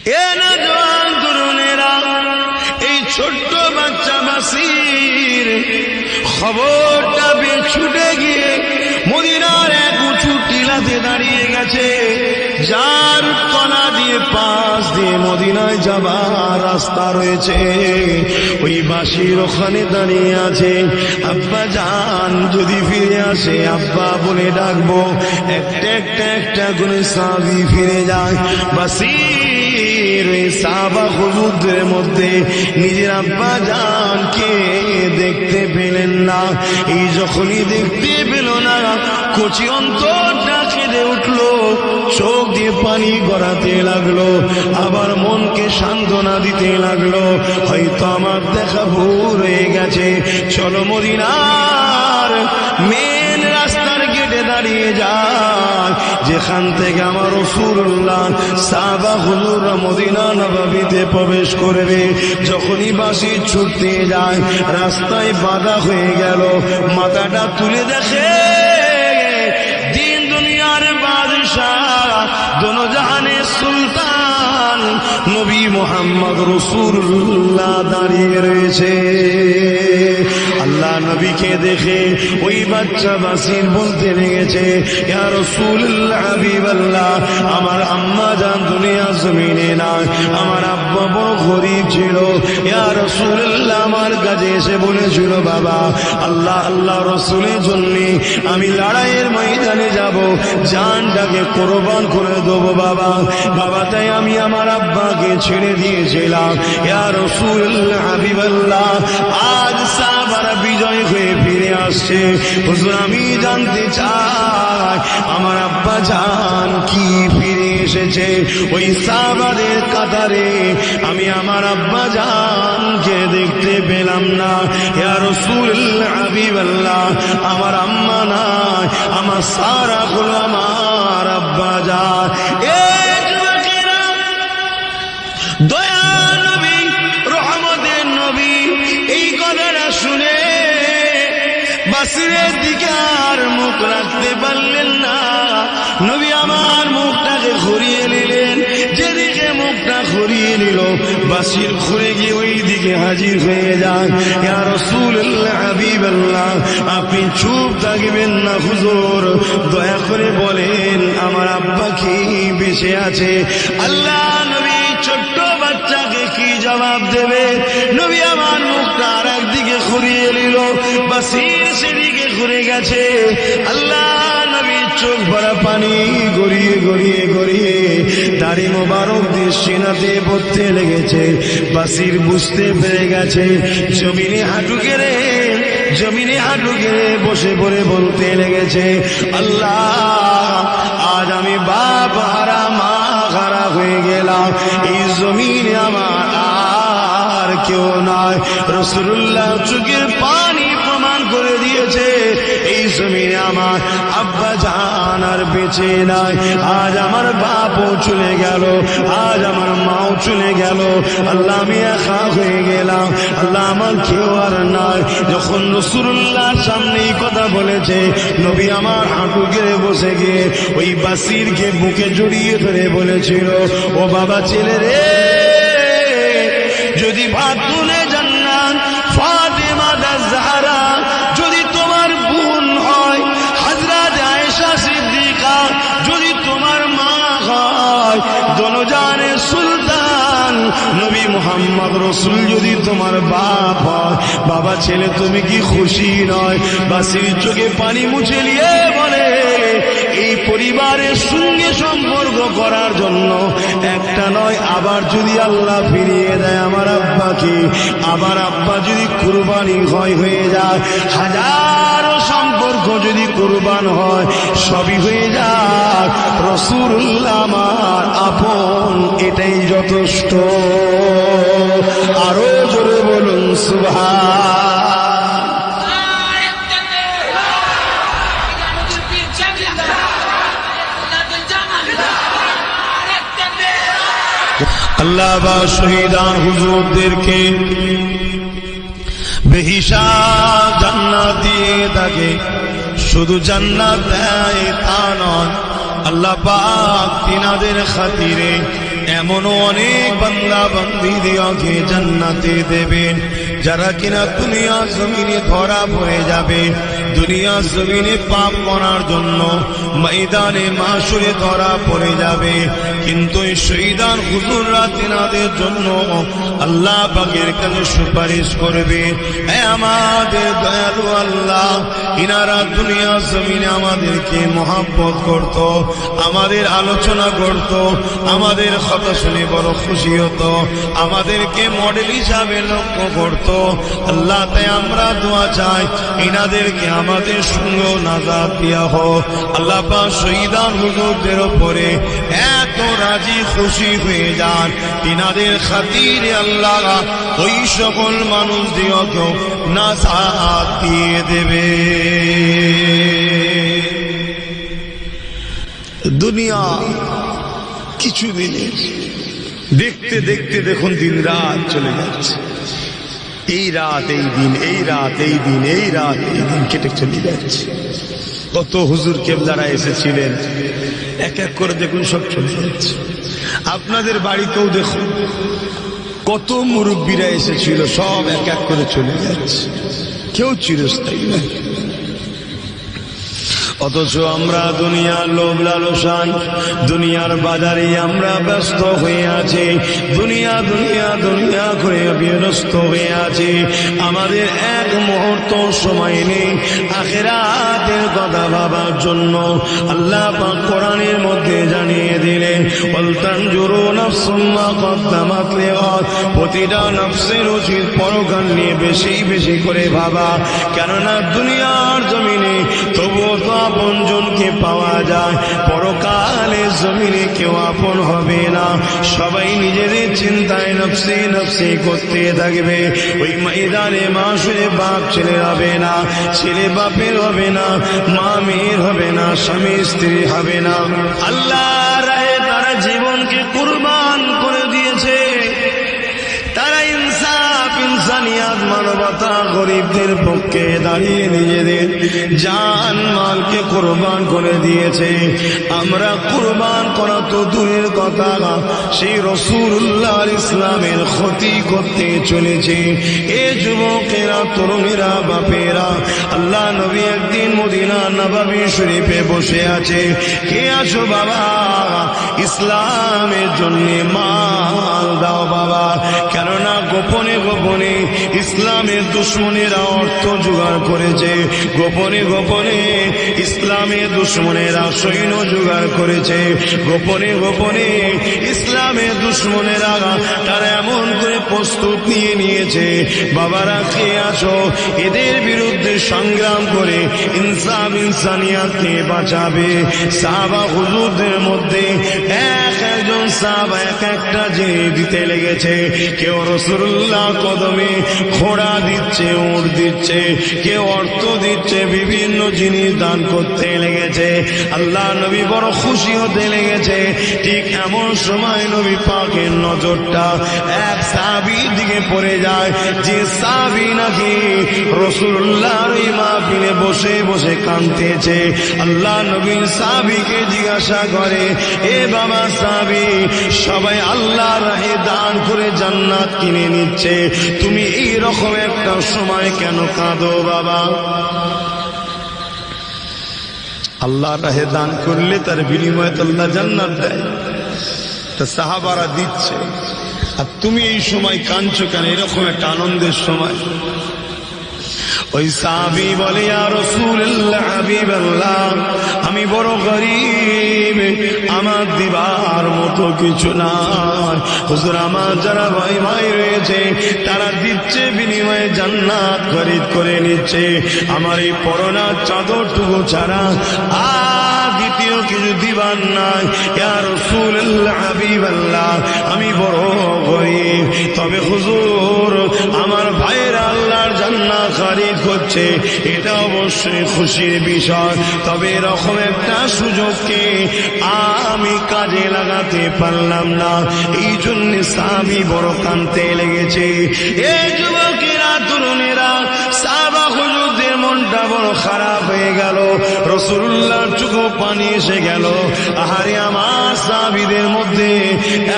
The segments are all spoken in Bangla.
এ না জওয়ান তরুণেরা, এই ছোট্ট বাচ্চা বাসির খবরটা পেয়ে ছুটে গিয়ে মদিনার এক উঁচু টিলাতে দাঁড়িয়ে গেছে, যার তলা দিয়ে পাশ দিয়ে মদিনায় যাবার রাস্তা রয়েছে। ওই বাসির ওখানে দাঁড়িয়ে আছে। আব্বা জান যদি ফিরে আসে আব্বা বলে ডাকবো। একটা একটা একটা করে সাহাবী ফিরে যায়। বাসির ওই সাহাবা হুজুরদের মধ্যে নিজের আব্বা জানকে দেখতে পেলেন না। এই যখনই দেখতে পেল না, কচি অন্তরটা কেঁদে উঠলো, চোখ দিয়ে পানি গড়াতে লাগলো, আবার মনকে সান্ত্বনা দিতে লাগলো, হয়তো আমার দেখা ভুল হয়ে গেছে, চলো মদিনার মেন রাস্তার গেটে দাঁড়িয়ে যায়, যেখান থেকে আমার রাসূলুল্লাহ সাহাবা হুজুররা মদিনা নববীতে প্রবেশ করবে। যখনই বাসি ছুটতে যায়, রাস্তায় বাধা হয়ে গেল। মাথাটা তুলে দেখে দিন দুনিয়ার বাদশাহ, দোনো জাহানের সুলতান নবী মুহাম্মদ রাসূলুল্লাহ দাঁড়িয়ে রয়েছে। আল্লাহ নবীকে দেখে ওই বাচ্চা বাসির বলতে লেগেছে, ইয়া রাসূলুল্লাহ হাবিবাল্লাহ, আমার আম্মা জান দুনিয়া জমিনে নাই, আমার আব্বা বড় গরীব ছিল। ইয়া রাসূলুল্লাহ আমার কাছে এসে বলেছিল, বাবা আল্লাহ আল্লাহ রাসূলের জন্য আমি লড়াইয়ের ময়দানে যাব, জানটাকে কোরবান করে দেবো বাবা। বাবা তাই আমি আমার আব্বাকে ছেড়ে দিয়েছিলাম। ইয়া রাসূলুল্লাহ হাবিবাল্লাহ, আজ সাহাবারা বিজয় হয়ে ফিরে আসছে। হুজুর আমি জানতে চাই আমার আব্বা জান কি ফিরে এসেছে? ওই সাহাবাদের কাতারে আমি আমার আব্বা জানকে দেখতে পেলাম না। ইয়া রাসূলুল্লাহ হাবিবাল্লাহ, আমার আম্মা নাই, আমার সারা হলো আমার আব্বা জান। দয়া নবী, রহমতের নবী এই কথাটা শুনে বাসিরের দিকে আর মুখ রাখতে পারলেন না। নবী আমার মুখটাকে ঘুরিয়ে নিলেন। যেদিকে মুখটা ঘুরিয়ে নিল, বাসির ঘুরে গিয়ে ওই দিকে হাজির হয়ে যান। ইয়া রাসূলুল্লাহ হাবিবাল্লাহ, আপনি চুপ থাকবেন না হুজুর, দয়া করে বলেন আমার আব্বা কি বেঁচে আছে? আল্লাহ নবী ছোট্ট বাচ্চাকে কি জবাব দেবে? নবী আমার মুখটা আর একদিকে ঘুরিয়ে নিল, বাসির সেদিকে ঘুরে গেছে। আল্লাহ নবী চোখ ভরা পানি গড়িয়ে গড়িয়ে গড়িয়ে দাড়ি মোবারক দিয়ে সিনাতে পড়তে লেগেছে। বাসির বুঝতে পেরে গেছে। জমিনে হাঁটু গেড়ে বসে পড়ে বলতে লেগেছে, আল্লাহ আজ আমি বাপ হারা মা হারা হয়ে গেলাম, এই জমিনে আমার আর কেউ নাই। রাসূলুল্লাহ চোখের পানি প্রমাণ করে দিয়েছে, এই জমিনে আমার আব্বা জান আর বেঁচে নাই। আজ আমার বাপও চলে গেল, আজ আমার মাও চলে গেল। আল্লাহ আমি একা হয়ে গেলাম, আল্লাহ আমার কেউ আর নাই। যখন রাসূলুল্লাহর সামনে কথা বলেছে, নবী আমার হাঁটু গেড়ে বসে গিয়ে ওই বাসিরকে বুকে জড়িয়ে ধরে বলেছিল, ও বাবা ছেলে রে, যদি ভাতুনে জান্নাত ফাতেমা জাহরা যদি তোমার বোন হয়, হযরত আয়েশা সিদ্দিকা যদি তোমার মা হয়, দোনোজানের সুলতান নবী মুহাম্মদ রাসূল যদি তোমার বাপ হয়, বাবা ছেলে তুমি কি খুশি নয়? বাসির চোখে পানি মুছে নিয়ে বলে, এই পরিবারের সঙ্গে সম্পর্ক করার জন্য একটা নয়, আবার যদি আল্লাহ ফিরিয়ে দেয় আমার আব্বাকে, আবার আব্বা যদি কুরবানি হয়ে যায়, হাজারো সম্পর্ক যদি কুরবান হয়, সবই হয়ে যায়, রাসূলুল্লাহ আমার আপন, এটাই যথেষ্ট। আরো জোরে বলুন সুবহান। আল্লাহ বা শহীদান হুজুরদেরকে বেহিসাব জান্নাত দিয়ে থাকে। শুধু জান্নাত দেয় তা নয়, আল্লাহ পাক তিনাদের খাতিরে এমনও অনেক বান্দা বান্দি দিয়াকে জান্নাতে দেবেন যারা কিনা দুনিয়া জমিনে ধরা পড়ে যাবে, দুনিয়া জমিনে পাপ করার জন্য ময়দানে মাশরে ধরা পড়ে যাবে, কিন্তু এই শহীদান হুজুররা তিনাদের জন্য আল্লাহ পাকের কাছে সুপারিশ করবে। আমাদের দয়ালু আল্লাহ, ইনারা দুনিয়া জমিনে আমাদেরকে মহব্বত করত, আমাদের আলোচনা করত, আমাদের কথা শুনে বড় খুশি হতো, আমাদেরকে মডেল হিসাবে লক্ষ্য করত। আল্লাহ, তাই আমরা দোয়া চাই ইনাদেরকে আমাদের সঙ্গে নাজাত দিয়া হোক। আল্লাহ পাক শহীদান হুজুরদের উপরে এত রাজি খুশি হয়ে যান, ইনাদের খাতিরে আল্লাহ ওই সকল মানুষ দিয়েও নাজাত দিয়ে দেবে। দুনিয়া কিছুদিনের, দেখতে দেখতে দেখুন দিন রাত চলে যাচ্ছে, এই রাত এই দিন, এই রাত এই দিন, এই রাত এই দিন কেটে চলে যাচ্ছে। কত হুজুর কেবলারা এসেছিলেন, এক এক করে দেখুন সব চলে যাচ্ছে। আপনাদের বাড়িতেও দেখুন কত মুরব্বীরা এসেছিল, সব এক এক করে চলে যাচ্ছে, কেউ চিরস্থায়ী নয়। অথচ আমরা দুনিয়ার লোভ লালসায়, দুনিয়ার বাজারে আমরা ব্যস্ত হয়ে আছি, দুনিয়া দুনিয়া দুনিয়া করে বিরস্ত হয়ে আছি। আমাদের এক মুহূর্ত সময় নেই আখিরাতের কথা ভাবার জন্য। আল্লাহ পাক কোরআনের মধ্যে জানিয়ে দিলেন, ওয়ালতানজুরু নাফসুম মা কদ্দামাত লিগাদ, প্রতিটা নফসের উচিত পরকাল নিয়ে বেশি বেশি করে ভাবা। কেননা দুনিয়ার জমিনে তবুও তো আপনজনকে পাওয়া যায়, পরকালে জমিনে কেউ আপন হবে না। সবাই নিজেদের চিন্তায় নফসি নফসি করতে থাকবে। ওই ময়দানে মাশরে বাপ ছেলের হবে না, ছেলে বাপের হবে না, মা মেয়ের হবে না, স্বামী স্ত্রী হবে না। আল্লাহর রাহে তারা জীবনকে কুরবান করে দিয়েছে। তারা ইনসাফ, ইনসানিয়াত, মানবতা, গরিবদের পক্ষে দাঁড়িয়ে নিজেদের জান মালকে কুরবান করে দিয়েছে। আমরা কুরবান করা তো দূরের কথা, সেই রাসূলুল্লাহ ইসলামের ক্ষতি করতে চলেছে। এ যুবকেরা, তরুণেরা, বাপেরা, আল্লাহ নবী একদিন মদিনা নববী শরীফে বসে আছে। কে আছো বাবা, ইসলামের জন্য মাল দাও বাবা। কেননা গোপনে গোপনে ইসলামের দুশ্মনেরা অর্থ জোগাড় করেছে, গোপনে গোপনে ইসলামের দুশ্মনেরা সৈন্য জোগাড় করেছে, গোপনে গোপনে ইসলামের দুশ্মনেরা তারা এমন করে প্রস্তুত নিয়ে নিয়েছে। বাবারা কে আছো, এদের বিরুদ্ধে সংগ্রাম করে ইনসাফ ইনসানিয়াতকে বাঁচাবে। সাহাবা হুজুরদের মধ্যে একজন সাহাবা এক একটা জিনিস দিতে লেগেছে। কেউ রাসূলুল্লাহ কদমে ঘোড়া দিচ্ছে, উট দিচ্ছে, কেউ অর্থ দিচ্ছে, বিভিন্ন জিনিস দান করতে লেগেছে। আল্লাহ নবী বড় খুশি হতে লেগেছে। ঠিক এমন সময় নবী পাকের নজরটা এক সাহাবীর দিকে পড়ে যায়, যে সাহাবী নাকি রাসূলুল্লাহর এই মাহফিলে বসে বসে কাঁদতেছে। আল্লাহ নবী সাহাবীকে জিজ্ঞাসা করে, এ বাবা সাহাবী, সবাই আল্লাহর রাহে দান করে জান্নাত কিনে নিচ্ছে, তুমি এই রকম একটা সময় কেন কাঁদো বাবা? আল্লাহর রাহে দান করলে তার বিনিময়ে তো আল্লাহ জান্নাত দেয়। তা সাহাবারা দিচ্ছে, আর তুমি এই সময় কাঁদছো কেন? এরকম একটা আনন্দের সময়। ওই সাহাবী বলে, ইয়া রাসূলুল্লাহ, হাবিবাল্লাহ, আমি বড় গরীব, আমার দিবার মতো কিছু নাই। হুজুর, আমার যারা ভাই ভাই রয়েছে তারা দিচ্ছে, বিনিময়ে জান্নাত খরিদ করে নিচ্ছে। আমার এই পরনা চাদরটুকু ছাড়া আর দ্বিতীয় কিছু দিবার নাই। ইয়া রাসূলুল্লাহ, হাবিবাল্লাহ, আমি বড় গরীব, তবে হুজুর আমার ভাইয়েরা আল্লাহর জান্নাত খরিদ করছে, এটা অবশ্যই খুশির বিষয়। তবে এরকম একটা সুযোগকে আমি কাজে লাগাতে পারলাম না, এই জন্য সাহাবী বড় কাঁদতে লেগেছে। এই যুবকেরা, তরুণেরা, সাহাবা হুজুরদের মনটা মনটা বড় খারাপ হয়ে গেল। রাসূলুল্লাহর চোখে পানি এসে গেল। আহারে আমার সাহাবীদের মধ্যে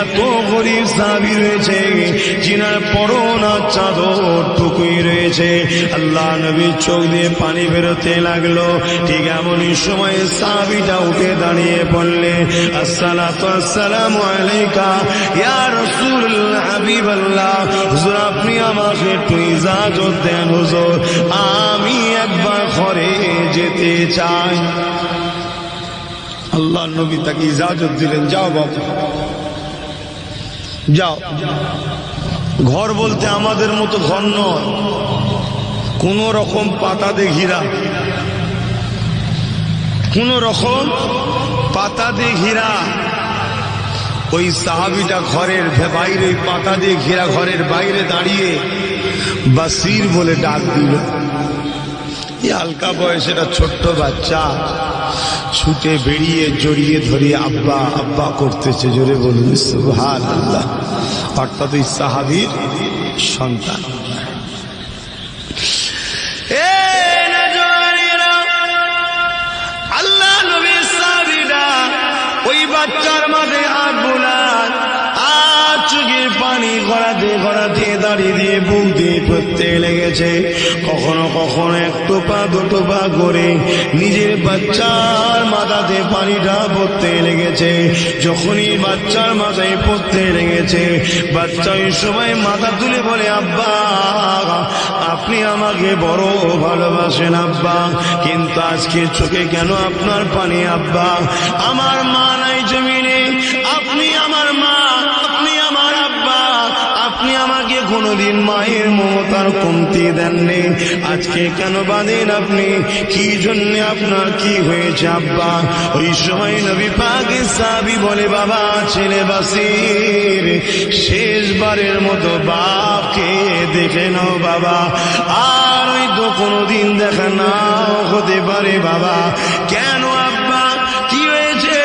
এত গরীব সাহাবী রয়েছে যিনার পরনা চাদর টুকুই রয়েছে। আল্লাহ নবীর চোখ দিয়ে পানি বেরোতে লাগলো। ঠিক এমনই সময় সাহাবীটা উঠে দাঁড়িয়ে বললে, আসসালাতু আসসালামু আলাইকা ইয়া রাসূলুল্লাহ হাবিবাল্লাহ, হুজুর আপনি আমাকে একটু ইজাজত দেন হুজুর, আমি একবার ঘরে যেতে চাই। আল্লাহ নবী তাকে ইজাজত দিলেন, যাও বাবা যাও। ঘর বলতে আমাদের মতো ঘর নয়, কোন রকম পাতা দিয়ে ঘিরা, কোন রকম পাতা দিয়ে ঘিরা। ওই সাহাবীটা ঘরের বাইরে পাতা দিয়ে ঘেরা ঘরের বাইরে দাঁড়িয়ে বাসির বলে ডাক দিল। এই হালকা বয়সের ছোট্ট বাচ্চা ছুটে বেরিয়ে জড়িয়ে ধরে আব্বা আব্বা করতেছে। জোরে বলুন সুবহানাল্লাহ। অর্থাৎ ওই সাহাবীর সন্তান। আল্লাহ নবীর সাহাবীরা ওই বাচ্চার মাঝে হাত বোলায় আর চোখের পানি গড়াতে গড়াতে দাঁড়িয়ে দিয়ে বুক দিয়ে পড়তে লেগেছে। কখনো কখনো এক টোপা দুটো পা করে নিজের বাচ্চার মাথাতে পানিটা পড়তে লেগেছে। যখনই বাচ্চার মাথায় পড়তে লেগেছে, বাচ্চা ওই সময় মাথা তুলে বলে, আব্বা আপনি আমাকে বড় ভালোবাসেন আব্বা, কিন্তু আজকে চোখে কেন আপনার পানি আব্বা? আমার মা নাই জমিনে, আপনি আমার মা, আপনি আমার আব্বা, আপনি আমাকে কোনদিন মায়ের মমতার কমতি দেননি, আজকে কেন বাঁধেন আপনি? কি জন্য আপনার কি হয়েছে আব্বা? ওই সময় নবী পাকের সাহাবী বলে, বাবা ছেলে বাসির, শেষবারের মতো বাপকে দেখে নাও বাবা, আর ওই তো কোনদিন দেখা নাও হতে পারে বাবা। কেন আব্বা কি হয়েছে?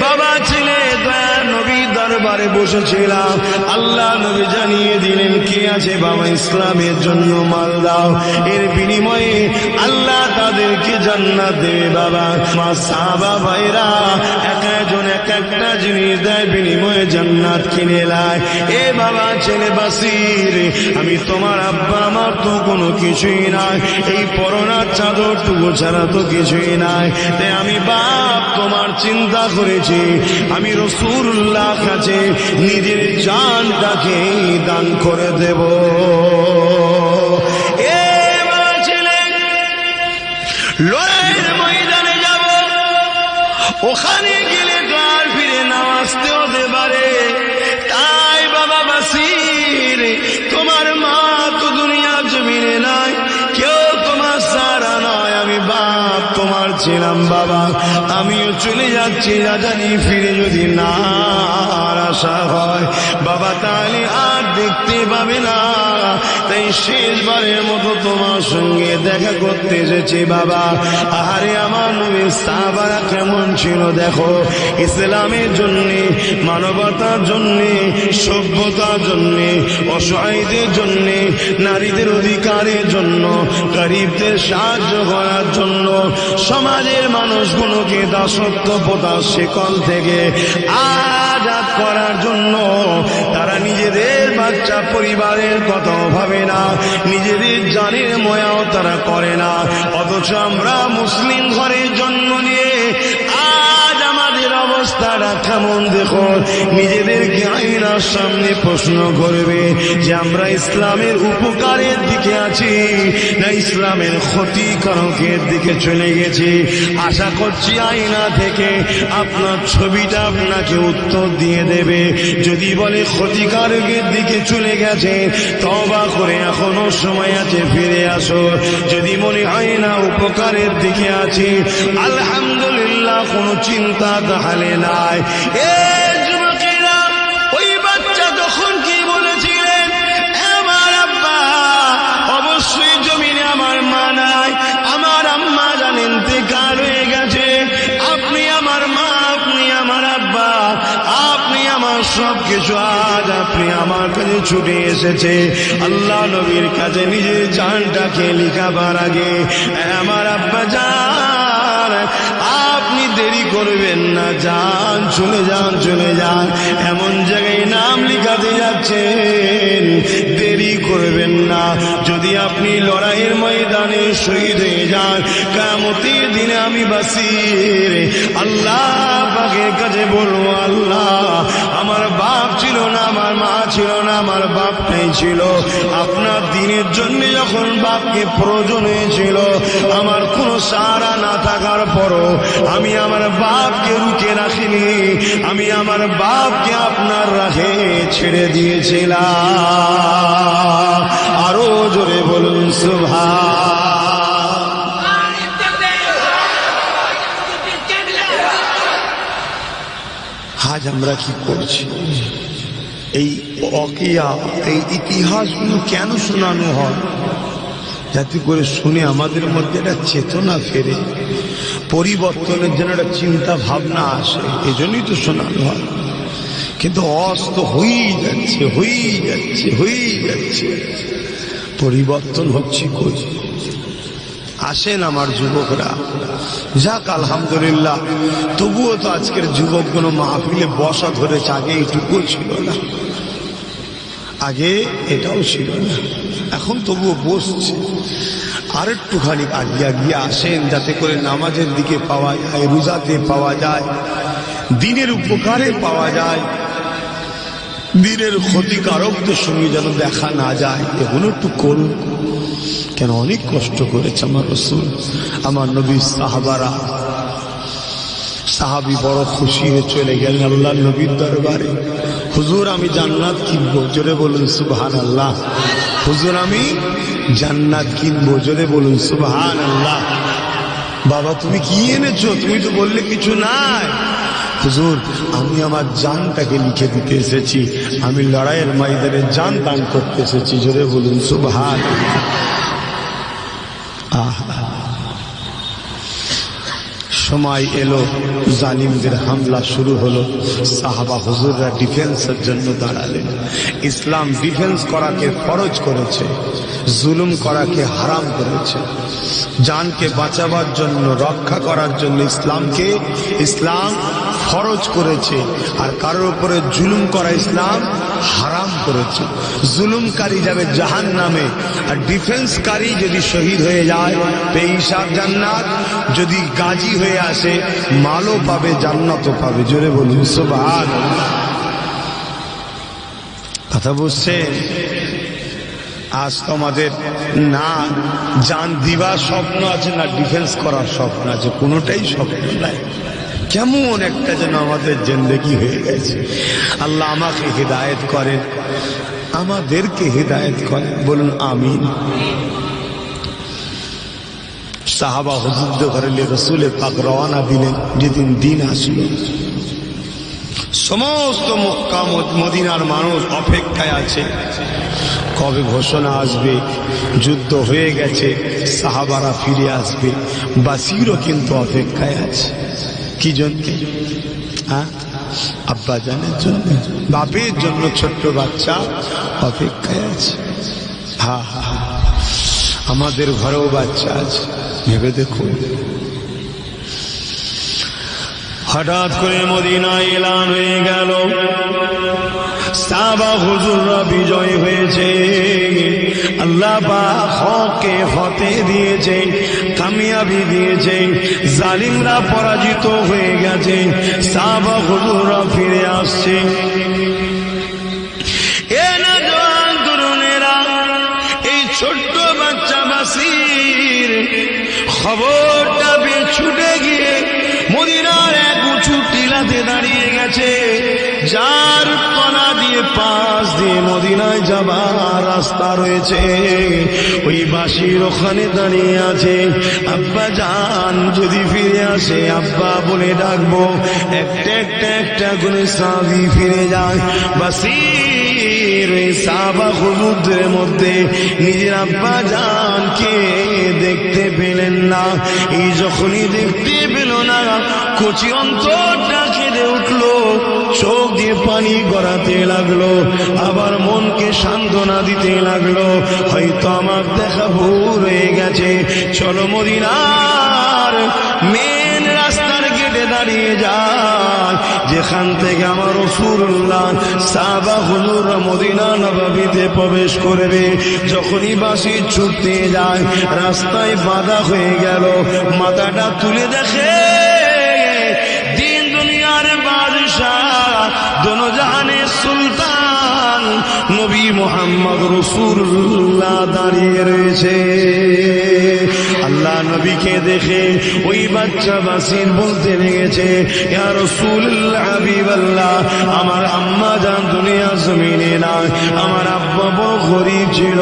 বাবা ছেলে দয়ার নবীর দরবারে বসেছিলাম, আল্লাহ নবী জানিয়ে দিলেন কি আছে বাবা, ইসলামের জন্য মাল দাও, এর বিনিময়ে আল্লাহ তাদেরকে জান্নাত দেবে বাবা। মা সাহাবা ভাইরা এক একজন এক একটা জিনিস দেয়, বিনিময়ে জান্নাত কিনে লায়। এ বাবা ছেলে বাসির, আমি তোমার আব্বা, আমার তো কোনো কিছুই নাই, এই পরনার চাদরটুকু ছাড়া তো কিছুই নাই। তাই আমি বাপ তোমার চিন্তা করেছি, আমি রাসূলুল্লাহ কাছে নিজের জানটাকে দান করে দেব। এ বাবা ছেলে, লড়াইয়ের ময়দানে যাব, ওখানে গেলে তো আর ফিরে না আসতে হতে পারে। তাই বাবা বাসির, তোমার মা তো দুনিয়া জমিনে নাই, কেউ তোমার সারা নয়, আমি বাপ তোমার ছিলাম বাবা, আমিও চলে যাচ্ছি, না জানি ফিরে যদি না আসা হয় বাবা তাহলে আর দেখতে পাবে না। তাই শেষবারের মতো তোমার সঙ্গে দেখা করতে এসেছি বাবা। আহারে আমার নবীর সাহাবারা কেমন ছিল দেখো, ইসলামের জন্য, মানবতার জন্য, সভ্যতার জন্য, অসহায়দের জন্য, নারীদের অধিকারের জন্য, গরিবদের সাহায্য করার জন্য, সমাজের মানুষগুলোকে দাসত্ব প্রথার শিকল থেকে আজাদ করার জন্য তারা নিজেদের বাচ্চা পরিবারের কথাও ভাবে না, নিজেদের জানের ময়াও তারা করে না। অথচ আমরা মুসলিম ঘরে জন্ম নিয়ে আজ আমাদের অবস্থাটা কেমন দেখো। নিজেদেরকে আয়নার সামনে প্রশ্ন করবে যে আমরা ইসলামের উপকারের দিকে আছি না ইসলামের ক্ষতিকারকের দিকে চলে গেছি। আশা করছি আয়না থেকে আপনার ছবিটা আপনাকে উত্তর দিয়ে দেবে। যদি বলে ক্ষতিকারকের দিকে চলে গেছে, তওবা করে এখনো সময় আছে, ফিরে আসো। যদি মনে হয় না উপকারের দিকে আছি, আলহামদুলিল্লাহ, কোনো চিন্তা তাহলে নাই। এ যুবকেরা, ওই বাচ্চা তখন কি বলেছিলেন, আমার আব্বা অবশ্যই জমিনে আমার মা নাই, আমার আম্মা জানেন ইন্তেকাল হয়ে গেছে, আপনি আমার মা, আপনি আমার আব্বা, আপনি আমার সব কিছু আজ আপনি আমার কাছে ছুটে এসেছে আল্লাহ নবীর কাছে নিজের জানটাকে লিখাবার আগে আমার আব্বা জান আপনি দেরি করবেন না, যান চলে যান চলে যান, এমন জায়গায় নাম লিখাতে যাচ্ছেন দেরি করবেন না। যদি আপনি লড়াইয়ের ময়দানে শহীদ হয়ে যান কিয়ামতের দিনে আমি বাসির আল্লাহ পাকের কাছে বলবো আল্লাহ আমার বাপ ছিল না, আমার মা ছিল না, আমার বাপটাই ছিল। আপনার দিনের জন্য যখন বাপকে প্রয়োজন হয়েছিল আমার কোনো সাহারা না থাকার পরও আমি আমার বাপকে রুখে রাখিনি, আমি আমার বাপকে আপনার রাহে ছেড়ে দিয়েছিলাম। আরো জোরে বলুন সুবহান। আজ আমরা কি করছি? এই ওয়াকিয়া, এই ইতিহাসগুলো কেন শোনানো হয়? যাতে করে শুনে আমাদের মধ্যে একটা চেতনা ফেরে, পরিবর্তনের জন্য একটা চিন্তা ভাবনা আসে, এজন্যই তো শোনানো হয়। কিন্তু অস্ত হয়েই যাচ্ছে হয়েই যাচ্ছে হয়েই যাচ্ছে, পরিবর্তন হচ্ছে কই? আসেন আমার যুবকরা, যাক আলহামদুলিল্লাহ, তবুও তো আজকের যুবকগুলো মাহফিলে বসা ধরেছে, আগে এইটুকুও ছিল না, আগে এটাও ছিল না, এখন তবুও বসছে। আর একটুখানি আগিয়ে আগিয়ে আসেন যাতে করে নামাজের দিকে পাওয়া যায়, রোজাতে পাওয়া যায়, দিনের উপকারে পাওয়া যায়, দিনের ক্ষতিকারকদের সঙ্গে যেন দেখা না যায়। এগুলো একটু করুন, কেন অনেক কষ্ট করেছে আমার রাসূল, আমার নবী, সাহাবারা। সাহাবী বড় খুশি হয়ে চলে গেলেন আল্লাহ নবীর দরবারে, হুজুর আমি জান্নাত কিনবো, জোরে বলুন সুবহানাল্লাহ। হুজুর আমি জান্নাত কিনবো, জোরে বলুন সুবহানাল্লাহ। বাবা তুমি কি এনেছো? তুমি তো বললে কিছু নাই। হুজুর আমি আমার জানটাকে লিখে দিতে এসেছি, আমি লড়াইয়ের ময়দানে জান দান করতে এসেছি, জোরে বলুন সুবহানাল্লাহ। সময় এলো, জালিমদের হামলা শুরু হলো, সাহাবা হুজুররা ডিফেন্সের জন্য দাঁড়ালেন। ইসলাম ডিফেন্স করাকে ফরজ করেছে, জুলুম করাকে হারাম করেছে। জানকে বাঁচাবার জন্য, রক্ষা করার জন্য ইসলাম ফরজ করেছে, আর কারোর উপরে জুলুম করা ইসলাম হারাম করেছে। জুলুমকারী যাবে জাহান্নামে, আর ডিফেন্সকারী যদি শহীদ হয়ে যায় বেহিসাব জান্নাত, যদি গাজী হয়ে আসে মালও পাবে, জান্নাতও পাবে, জোরে বলুন সুবহানাল্লাহ। কথা বুঝছেন? আজ তোমাদের না জান দিবার স্বপ্ন আছে, না ডিফেন্স করার স্বপ্ন আছে, কোনোটাই স্বপ্ন নাই। কেমন একটা যেন আমাদের জিন্দেগি হয়ে গেছে। আল্লাহ আমাকে হিদায়াত করেন, আমাদেরকে হিদায়াত করেন, বলুন আমিন। সাহাবা হুজুরদের ঘরে রাসূলের পাক রওনা দিলেন। যেদিন দিন আসলো সমস্ত মক্কা মদিনার মানুষ অপেক্ষায় আছে, কবে ঘোষণা আসবে, যুদ্ধ হয়ে গেছে, সাহাবারা ফিরে আসবে। বাসিরও কিন্তু অপেক্ষায় আছে। কি জন্য? আব্বা জানের জন্য, বাপের জন্য। ছোট্ট বাচ্চা অপেক্ষায় আছে। হা হা, আমাদের ঘরেও বাচ্চা আছে, ভেবে দেখুন। হঠাৎ করে মদিনায় এলান হয়ে গেল, সাহাবা হুজুররা বিজয় হয়েছে, আল্লাহ পাক হককে ফতে দিয়েছে, কামিয়াবি দিয়েছে, জালিমরা পরাজিত হয়ে গেছে, সাহাবা হুজুররা ফিরে আসছে। এ নওজোয়ান তরুণেরা, এই ছোট্ট বাচ্চা বাসির খবরটা ছুটে গিয়ে মদিনার এক উঁচু টিলাতে দাঁড়িয়ে গেছে, যার তলা দিয়ে পাশ দিয়ে মদিনায় যাবার রাস্তা রয়েছে। ওই বাসির ওখানে দাঁড়িয়ে আছে। আব্বা জান যদি ফিরে আসে আব্বা বলে ডাকবো। একটা একটা একটা করে সাহাবী ফিরে যায়। বাসির ওই সাহাবা হুজুরদের মধ্যে নিজের আব্বা জানকে দেখতে পেলেন না। এই যখনই দেখতে পেল না, কচি অন্তরটা কেঁদে উঠলো, চোখ দিয়ে পানি গড়াতে লাগলো, আবার মনকে সান্ত্বনা দিতে লাগলো, হয়তো আমার দেখা ভুল হয়ে গেছে, চলো মদিনার মেন রাস্তার গেটে দাঁড়িয়ে যায়, যেখান থেকে আমার রাসূলুল্লাহ সাহাবা হুজুররা মদিনা নববীতে প্রবেশ করবে। যখনই বাঁশি ছুটতে যায়, রাস্তায় বাধা হয়ে গেল, মাথাটা তুলে দেখে দিন দুনিয়ার বাদশাহ, দোনো জাহানের সুলতান নবী মুহাম্মদ রাসূলুল্লাহ দাঁড়িয়ে রয়েছে। আল্লাহ নবীকে দেখে ওই বাচ্চা বাসির বলতে লেগেছে, ইয়া রাসূলুল্লাহ হাবিবাল্লাহ, আমার আম্মা জান দুনিয়া জমিনে নাই, আমার আব্বা বড় গরীব ছিল,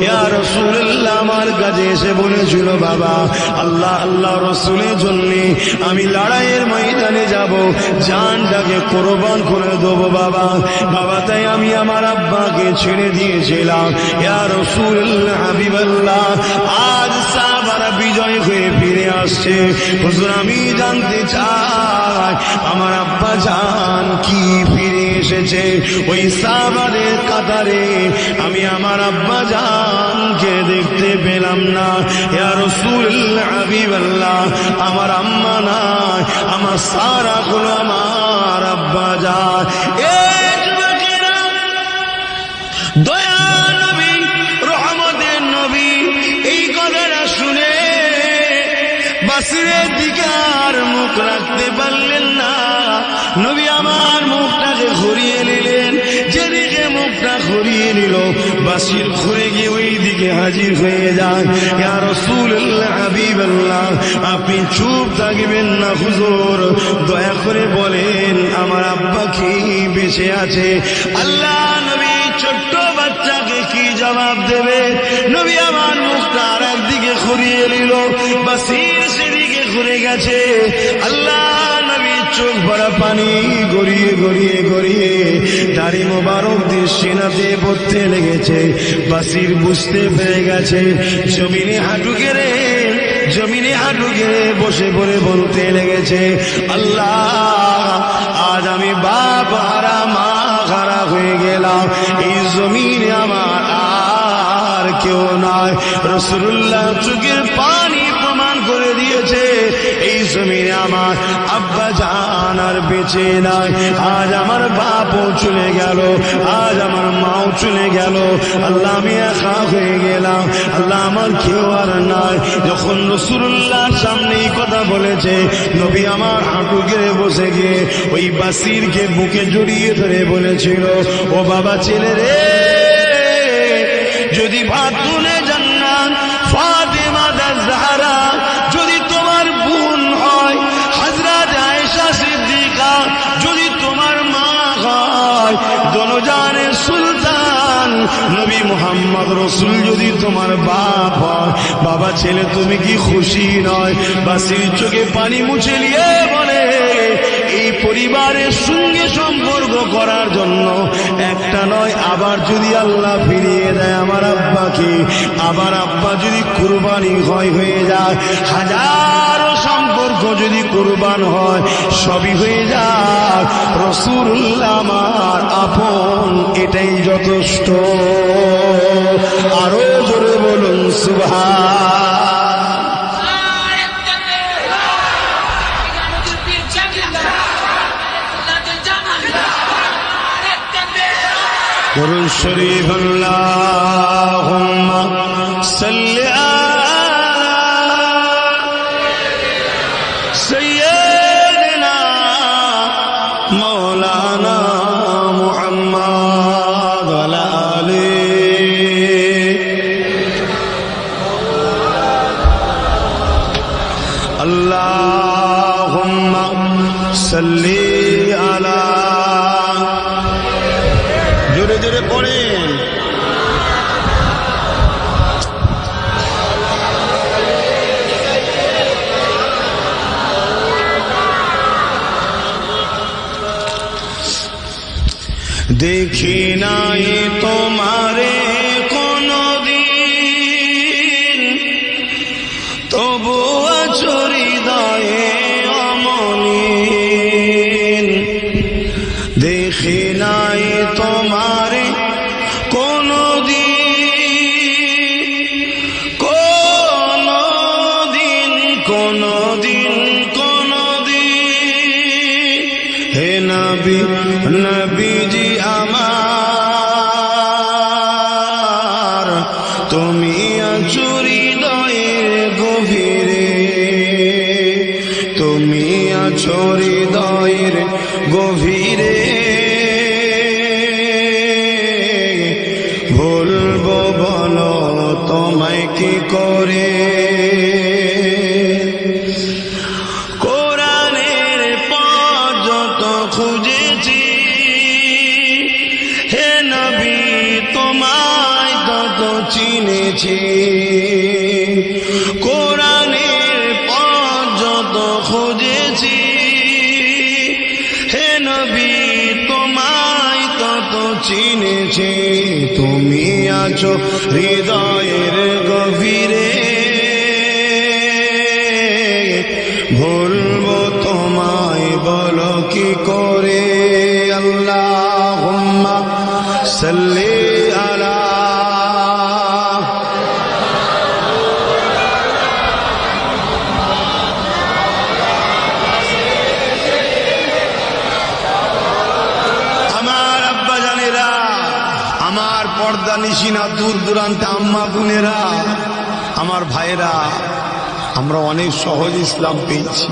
ইয়া রাসূলুল্লাহ আমার কাছে এসে বলেছিল, বাবা আল্লাহ আল্লাহ রাসূলের জন্য আমি লড়াইয়ের ময়দানে যাব, জানটাকে কোরবান করে দেবো বাবা। বাবা তাই আমি আমার আব্বাকে ছেড়ে দিয়েছিলাম। ইয়া রাসূলুল্লাহ হাবিবাল্লাহ, আজ সাহাবারা বিজয় হয়ে ফিরে আসছে, হুজুর আমি জানতে চাই আমার আব্বা জান কি ফিরে এসেছে? ওই সাহাবাদের কাতারে আমি আমার আব্বা জানকে দেখতে পেলাম না। ইয়া রাসূলুল্লাহ হাবিবাল্লাহ, আমার আম্মা নাই, আমার সারা হলো আমার আব্বা জান। দয়া নবী, রহমতের নবী এই কথাটা শুনে বাসিরের দিকে আর মুখ রাখতে পারলেন না। নবী আমার মুখটাকে ঘুরিয়ে নিলেন, যেদিকে মুখটা ঘুরিয়ে নিল বাসির ঘুরে গিয়ে ওই দিকে হাজির হয়ে যায়। ইয়া রাসূলুল্লাহ হাবিবাল্লাহ, আপনি চুপ থাকবেন না হুজুর, দয়া করে বলেন আমার আব্বা কি বেঁচে আছে? আল্লাহ নবী ছোট্ট বাচ্চাকে কি জবাব দেবে? নবী আমার মুখটা আর একদিকে ঘুরিয়ে নিল, বাসির সেদিকে ঘুরে গেছে। আল্লাহ নবী চোখ ভরা পানি গড়িয়ে গড়িয়ে গড়িয়ে দাড়ি মোবারক দিয়ে সিনাতে পড়তে লেগেছে। বাসির বুঝতে পেরে গেছে, জমিনে হাঁটু গেড়ে বসে পড়ে বলতে লেগেছে, আল্লাহ আজ আমি বাপ হারা মা হারা হয়ে গেলাম, এই জমিনে আমার আর কেউ নাই। রাসূলুল্লাহ চোখের পানি প্রমাণ করে দিয়েছে, এই জমিনে আমার আব্বা জান আর বেঁচে নাই। আজ আমার বাপও চলে গেল, আজ আমার মাও চলে গেল, আল্লাহ আমি একা হয়ে গেলাম, আল্লাহ আমার কেউ আর নাই। যখন রাসূলুল্লাহর সামনে এই কথা বলেছে, নবী আমার হাঁটু গেড়ে বসে গিয়ে ওই বাসিরকে বুকে জড়িয়ে ধরে বলেছিল, ও বাবা ছেলে রে, যদি ফাতুনে জান্নাত ফাতেমা জাহরা যদি তোমার বোন হয়, হযরত আয়েশা সিদ্দিকা যদি তোমার মা হয়, দোনোজানের সুলতান নবী মুহাম্মদ রাসূল যদি তোমার বাপ হয়, বাবা ছেলে তুমি কি খুশি নয়? বাসির চোখে পানি মুছে নিয়ে বলে, এই পরিবারের সঙ্গে সম্পর্ক করার জন্য একটা নয়, আবার যদি আল্লাহ ফিরিয়ে দেয় আমার আব্বাকে, আবার আব্বা যদি কুরবানি হয়ে যায়, হাজারো সম্পর্ক যদি কুরবান হয়, সবই হয়ে যায়, রাসূলুল্লাহ আমার আপন, এটাই যথেষ্ট। আরো জোরে বলুন সুবহান। দরুদ শরীফ আল্লাহুম্মা সাল্লি আলা সাইয়্যিদিনা মাওলানা মুহাম্মদ ওয়া আলা আলিহি। আল্লাহুম্মা সাল্লি আলা, জোরে জোরে পড়েন, দেখি নাই তোমারে কোনদিন, তবু আছো হৃদয়ে অমনি, নবীজি আমার, তুমি আছো হৃদয়ের গভীরে, তুমি আছো হৃদয়ের গভীরে, বলবো বলো তোমায় কি করে। কোরআনের পথ যত খুঁজেছি হে নবী তোমায় তত চিনেছি, কোরআনের পথ যত খুঁজেছি হে নবী তোমায় তত চিনেছি, তুমি আছো হৃদয়ের গভীরে, ভুলবো তোমায় বলো কি করে। আল্লাহুম্মা সাল্লি আলা পর্দা নিশিনা দূর দূরান্তে আম্মা বোনেরা, আমার ভাইরা, আমরা অনেক সহজ ইসলাম পেয়েছি,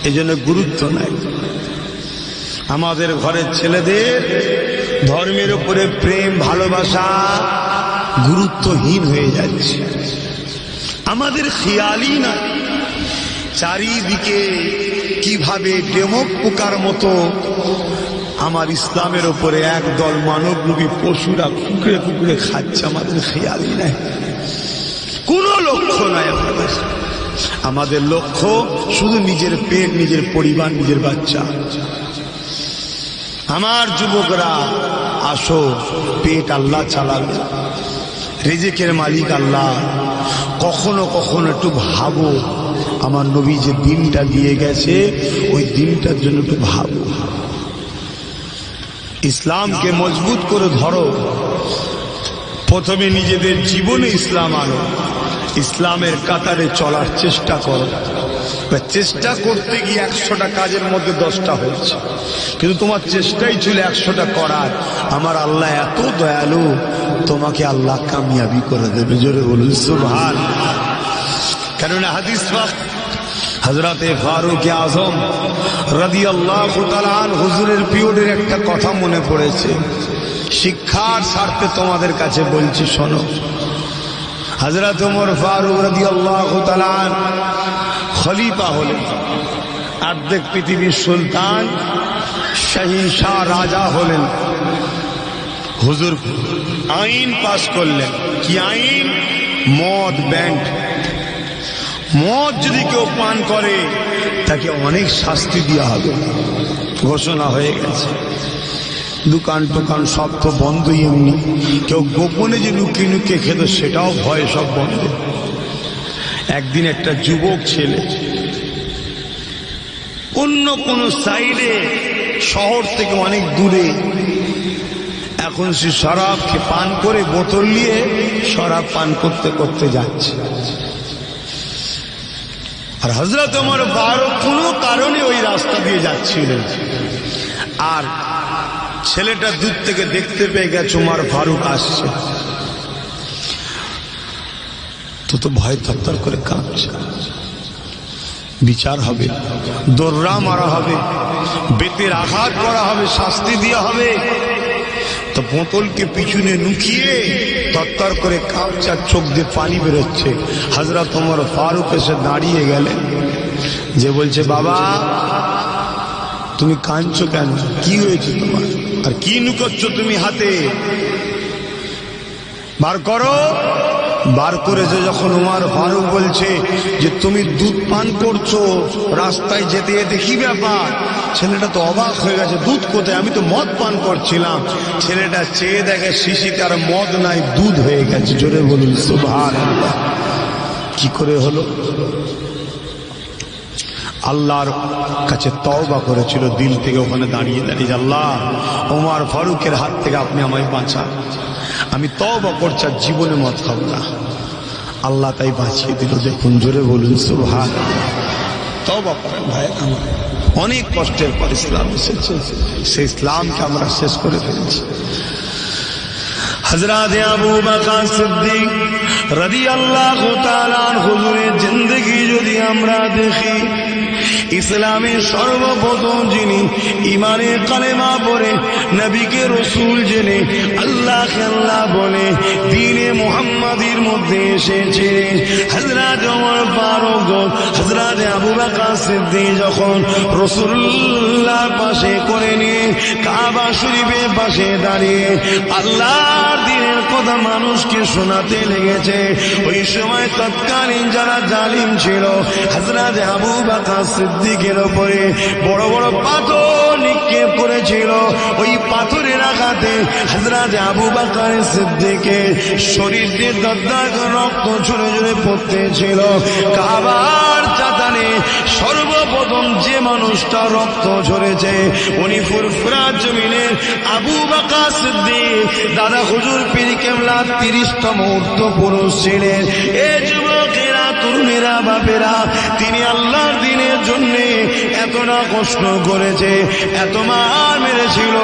এজন্য গুরুত্ব নাই। আমাদের ঘরের ছেলেদের ধর্মের উপরে প্রেম ভালোবাসা গুরুত্বহীন হয়ে যাচ্ছে, আমাদের খেয়ালই না চারিদিকে কিভাবে ডেমক পোকার মতো আমার ইসলামের ওপরে একদল মানবরূপী পশুরা কুকুরে কুকুরে খাচ্ছে, আমাদের খেয়ালই নাই, কোনো লক্ষ্য নাই। আমাদের লক্ষ্য শুধু নিজের পেট, নিজের পরিবার, নিজের বাচ্চা। আমার যুবকরা আসো, পেট আল্লাহ চালাবে, রিজিকের মালিক আল্লাহ। কখনো কখনো একটু ভাবো, আমার নবী যে দিনটা দিয়ে গেছে ওই দিনটার জন্য একটু ভাবো। ইসলামকে মজবুত করে ধরো, প্রথমে নিজেদের জীবনে ইসলাম আনো, ইসলামের কাতারে চলার চেষ্টা করো। চেষ্টা করতে গিয়ে 100টা কাজের মধ্যে 10টা হয়েছে, কিন্তু তোমার চেষ্টাই ছিল 100টা করার। আমার আল্লাহ এত দয়ালু, তোমাকে আল্লাহ কামিয়াবি করে দেবে। জোরে বলুন সুবহানাল্লাহ। কেননা হাদিস পাক হযরতে ফারুক আযম রাদিয়াল্লাহু তাআলা আনহু হুজুরের পিরিয়ডের একটা কথা মনে পড়েছে, শিক্ষার স্বার্থে তোমাদের কাছে বলছি শোনো। হযরত ওমর ফারুক রাদিয়াল্লাহু তাআলা খলিফা হলেন, অর্ধেক পৃথিবীর সুলতান শাহিনশাহ রাজা হলেন। হুজুর আইন পাশ করলেন, কি আইন? মদ ব্যান্ড। মদ যদি কেউ পান করে তাকে অনেক শাস্তি দেওয়া হবে, ঘোষণা হয়ে গেছে। দোকান টোকান সব তো বন্ধই, এমনি কেউ গোপনে যে লুকিয়ে লুকিয়ে খেত সেটাও ভয়, সব বন্ধ। একদিন একটা যুবক ছেলে অন্য কোন সাইডে, শহর থেকে অনেক দূরে, এখন সে শরাব পান করে বোতল নিয়ে শরাব পান করতে করতে যাচ্ছে। আর হযরত ওমর ফারুক কোনো কারণে ওই রাস্তা দিয়ে যাচ্ছিলেন, আর ছেলেটা দূর থেকে দেখতে পেয়ে গেছে ওমর ফারুক আসছে, তো ভয় থরথর করে কাঁপছে। বিচার হবে, দৌড়া মারা হবে, বেতের আঘাত করা হবে, শাস্তি দেওয়া হবে। তো বোতলকে পিছনে লুকিয়ে তত্তর করে কাঁপছে, চোখ দিয়ে পানি বেরোচ্ছে। হযরত ওমর ফারুক এসে দাঁড়িয়ে গেলেন, যে বলছে বাবা তুমি কাঁদছো কেন, কি হয়েছে তোমার, আর কি লুকোচ্ছ তুমি হাতে, বার করো। বার করেছে যখন ওমর ফারুক বলছে যে তুমি দুধ পান করছো, রাস্তায় যেতে যেতে কি ব্যাপার? ছেলেটা তো অবাক হয়ে গেছে, দুধ কোথায়, আমি তো মদ পান করছিলাম। ছেলেটা চেয়ে দেখে শিশিতে আর মদ নাই, দুধ হয়ে গেছে। জোরে বলুন সুবহানাল্লাহ। কি করে হলো? আল্লাহর কাছে তওবা করেছিল দিল থেকে, ওখানে দাঁড়িয়ে দাঁড়িয়ে, আল্লাহ ওমর ফারুকের হাত থেকে আপনি আমায় বাঁচান, আমি তওবা করছি, জীবনে মদ খাব না। আল্লাহ তাই বাঁচিয়ে দিল। দেখুন, জোরে বলুন সুবহানাল্লাহ। তওবা করেন ভাই আমার। অনেক কষ্টের পর ইসলাম এসেছে, সেই ইসলামকে আমরা শেষ করে ফেলেছি। হযরত আবু বকর সিদ্দিক রাদিয়াল্লাহু তাআলা হুজুরের জিন্দেগি যদি আমরা দেখি, ইসলামের সর্বপ্রথম যিনি ইমানের কালেমা পড়ে নবীকে রসুল জেনে আল্লাহকে আল্লাহ বলে দ্বীনে মুহাম্মাদির মধ্যে এসেছিলেন হযরত ওমর ফারুক, হযরত আবু বকর সিদ্দিক যখন রাসূলুল্লাহর পাশে করে নিয়ে কাবা শরীফের পাশে দাঁড়িয়ে আল্লাহর দ্বীনের কথা মানুষকে শোনাতে লেগেছে, ওই সময় তৎকালীন যারা জালিম ছিল হযরত আবু বকর সিদ্দিকের উপরে বড় বড় পাথর নিক্ষেপ করেছিল। ওই পাথরের আঘাতে হযরত আবু বকর সিদ্দিকের শরীর দিয়ে দরদর রক্ত ঝরে ঝরে পড়তেছিল। কাবার চাতানে সর্বপ্রথম যে মানুষটা রক্ত ঝরেছে উনি ফুরফুরা জমিনের আবু বকর সিদ্দিক দাদা হুজুর পীর কেবলা 30তম ঊর্ধ্ব পুরুষ ছিলেন। এ যুবকেরা, তরুণেরা, বাপেরা, তিনি আল্লাহর দ্বীনের জন্য এতটা কষ্ট করেছে, এত মার মেরেছিল।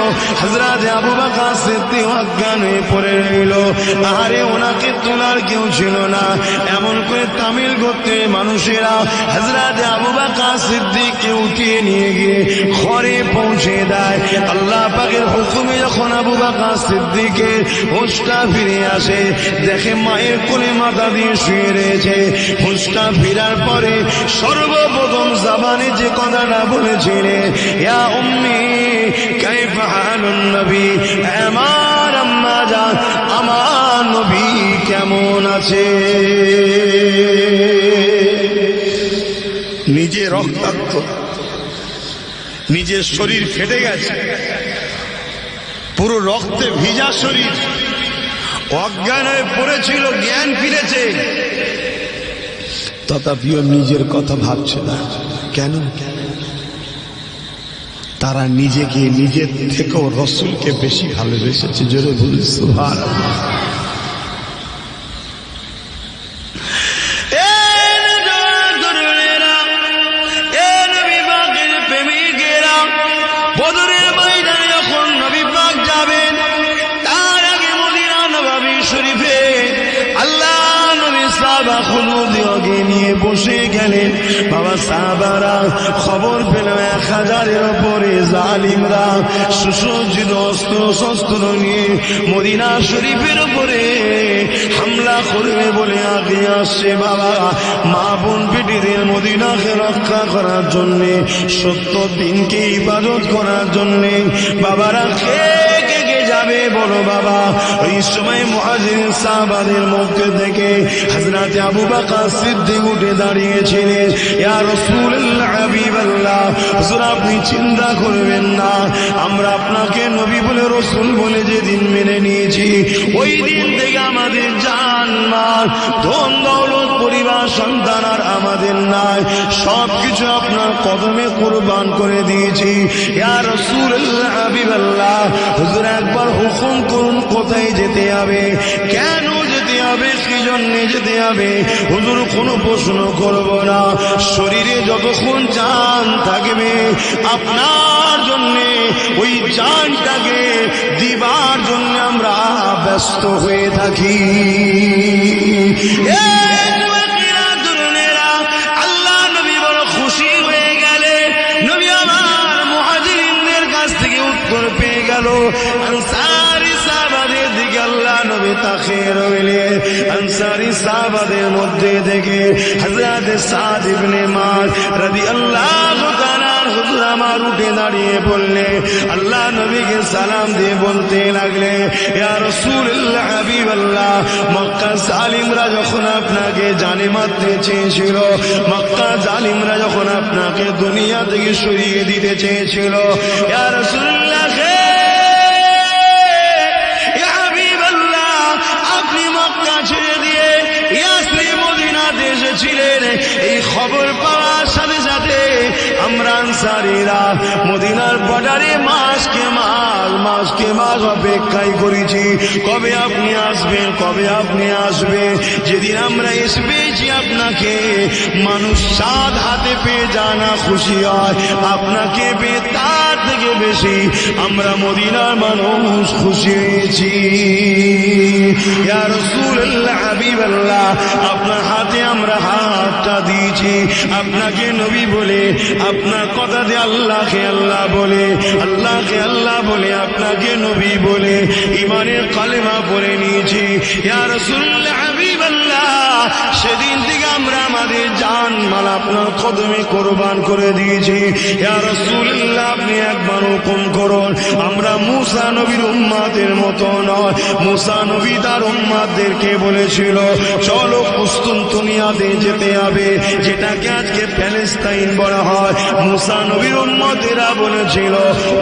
হযরত আবু বকর সিদ্দিক অজ্ঞান হয়ে পড়ে রইল। আরে ওনাকে তোলার কেউ ছিল না। এমন করে তামিল গোত্রের মানুষেরা হযরত আবু বকর সিদ্দিককে উঠিয়ে নিয়ে গিয়ে ঘরে পৌঁছে দেয়। আল্লাহ পাকের হুকুমে যখন আবু বকর সিদ্দিকের হুঁশটা ফিরে আসে, দেখে মায়ের কোলে মাথা দিয়ে শুয়ে রয়েছে। হুঁশটা ফিরার পরে সর্বপ্রথম জবানে যে কথাটা বলেছিলেন, ইয়া উম্মি কাইফা হালুন নবী, আমার আম্মা জান, আমার নবী কেমন আছে। নিজে রক্তাক্ত, নিজের শরীর ফেটে গেছে, পুরো রক্তে ভিজা শরীর, অজ্ঞান হয়ে পড়েছিল, জ্ঞান ফিরেছে, তথাপিও নিজের কথা ভাবছে না। কেন? তারা নিজেকে নিজের থেকেও রসুলকে বেশি ভালোবেসেছে। জোরে বলি সুবহানাল্লাহ। বদরের ময়দানে যখন নবী পাক যাবেন, তার আগে মদিনা নববী শরীফে আল্লাহ নবী সাহাবা খুলুদিওকে নিয়ে বসে গেলেন। বাবা সাহাবারা খবর পেল 1000-এর উপরে জালিমরা সুসজ্জিত অস্ত্র শস্ত্র নিয়ে মদিনা শরীফের উপরে হামলা করবে বলে আগে আসছে। বাবা, মা বোন বেটিদের মদিনাকে রক্ষা করার জন্যে, 70 দিনকে ইবাদত করার জন্যে বাবারা কে যাবে বলো বাবা। ওই সময় মুহাজিরিন সাহাবাদের মধ্যে থেকে হযরত আবু বকর সিদ্দিক উঠে দাঁড়িয়েছিলেন। ইয়া রাসূলুল্লাহ, হাবিবাল্লাহ, হুজুর আপনি চিন্তা করবেন না, আমরা আপনাকে নবী বলে রাসূল বলে যেদিন মেনে নিয়েছি, ওই দিন থেকে আমাদের জান মাল ধন দৌলত পরিবার সন্তান আর আমাদের নাই, সবকিছু আপনার কদমে কুরবান করে দিয়েছি। ইয়া রাসূলুল্লাহ, হাবিবাল্লাহ, হুজুর একবার হুকুম করুন কোথায় যেতে হবে, কেন যেতে হবে, কি জন্য যেতে হবে। হুজুর কোনো প্রশ্ন করব না, শরীরে যতক্ষণ জান থাকবে আপনার জন্য ওই জানটাকে দিবার জন্য আমরা ব্যস্ত হয়ে থাকি। আল্লাহ নবী বড় খুশি হয়ে গেলে, নবী আমার মুহাজিরিনদের কাছ থেকে উত্তর পেয়ে গেল। আনসারী সাহাবাদের দিকে আল্লাহ নবী তাকিয়ে রইলেন। আনসারী সাহাবাদের মধ্যে থেকে হযরত সাদ ইবনে মায রাদিয়াল্লাহু তাআলা হুজুর আমার উঠে দাঁড়িয়ে বললে, আল্লাহ নবীকে সালাম দিয়ে বলতে লাগলে, ইয়া রাসূলুল্লাহ, হাবিবাল্লাহ, মক্কা জালিমরা যখন আপনাকে জানে মারতে চেয়েছিল, মক্কা জালিমরা যখন আপনাকে দুনিয়া থেকে সরিয়ে দিতে চেয়েছিল, ইয়া রাসূলুল্লাহ, আপনি মক্কা ছেড়ে দিয়ে ইয়াসরিব মদিনাতে এসেছিলেন। এই খবর পাওয়ার সাথে সাথে আমরা আনসারীরা মদিনার বর্ডারে মাসকে মাস মাসকে মাস অপেক্ষায় করেছি, কবে আপনি আসবেন, কবে আপনি আসবেন। যেদিন আমরা এসে পেয়েছি আপনাকে, মানুষ সাত হাতে পেয়ে জানা খুশি হয়, আপনাকে পেয়ে তার থেকে বেশি আমরা মদিনার মানুষ খুশি হয়েছি। ইয়া রাসূলুল্লাহ, হাবিবাল্লাহ, আপনার হাতে আমরা হাতটা দিয়েছি, আপনাকে নবী বলে, আপনার কথাতে আল্লাহকে আল্লাহ বলে, আল্লাহকে আল্লাহ বলে, আপনাকে নবী বলে ঈমানের কালেমা পড়ে নিয়েছি। ইয়া রাসূলুল্লাহ, হাবিবাল্লাহ, সেদিন থেকে আমরা আমাদের জান মাল আপনার কদমে কোরবান করে দিয়েছি। ইয়া রাসূলুল্লাহ, আপনি একবার হুকুম করুন, আমরা মুসা নবীর উম্মতের মতো নয়। মুসা নবী তার উম্মতদেরকে বলেছিল, চলো কুস্তুনতুনিয়াতে যেতে হবে, যেটাকে আজকে প্যালেস্তাইন বলা হয়। মুসা নবীর উম্মতেরা বলেছিল,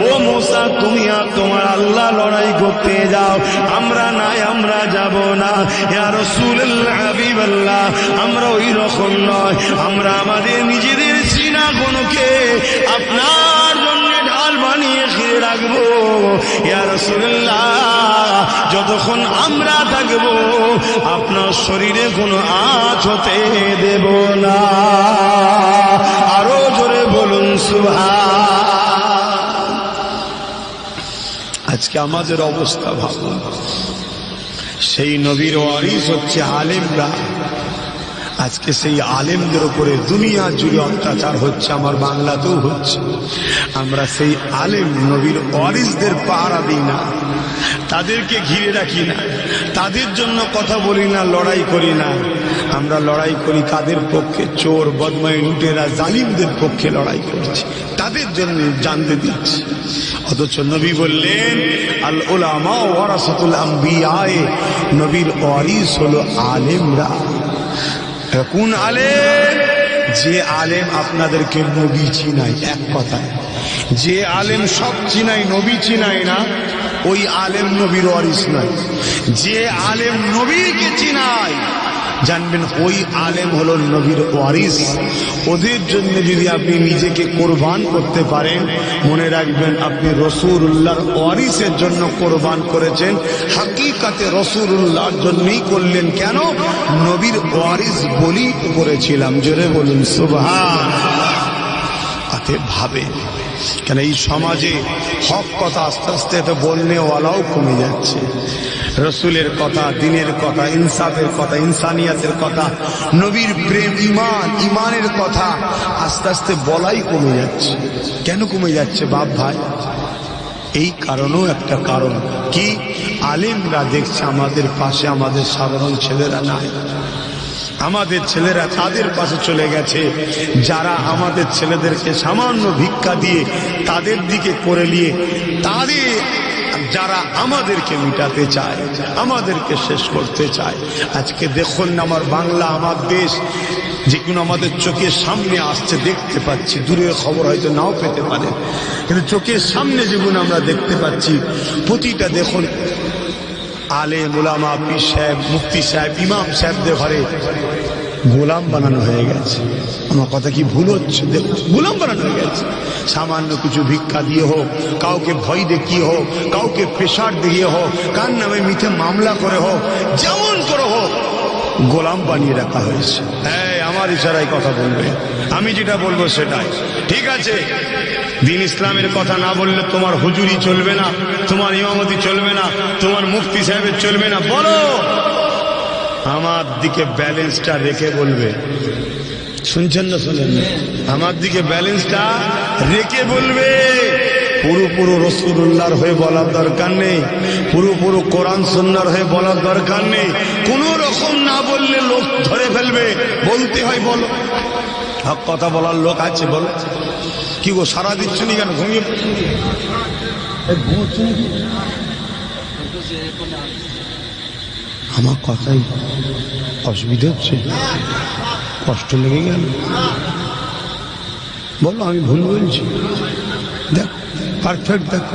ও মুসা, তুমি আর তোমার আল্লাহ লড়াই করতে যাও, আমরা নাই, আমরা যাব না। ইয়া রাসূলুল্লাহ, হাবিবাল্লাহ, আমরা ওই রকম নয়, আমরা আমাদের নিজেদের সিনাগুলোকে আপনার জন্য ঢাল বানিয়ে ঘিরে রাখবো। ইয়া রাসূলুল্লাহ, যতক্ষণ আমরা থাকবো আপনার শরীরে কোনো আঁচ হতে দেব না। আরো জোরে বলুন সুবহান। আজকে আমাদের অবস্থা ভাবুন, সেই নবীর ওয়ারিস হচ্ছে আলেমরা। আজকে সেই আলেমদের উপরে দুনিয়া জুড়ে অত্যাচার হচ্ছে, আমার বাংলাতেও হচ্ছে। আমরা সেই আলেম নবীর ওয়ারিসদের পাহারা দিই না, তাদেরকে ঘিরে রাখি না, তাদের জন্য কথা বলি না, লড়াই করি না। আমরা লড়াই করি কাদের পক্ষে? চোর, বদমাই, লুটেরা, জালিমদের পক্ষে লড়াই করছি, তাদের জন্য জানতে দিচ্ছি। অথচ নবী বললেন, আল উলামা ওয়ারাসাতুল আম্বিয়া, নবীর ওয়ারিস হলো আলেমরা। কোন আলেম? যে আলেম আপনাদেরকে নবী চিনাই। এক কথায়, যে আলেম সব চিনাই, নবী চিনাই না, ওই আলেম নবীর ওয়ারিস নয়। যে আলেম নবীকে চিনাই, জানবেন ওই আলেম হলো নবীর ওয়ারিস। ওদের জন্য যদি আপনি নিজেকে কোরবান করতে পারেন, মনে রাখবেন আপনি রাসূলুল্লাহর ওয়ারিসের জন্য কোরবান করেছেন। হাকিকাতে রাসূলুল্লাহর জন্যই করলেন। কেন? নবীর ওয়ারিস বলি করেছিলাম। জোরে বলুন সুবহানাল্লাহ। আতে ভাবে কেন এই সমাজে হক কথা আস্তে আস্তে তো বলনেওয়ালাও কমে যাচ্ছে। রসুলের কথা, দিনের কথা, ইনসাফের কথা, ইনসানিয়াতের কথা, নবীর প্রেম, ইমান, ইমানের কথা আস্তে আস্তে বলাই কমে যাচ্ছে। কেন কমে যাচ্ছে বাপ ভাই? এই কারণেও একটা কারণ কি, আলেমরা দেখছে আমাদের পাশে, আমাদের সাধারণ ছেলেরা নাই। আমাদের ছেলেরা তাদের পাশে চলে গেছে, যারা আমাদের ছেলেদেরকে সামান্য ভিক্ষা দিয়ে তাদের দিকে করে নিয়ে, তাদের যারা আমাদেরকে মিটাতে চায়, আমাদেরকে শেষ করতে চায়। আজকে দেখুন আমার বাংলা, আমার দেশ, যেগুলো আমাদের চোখের সামনে আসছে, দেখতে পাচ্ছি। দূরের খবর হয়তো নাও পেতে পারে, কিন্তু চোখের সামনে যেগুলো আমরা দেখতে পাচ্ছি, প্রতিটা দেখুন আলেম, উলামা, পীর সাহেব, মুফতি সাহেব, ইমাম সাহেবদের ঘরে গোলাম বানানো হয়ে গেছে। আমার কথা কি ভুল হচ্ছে? দেখুন, গোলাম বানানো হয়ে গেছে। সামান্য কিছু ভিক্ষা দিয়ে হোক, কাউকে ভয় দেখিয়ে হোক, কাউকে প্রেশার দিয়ে হোক, কার নামে মিথ্যে মামলা করে হোক, যেমন করে হোক, গোলাম বানিয়ে রাখা হয়েছে। হ্যাঁ, আমার ইশারায় কথা বলবে, আমি যেটা বলবো সেটাই ঠিক আছে। দিন ইসলামের কথা না বললে তোমার হুজুরি চলবে না, তোমার ইমামতি চলবে না, তোমার মুফতি সাহেবের চলবে না। বলো, আমার দিকে ব্যালেন্সটা রেখে বলবে। শুনছেন না? শুনেন, আমার দিকে ব্যালেন্সটা রেখে বলবে। পুরো রাসূলুল্লাহর হয়ে বলার দরকার নেই, পুরো কোরআন সুন্নাহর হয়ে বলার দরকার নেই। কোন রকম না বললে লোক ধরে ফেলবে, বলতে হয় বলো। হক কথা বলার লোক আছে, বলো। কি গো, সারা দিচ্ছ নি কেন? ঘুমিয়ে আমার কথাই অসুবিধা হচ্ছে, কষ্ট লেগে গেল? বলো, আমি ভুল বলছি। দেখ, পারফেক্ট দেখ,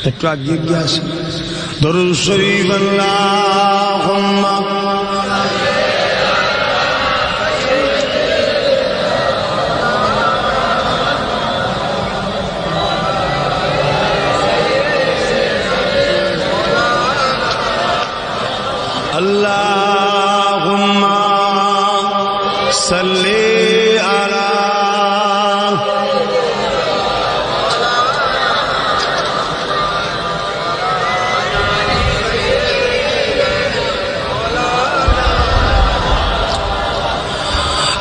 একটু আগে গিয়ে আসি। দরুদ শরীফ আল্লাহুম্মা اللہم صلی علی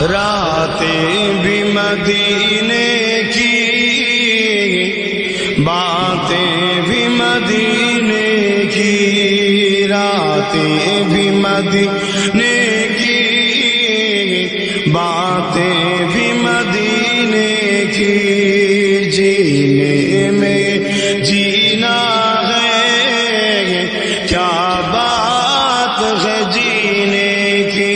راتیں بھی مدینے کی باتیں بھی مدینے کی راتیں بھی مدینے کی باتیں بھی مدینے کی جینے میں جینا ہے کیا بات ہے جینے کی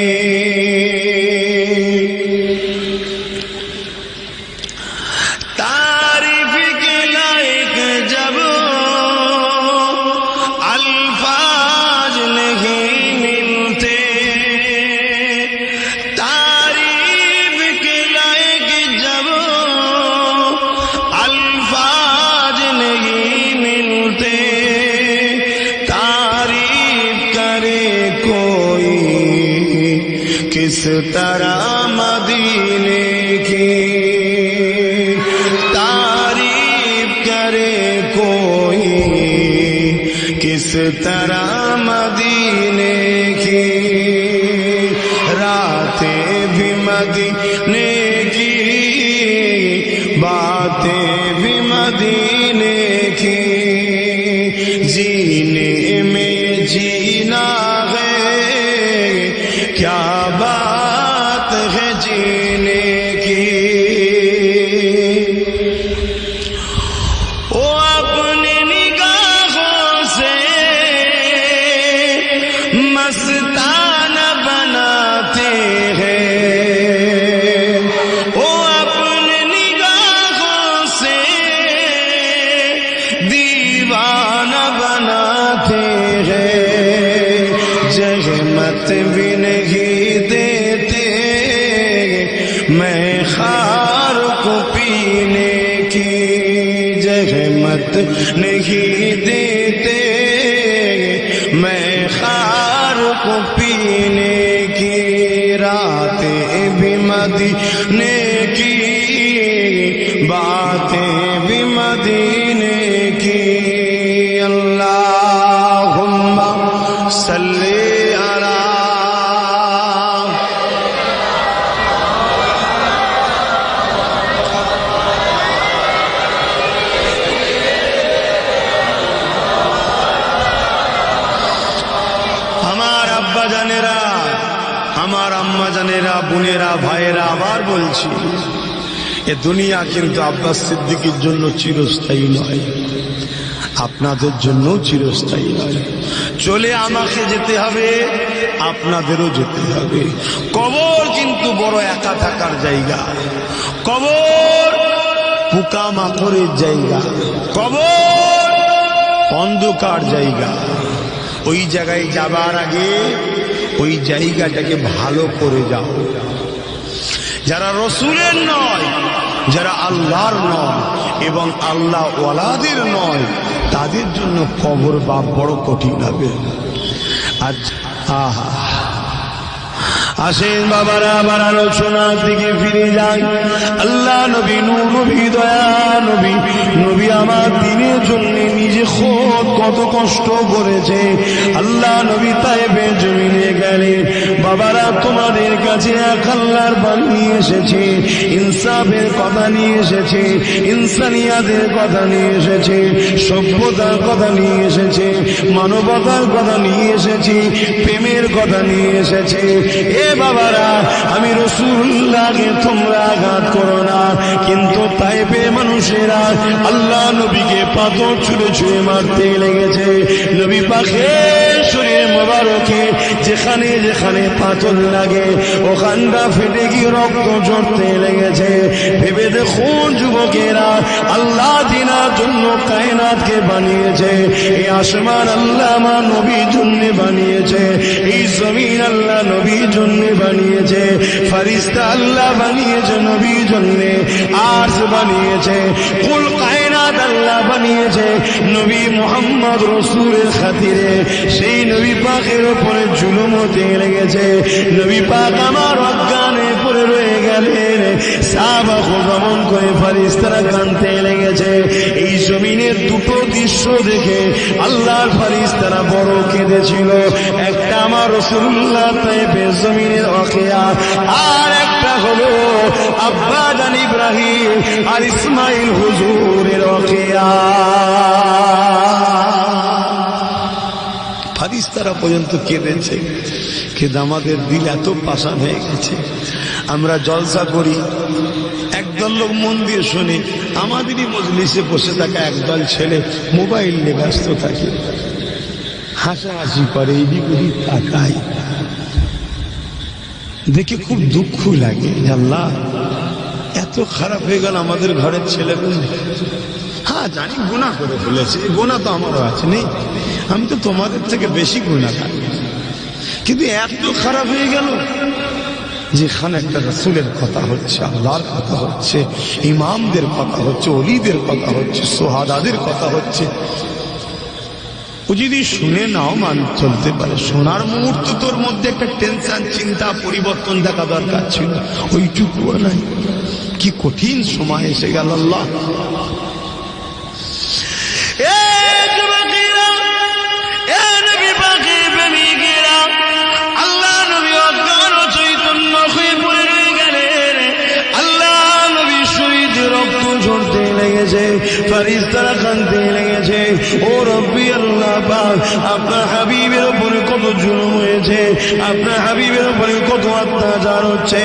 کس طرح مدینے کی تعریف کرے کوئی کس طرح مدینے کی راتیں بھی مدینے کی باتیں بھی مدینے کی جینے میں جینا کیا بات ہے جینے کی وہ اپنی نگاہوں سے مستانہ بناتے ہیں وہ اپنی نگاہوں سے دیوانہ بناتے ہیں جہمت بھی نہیں دیتے میں خار کو پینے کی جہمت نہیں دیتے میں خار کو پینے کی راتیں بھی مدینے کی باتیں بھی مدینے کی اللہم صلی আমার আম্মা জানেরা বোনেরা ভাইয়েরা আবার বলছি এ দুনিয়া কিন্তু আব্বাস সিদ্দিকীর জন্য চিরস্থায়ী নয় আপনাদের জন্য চিরস্থায়ী নয় চলে আমাকে যেতে হবে আপনাদেরও যেতে হবে কবর কিন্তু বড় একা থাকার জায়গা কবর পোকামাকড়ের জায়গা কবর অন্ধকার জায়গা ওই জায়গায় যাবার আগে ওই জায়গাটাকে ভালো করে যাও যারা রসুলের নয় যারা আল্লাহর নয় এবং আল্লাহ ওয়ালাদের নয় তাদের জন্য কবর বা বড় কঠিন হবে আজ আহা আসেন বাবারা আবার আলোচনার দিকে ফিরে যান আল্লাহ নবী নূর নবী দয়া নবী নবী আমার দিনের জন্য নিজে খোদ কত কষ্ট করেছে আল্লাহ নবী তায়েফের জমিনে গেলেন বাবারা তোমাদের কাছে এক আল্লাহর বাণী নিয়ে এসেছে ইনসাফের কথা নিয়ে এসেছে ইনসানিয়াতের কথা নিয়ে এসেছে সভ্যতার কথা নিয়ে এসেছে মানবতার কথা নিয়ে এসেছে প্রেমের কথা নিয়ে এসেছে এ বাবারা আমি রাসূলুল্লাহকে তোমরা আঘাত করো না কিন্তু তায়েফে মানুষেরা আল্লাহ নবীকে পাথর ছুঁড়ে ছুঁড়ে মারতে লেগেছে নবী পাকের শরীর মোবারকে যেখানে যেখানে পাথর লাগে ওখানটা ফেটে গিয়ে রক্ত ঝরতে লেগেছে ভেবে দেখুন যুবকেরা আল্লাহ দিনার জন্য কায়নাতকে বানিয়েছে এই আসমান আল্লাহ আমার নবীর জন্য বানিয়েছে এই জমিন আল্লাহ নবীর জন্য বানিয়েছে ফেরেশতা আল্লাহ বানিয়েছে নবীর জন্য আরশ বানিয়েছে কুল কায়নাত আল্লাহ বানিয়েছে নবী মুহাম্মদ রাসূলের খাতিরে সেই নবী নবী পাকের উপরে জুলুম হতে লেগেছে। নবী পাক আমার অজ্ঞানে পড়ে রয়ে গেলেন। সাহাবা গমন করে ফেরেশতারা কাঁদতে লেগেছে। এই জমিনের দুটো দৃশ্য দেখে আল্লাহর ফেরেশতারা বড় কেঁদেছিল। একটা আমার রাসূলুল্লাহ তায়েফের জমিনের ওয়াকিয়া, আর একটা হলো আব্বা জান ইব্রাহিম আর ইসমাইল হুজুরের ওয়াকিয়া। ফেরেশতারা পর্যন্ত কেঁদেছে, কিন্তু আমাদের দিল এত পাষাণ হয়ে গেছে। আমরা জলসা করি, একদল লোক মন দিয়ে শুনি, আমাদেরই মজলিসে বসে থাকা একদল ছেলে মোবাইল নিয়ে ব্যস্ত থাকে, হাসাহাসি করে, এদিক ওদিক তাকায়, দেখে খুব দুঃখ লাগে। আল্লাহ, এত খারাপ হয়ে গেল আমাদের ঘরের ছেলেগুলো। হ্যাঁ জানি গুনাহ করে ফেলেছে, গুনাহ তো আমারও আছে, নেই আমি তো তোমাদের থেকে বেশি গুনাহগার, কিন্তু এত খারাপ হয়ে গেল। যেখানে একটা রাসূলের কথা হচ্ছে, আল্লাহর কথা হচ্ছে, ইমামদের কথা হচ্ছে, ওলিদের কথা হচ্ছে, সোহাদাদের কথা হচ্ছে, ও যদি শুনে নাও মান চলতে পারে, শোনার মুহূর্ত তোর মধ্যে একটা টেনশন, চিন্তা, পরিবর্তন দেখা দরকার ছিল, ওইটুকুও নাই। কি কঠিন সময় এসে গেল। আল্লাহ, ফেরেশতারা কাঁদতে লেগেছে। ও রব্বি আল্লাহ পাক, আপনার হাবিবের উপরে কত জুলুম হয়েছে, আপনার হাবিবের উপরে কত অত্যাচার হচ্ছে।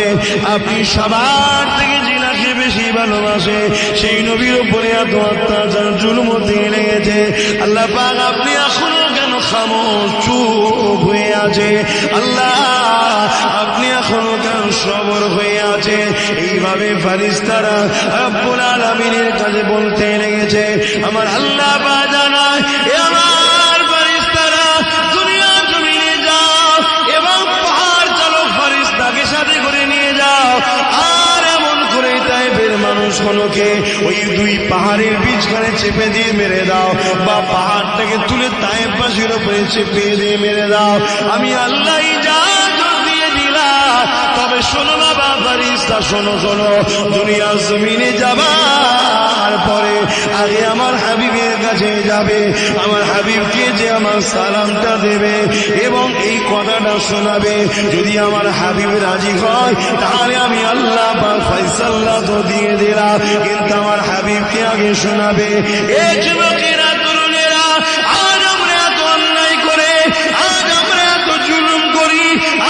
আপনি সবার থেকে জিনাকে বেশি ভালোবাসে, সেই নবীর উপরে এত অত্যাচার জুলুম হতে লেগেছে। আল্লাহ পাক, আপনি এখনো কেন খামোশ, চুপ হয়ে আছে? আল্লাহ, আপনি এখনো কেন সবর হয়ে আছে? এইভাবে ফেরেশতারা রব্বুল আলামিনের কাছে বলতে লেগেছে। আমার আল্লাহ বাজানা, আমার ফেরেশতারা দুনিয়ার জমিনে যাও এবং পাহাড় চালক ফেরেশতাকে সাথে করে নিয়ে যাও, আর এমন করে তায়েফের মানুষগুলোকে ওই দুই পাহাড়ের বীজখানে চেপে দিয়ে মেরে দাও, বা পাহাড়টাকে তুলে তায়েফবাসীর উপরে চেপে দিয়ে মেরে দাও। আমি আল্লাহ ইজাজত দিয়ে দিলাম। তবে শোনো বাবা ফেরেশতা, শোনো শোনো, দুনিয়ার জমিনে যাবার পরে আগে আমার হাবিবের কাছে যাবে, আমার হাবিবকে যে আমার সালামটা দেবে এবং এই কথাটা শোনাবে। যদি আমার হাবিব রাজি হয় তাহলে আমি আল্লাহ পাক ফয়সালা তো দিয়ে দিলাম, কিন্তু আমার হাবিবকে আগে শোনাবে। এই যুবকেরা, তরুণেরা, আজ আমরা এত অন্যায় করে, আজ আমরা এত জুলুম করি,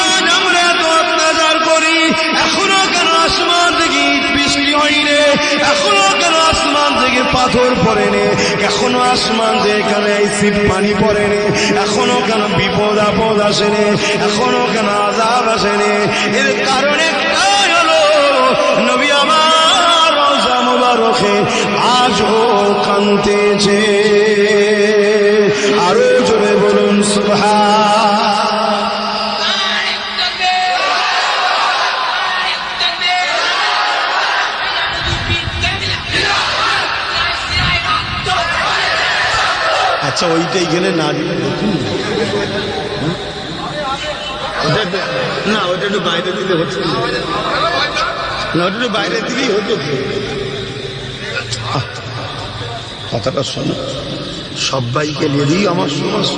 আজ আমরা এত অত্যাচার করি, এখনো কেন আসমান থেকে ইট বৃষ্টি হয়নি? এখনো কেন আসমান থেকে পাথর পড়েনি? এখনো আসমান থেকে এখানে অ্যাসিড পানি পড়েনি? এখনো কেন বিপদ আপদ আসেনি? এখনো কেন আযাব আসেনি? এর কারণ একটাই হলো, নবী আমার রওজা মুবারকে আজও কাঁদতেছে। আরো জোরে বলুন সুবহান। আচ্ছা, ওইটাই গেলে না দিলে না, ওটা একটু বাইরে দিলে হচ্ছে না, ওটা একটু বাইরে দিলেই হতো। কথাটা শোনো, সবাইকে নিয়েই আমার সমাজ,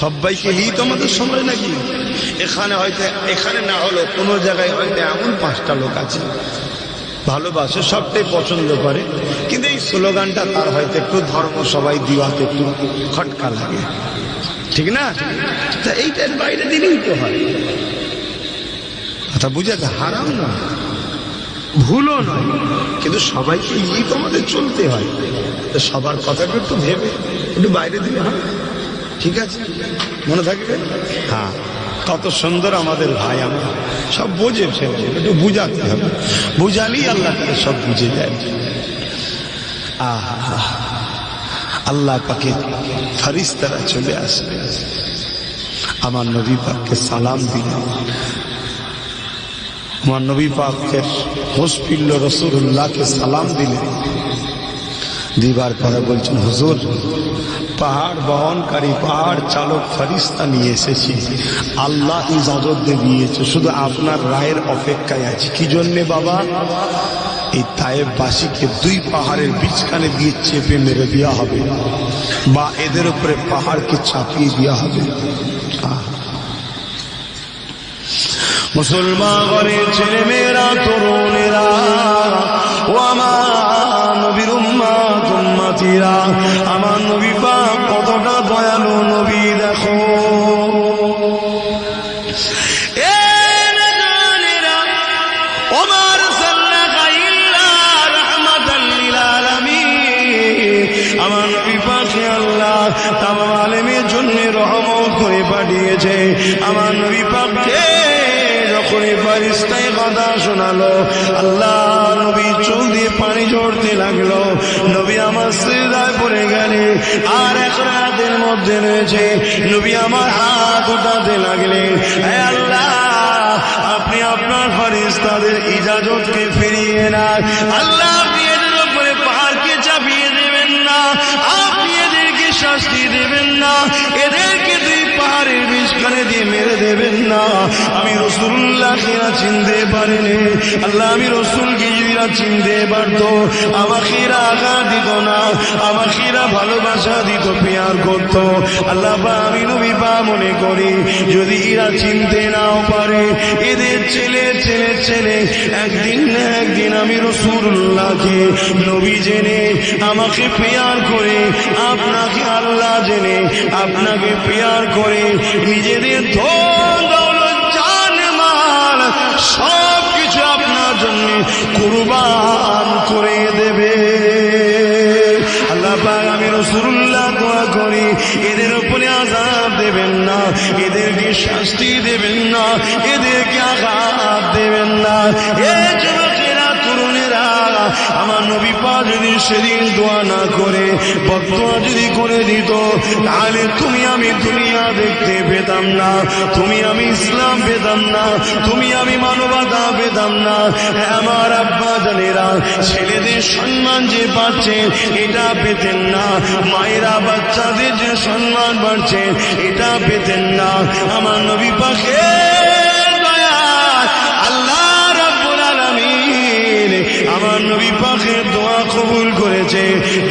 সবাইকে নিয়েই তো আমাদের সময় নাকি? এখানে হয়তো, এখানে না হলো কোনো জায়গায় হয়তো এমন 5টা লোক আছে ভালোবাসে, সবটাই পছন্দ করে, কিন্তু এই স্লোগানটা তার হয়তো একটু ধর্ম সবাই দিওয়াতে একটু খটকা লাগে, ঠিক না? তা এইটার বাইরে দিলেই তো হয়। কথা বুঝাতে হারাম না, ভুলও নয়, কিন্তু সবাইকে নিয়েই তো আমাদের চলতে হয়। তো সবার কথাটা একটু ভেবে একটু বাইরে দিলে হয়, ঠিক আছে? মনে থাকবে? হ্যাঁ, কত সুন্দর আমাদের ভাই, আমরা সব বোঝে, একটু বুঝাতে হবে, বুঝালেই আল্লাহ তাআলা সব বুঝে যায়। আল্লাহ পাকে ফেরেশতারা চলে আসবে, আমার নবী পাককে সালাম দিলেন। আমার নবী পাকের হোশ ফিরল, রাসূলুল্লাহকে সালাম দিলেন। দিবার পরে বলছেন, হুজুর পাহাড় বহনকারী পাহাড় চালক ফেরেশতা নিয়ে এসেছি। আল্লাহ ইজাজত দিয়েছে, শুধু আপনার রায়ের অপেক্ষায় আছি। কি জন্যে বাবা? এই তায়েববাসীকে দুই পাহাড়ের বিচখানে দিয়ে চেপে মেরে দেওয়া হবে, বা এদের উপরে পাহাড়কে চাপিয়ে দেওয়া হবে। মুসলমান ঘরের ছেলে মেয়েরা, তরুণেরা, ও আমার নবীর উম্মত উম্মতিরা, আমার নবী পাক কতটা দয়ালু নবী দেখো। আমার নবী পাকে আল্লাহ তামাম আলেমের জন্য রহমত করে পাঠিয়েছে। আমার নবী পাককে যখনই ফেরেশতায় কথা শোনালো, আল্লাহ নবী চোখ দিয়ে পানি ঝরতে লাগলো। নবী আমার সিজদায় পড়ে গেলে, আর এক রাতের মধ্যে রয়েছে নবী আমার হাত উঠাতে লাগলেন। হে আল্লাহ, আপনি আপনার ফেরেশতাদের ইজাজতকে ফিরিয়ে নেন। আল্লাহ, আপনি এদের উপরে পাহাড়কে চাপিয়ে দেবেন না, আপনি এদেরকে শাস্তি দেবেন না, এদেরকে দুই পাহাড়ের বিচখানে দিয়ে মেরে দেবেন না। আমি রাসূলুল্লাহকে চিনতে পারিনি। আল্লাহ, আমি রাসূলকে যদি চিনতে পারতো, আমাকে আঘাত দিত না, আমাকে ভালোবাসা দিত, প্যার করতো। আল্লাহ, আমি নবী পা মনে করি, যদি এরা চিনতে নাও পারে, এদের ছেলে ছেলে ছেলে একদিন না একদিন আমি রাসূলুল্লাহকে নবী জেনে আমাকে প্যার করে, আপনাকে আল্লাহ জেনে আপনাকে প্যার করে, নিজেদের ধন দৌলত জান মাল সব কিছু আপনার জন্য কুরবান করে দেবে। আল্লাহ পাক, আমি রাসূলুল্লাহ দোয়া করি, এদের উপরে আযাব দেবেন না, এদেরকে শাস্তি দেবেন না, এদেরকে আঘাত দেবেন না। এ যুবকেরা, তরুণেরা, আমার নবী পাক যদি সেদিন দোয়া না করে বদদোয়া যদি করে দিত, তাহলে তুমি আমি দুনিয়া দেখতে পেতাম না, তুমি আমি ইসলাম পেতাম না, তুমি আমি মানবতা পেতাম না। আমার আব্বা জানেরা ছেলেদের সম্মান যে পাচ্ছে এটা পেতেন না, মায়েরা বাচ্চাদের যে সম্মান পাচ্ছে এটা পেতেন না। আমার নবী পাকের দয়া, আল্লাহ রাব্বুল আলামিন আমার নবী পাকের দোয়া কবুল করেছে।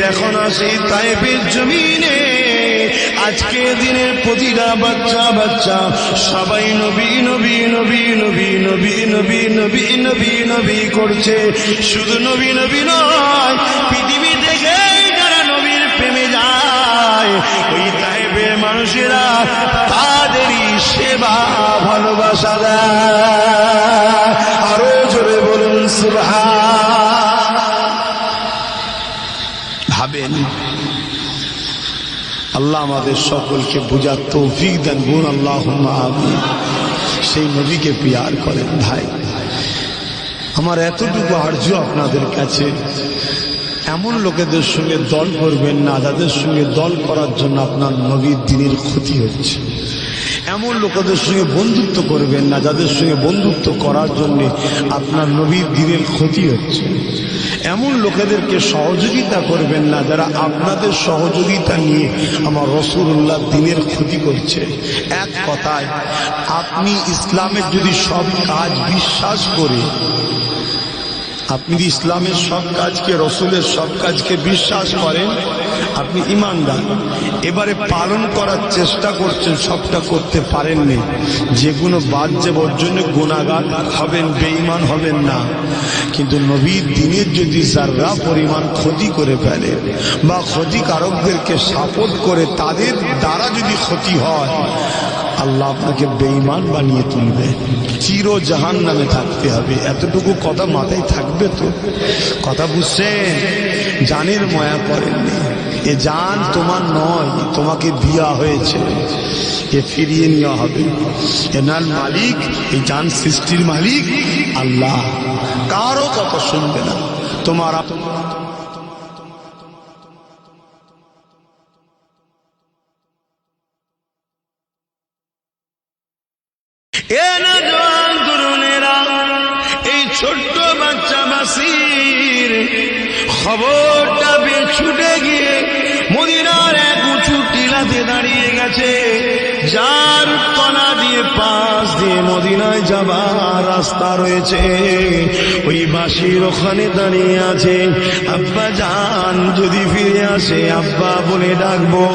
দেখো না, সেই তায়েফের জমিনে আজকে দিনের প্রতিটা বাচ্চা বাচ্চা সবাই নবী নবী নবী নবী নবী নবী নবী নবী নবী করছে। শুধু নবী নবী নয়, পৃথিবী থেকে যারা নবীর প্রেমে যায়, ওই তায়েফের মানুষেরা তাদেরই সেবা ভালোবাসা দেয়। আরো জোরে বলুন সুবহান। ভাবেন, আল্লাহ আমাদের সকলকে বুঝার তৌফিক দেন, বলুন আল্লাহুম্মা আমিন। সেই নবীকে প্যার করেন। ভাই আমার এতটুকু আরজু আপনাদের কাছে, এমন লোকেদের সঙ্গে দল করবেন না যাদের সঙ্গে দল করার জন্য আপনার নবীর দ্বীনের ক্ষতি হচ্ছে। এমন লোকেদের সঙ্গে বন্ধুত্ব করবেন না যাদের সঙ্গে বন্ধুত্ব করার জন্য আপনার নবীর দ্বীনের ক্ষতি হচ্ছে। এমন লোকেদেরকে সহযোগিতা করবেন না যারা আপনাদের সহযোগিতা নিয়ে আমার রাসূলুল্লাহ দ্বীনের ক্ষতি করছে। এক কথায়, আপনি ইসলামের যদি সব কাজ বিশ্বাস করে, আপনি ইসলামের সব কাজকে, রসুলের সব কাজকে বিশ্বাস করেন, আপনি ঈমানদার। এবারে পালন করার চেষ্টা করছেন, সবটা করতে পারেননি, যেগুলো বাদ যাবে ওর জন্য গুনাহগার হবেন, বেঈমান হবেন না। কিন্তু নবীর দ্বীনের যদি যারা পরিমাণ ক্ষতি করে ফেলে বা ক্ষতিকারকদেরকে সাপোর্ট করে, তাদের দ্বারা যদি ক্ষতি হয়, আল্লাহ আপনাকে বেঈমান বানিয়ে তুলবে, চির জাহান্নামে থাকতে হবে। এতটুকু কথা মাথায় থাকবে তো? কথা বুঝছেন? জানের ময়া করেননি, এ জান তোমার নয়, তোমাকে দেয়া হয়েছে, এ ফিরিয়ে নেওয়া হবে। এনার মালিক, এই জান সৃষ্টির মালিক আল্লাহ, কারো কথা শুনবে না তোমার। এই ছোট্ট বাচ্চা বাসির খবরটা ছুটে গিয়ে মদিনার এক উঁচু টিলাতে দাঁড়িয়ে গেছে, যার তলা দিয়ে পাশ দিয়ে মদিনায় যাবার রাস্তা রয়েছে। ওই বাঁশির ওখানে দাঁড়িয়ে আছে। আব্বা জান যদি ফিরে আসে আব্বা বলে ডাকবো।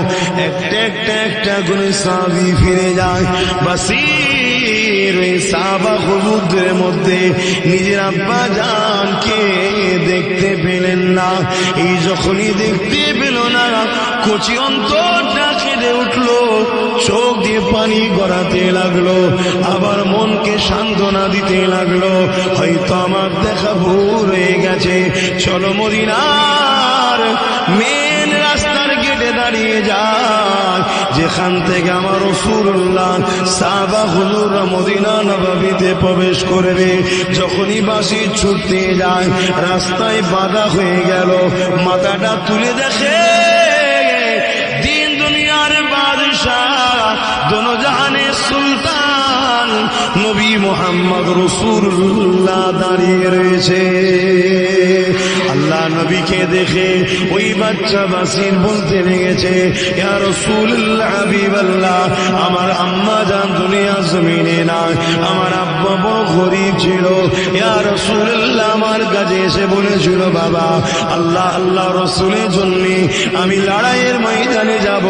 একটা একটা একটা করে সাহাবী ফিরে যায়। বাঁশির ওই সাহাবা হুজুরদের মধ্যে নিজের আব্বা জানকে দেখতে পেলেন না। এই যখনই দেখতে পেল না, কচি অন্তরটা কেঁদে উঠলো, চোখ দিয়ে পানি গড়াতে লাগলো, আবার মনকে সান্ত্বনা দিতে লাগলো, হয়তো আমার দেখা ভুল হয়ে গেছে, চলো মদিনার মেন রাস্তার গেটে দাঁড়িয়ে যায়, যেখান থেকে আমার রাসূলুল্লাহ সাহাবা হুজুররা মদিনা নববীতে প্রবেশ করবে। যখনই বাঁশি ছুটতে যায়, রাস্তায় বাধা হয়ে গেল। মাথাটা তুলে দেখে দিন দুনিয়ার বাদশাহ, দোনো জাহানের সুলতান নবী মুহাম্মদ রাসূলুল্লাহ দাঁড়িয়ে রয়েছে। আল্লাহ নবীকে দেখে ওই বাচ্চা বাসির বলতে লেগেছে, ইয়া রাসূলুল্লাহ হাবিবাল্লাহ, আমার আম্মা জান দুনিয়া জমিনে নাই, আমার আব্বা বড় গরীব ছিল। ইয়া রাসূলুল্লাহ আমার কাছে এসে বলেছিল, বাবা আল্লাহ আল্লাহ রাসূলের জন্য আমি লড়াইয়ের ময়দানে যাব,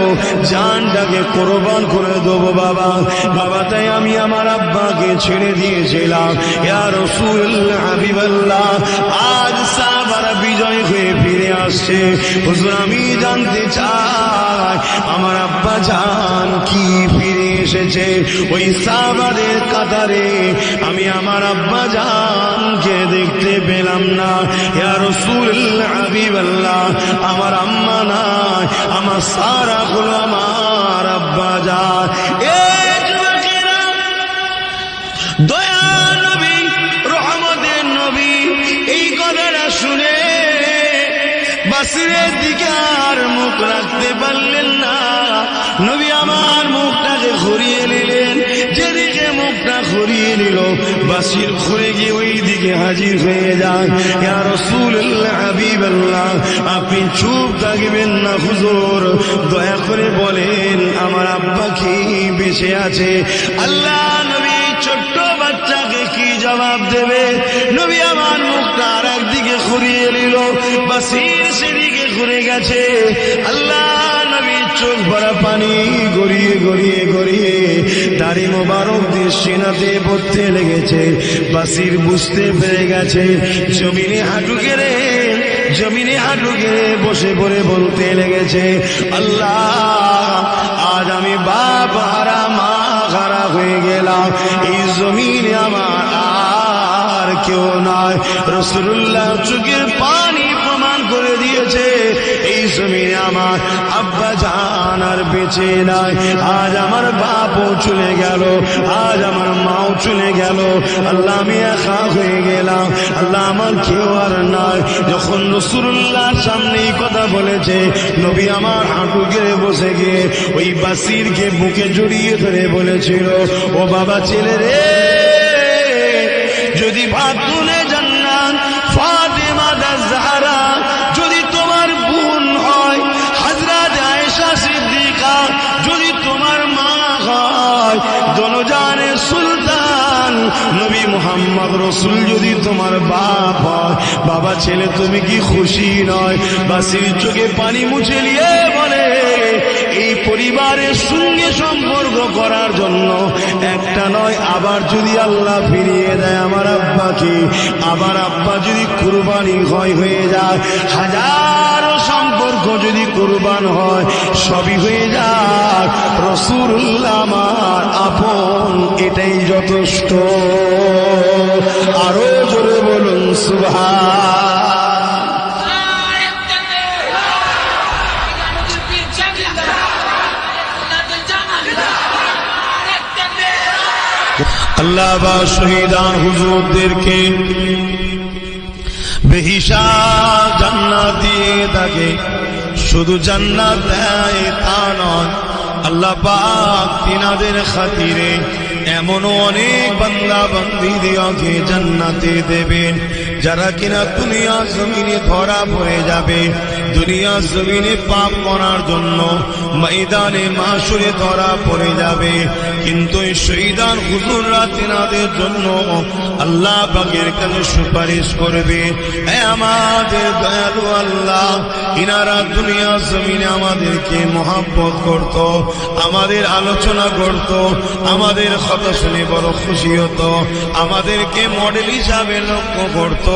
জানটাকে কোরবান করে দেবো বাবা। বাবা তাই আমি আমার আব্বাকে ছেড়ে দিয়েছিলাম। ইয়া রাসূলুল্লাহ হাবিবাল্লাহ, আজ সাহাবারা বিজয় হয়ে ফিরে আসছে। হুজুর আমি জানতে চাই আমার আব্বা জান কি ফিরে এসেছে? ওই সাহাবাদের কাতারে আমি আমার আব্বা জানকে দেখতে পেলাম না। ইয়া রাসূলুল্লাহ হাবিবাল্লাহ, আমার আম্মা নাই, আমার সারা হলো আমার আব্বা জান। দয়া নবী, রহমতের নবী এই কথাটা শুনে বাসিরের দিকে আর মুখ রাখতে পারলেন না। নবী আমার মুখটাকে ঘুরিয়ে নিলেন। যেদিকে মুখটা ঘুরিয়ে নিল, বাসির ঘুরে গিয়ে ওই দিকে হাজির হয়ে যায়। ইয়া রাসূলুল্লাহ হাবিবাল্লাহ, আপনি চুপ থাকবেন না হুজুর, দয়া করে বলেন আমার আব্বা কি বেঁচে আছে? আল্লাহ নবী ছোট্ট বাচ্চাকে কি জবাব দেবে? নবী আমার মুখটা আর একদিকে ঘুরিয়ে নিল, বাসির সেদিকে ঘুরে গেছে। আল্লাহ নবী চোখ ভরা পানি গড়িয়ে গড়িয়ে গড়িয়ে দাড়ি মোবারক দিয়ে সিনাতে পড়তে লেগেছে। বাসির বুঝতে পেরে গেছে। জমিনে হাঁটু গেড়ে বসে পড়ে বলতে লেগেছে, আল্লাহ আজ আমি বাপ হারা মা হারা হয়ে গেলাম, এই জমিনে আমার আর কেউ নাই। রাসূলুল্লাহ চোখের পানি প্রমাণ করে দিয়েছে, এই জমিনে আমার আব্বা জান আর বেঁচে নাই। আজ আমার বাপও চলে গেল, আজ আমার মাও চলে গেল। আল্লাহ আমি একা হয়ে গেলাম, আল্লাহ আমার কেউ আর নাই। যখন রাসূলুল্লাহর সামনে কথা বলেছে, নবী আমার হাঁটু গেড়ে বসে গিয়ে ওই বাসিরকে বুকে জড়িয়ে ধরে বলেছিল, ও বাবা ছেলে রে, যদি ভাতুনে জান্নাত ফাতেমা জাহরা যদি তোমার বোন হয়, হযরত আয়েশা সিদ্দিকা যদি তোমার মা হয়, দোনোজানের সুলতান নবী মুহাম্মদ রাসূল যদি তোমার বাপ হয়, বাবা ছেলে তুমি কি খুশি নয়? বাসির চোখে পানি মুছে নিয়ে বলে, এই পরিবারের সঙ্গে সম্পর্ক করার জন্য একটা নয়, আবার যদি আল্লাহ ফিরিয়ে দেয় আমার আব্বাকে, আবার আব্বা যদি কুরবানি হয়ে যায়, হাজারো সম্পর্ক যদি কুরবান হয়, সবই হয়ে যায়, রাসূলুল্লাহ আমার আপন, এটাই যথেষ্ট। আরো জোরে বলুন সুবহান। আল্লাহ বা শহীদান হুজুরদেরকে বেহিসাব জান্নাত দিয়ে থাকে। শুধু জান্নাত দেয় তা নয়, আল্লাহ পাক তিনাদের খাতিরে এমনও অনেক বান্দা বান্দীদেরকে জান্নাতে দেবেন যারা কিনা দুনিয়া জমিনে ধরা পড়ে যাবে, দুনিয়া জমিনে পাপ করার জন্য ময়দানে মাশরে ধরা পড়ে যাবে, কিন্তু এই শহীদান হুজুররা তিনাদের জন্য আল্লাহ পাকের কাছে সুপারিশ করবে। হে আমাদের দয়ালু আল্লাহ, ইনারা দুনিয়া জমিনে আমাদেরকে মহব্বত করত, আমাদের আলোচনা করত, আমাদের কথা শুনে বড় খুশি হতো, আমাদেরকে মডেল হিসাবে লক্ষ্য করত।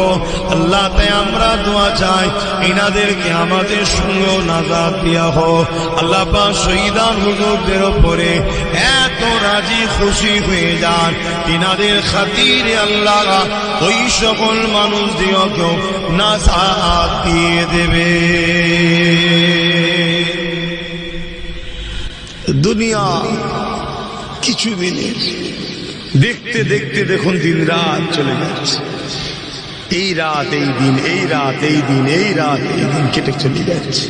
আল্লাহ, তাই আমরা দোয়া চাই ইনাদেরকে আমাদের সঙ্গেও নাজাত দিয়া হোক। আল্লাহ পাক শহীদান হুজুরদের উপরে এত রাজি খুশি হয়ে যান, ইনাদের খাতিরে আল্লাহ ওই সকল মানুষ দিয়েও নাজাত দিয়ে দেবে। দুনিয়া কিছু দিনের, দেখতে দেখতে দেখুন দিন রাত চলে যাচ্ছে, এই রাত এই দিন, এই রাত এই দিন, এই রাত এই দিন কেটে চলে যাচ্ছে।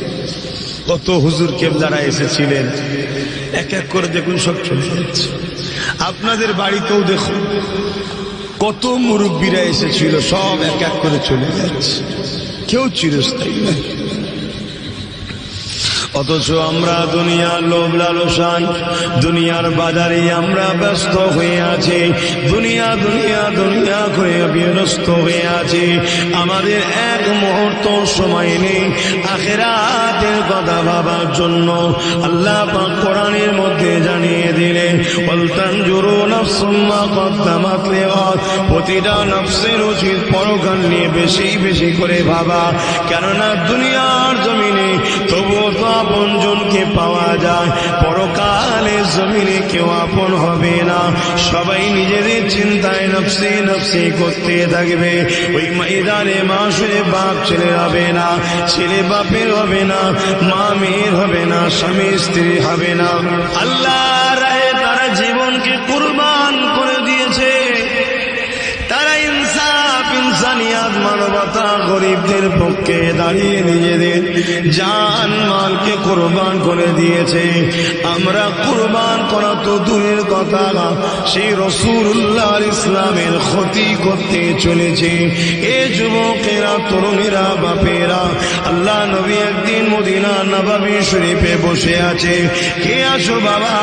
কত হুজুর কেবলারা এসেছিলেন, এক এক করে দেখুন সব চলে যাচ্ছে। আপনাদের বাড়িতেও দেখুন কত মুরব্বীরা এসেছিল, সব এক এক করে চলে যাচ্ছে, কেউ চিরস্থায়ী নাই। অথচ আমরা দুনিয়ার লোভ লালসায়, দুনিয়ার বাজারে আমরা ব্যস্ত হয়ে আছি, দুনিয়া দুনিয়া দুনিয়া করে বিরস্ত হয়ে আছি। আমাদের এক মুহূর্ত সময় নেই আখিরাতের কথা ভাবার জন্য। আল্লাহ পাক কোরআনের মধ্যে জানিয়ে দিলেন, ওয়ালতানজুরু নাফসুম মা কদ্দামাত লিগাদ, প্রতিটা নফসের উচিত পরকাল নিয়ে বেশি বেশি করে ভাবা। কেননা দুনিয়ার জমিনে তবুও তো আপনজনকে পাওয়া যায়, পরকালে জমিনে কেউ আপন হবে না। সবাই নিজেদের চিন্তায় নফসি নফসি করতে থাকবে। ওই ময়দানে মাশরে বাপ ছেলের হবে না, ছেলে বাপের হবে না, মা মেয়ের হবে না, স্বামী স্ত্রী হবে না। আল্লাহর রাহে তারা জীবনকে কুরবান করে দিয়েছে। তারা ইনসাফ, ইনসানিয়াত, মানবতা, গরিবদের পক্ষে দাঁড়িয়ে নিজেদের জান মালকে কুরবান করে দিয়েছে। আমরা কুরবান করা তো দূরের কথা, সেই রাসূলুল্লাহ ইসলামের ক্ষতি করতে চলেছে। এ যুবকেরা, তরুণেরা, বাপেরা, আল্লাহ নবী একদিন মদিনা নববী শরীফে বসে আছে। কে আসো বাবা,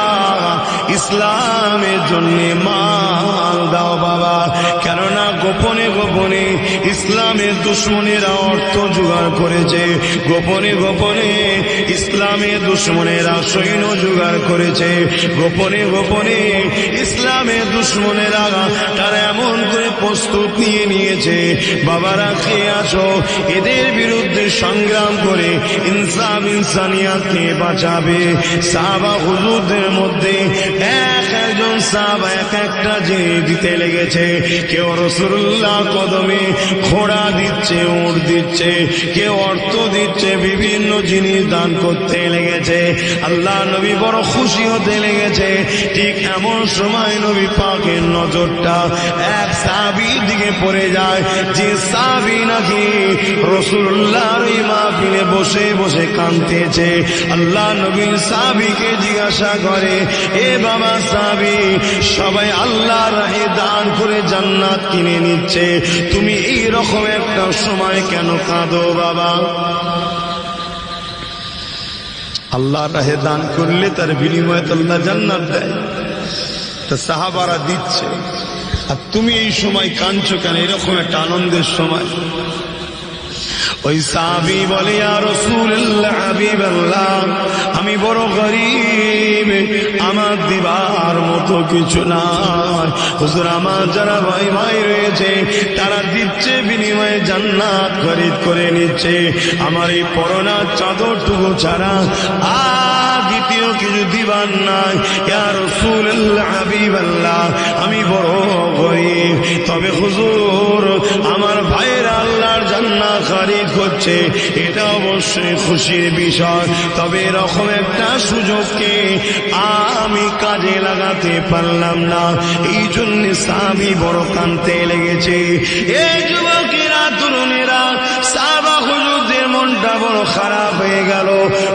ইসলামের জন্য মাল দাও বাবা। কেননা গোপনে গোপনে ইসলামের দুশ্মনেরা অর্থ জোগাড় করেছে, গোপনে গোপনে ইসলামের দুশ্মনেরা সৈন্য জোগাড় করেছে, গোপনে গোপনে ইসলামের দুশ্মনেরা তারা এমন করে প্রস্তুত নিয়ে নিয়েছে। বাবারা খেয়ে আসো, এদের বিরুদ্ধে সংগ্রাম করে ইনসাফ ইনসানিয়াতকে বাঁচাবে। সাহাবা হুজুরদের মধ্যে একজন সাহাবা এক একটা জিনিস দিতে লেগেছে। কেউ রাসূলুল্লাহ কদমে ঘোড়া দিচ্ছে, উট দিচ্ছে, কেউ অর্থ দিচ্ছে, বিভিন্ন জিনিস দান করতে লেগেছে। আল্লাহ নবী বড় খুশি হতে লেগেছে। ঠিক এমন সময় নবী পাকের নজরটা এক সাহাবীর দিকে পড়ে যায়, যে সাহাবী নাকি রাসূলুল্লাহর এই মাহফিলে বসে বসে কাঁদতেছে। আল্লাহ নবী সাহাবীকে জিজ্ঞাসা করে, এ বাবা সাহাবী, সবাই আল্লাহর রাহে দান করে জান্নাত কিনে নিচ্ছে, তুমি এই রকম একটা সময় কেন কাঁদো বাবা? আল্লাহর রাহে দান করলে তার বিনিময়ে আল্লাহ জান্নাত দেয়। তা সাহাবারা দিচ্ছে, আর তুমি এই সময় কাঁদছো কেন? এরকম একটা আনন্দের সময়। ওই সাহাবী বলে, ইয়া রাসূলুল্লাহ, হাবিবাল্লাহ, আমি বড় গরীব, আমার দিবার মতো কিছু নাই। হুজুর, আমার যারা ভাই ভাই রয়েছে তারা দিচ্ছে, বিনিময়ে জান্নাত খরিদ করে নিচ্ছে। আমার এই পরনা চাদরটুকু ছাড়া আর দ্বিতীয় কিছু দিবার নাই। ইয়া রাসূলুল্লাহ, হাবিবাল্লাহ, আমি বড় গরীব, তবে হুজুর আমার ভাইয়েরা আল্লাহর জান্নাত খরিদ করছে, এটা অবশ্যই খুশির বিষয়। তবে এরকম একটা সুযোগকে আমি কাজে লাগাতে পারলাম না, এই জন্য সাহাবী বড় কাঁদতে লেগেছে। এই যুবকেরা, তরুণেরা, সাহাবা হুজুরদের মনটা মনটা বড় খারাপ হয়ে গেল,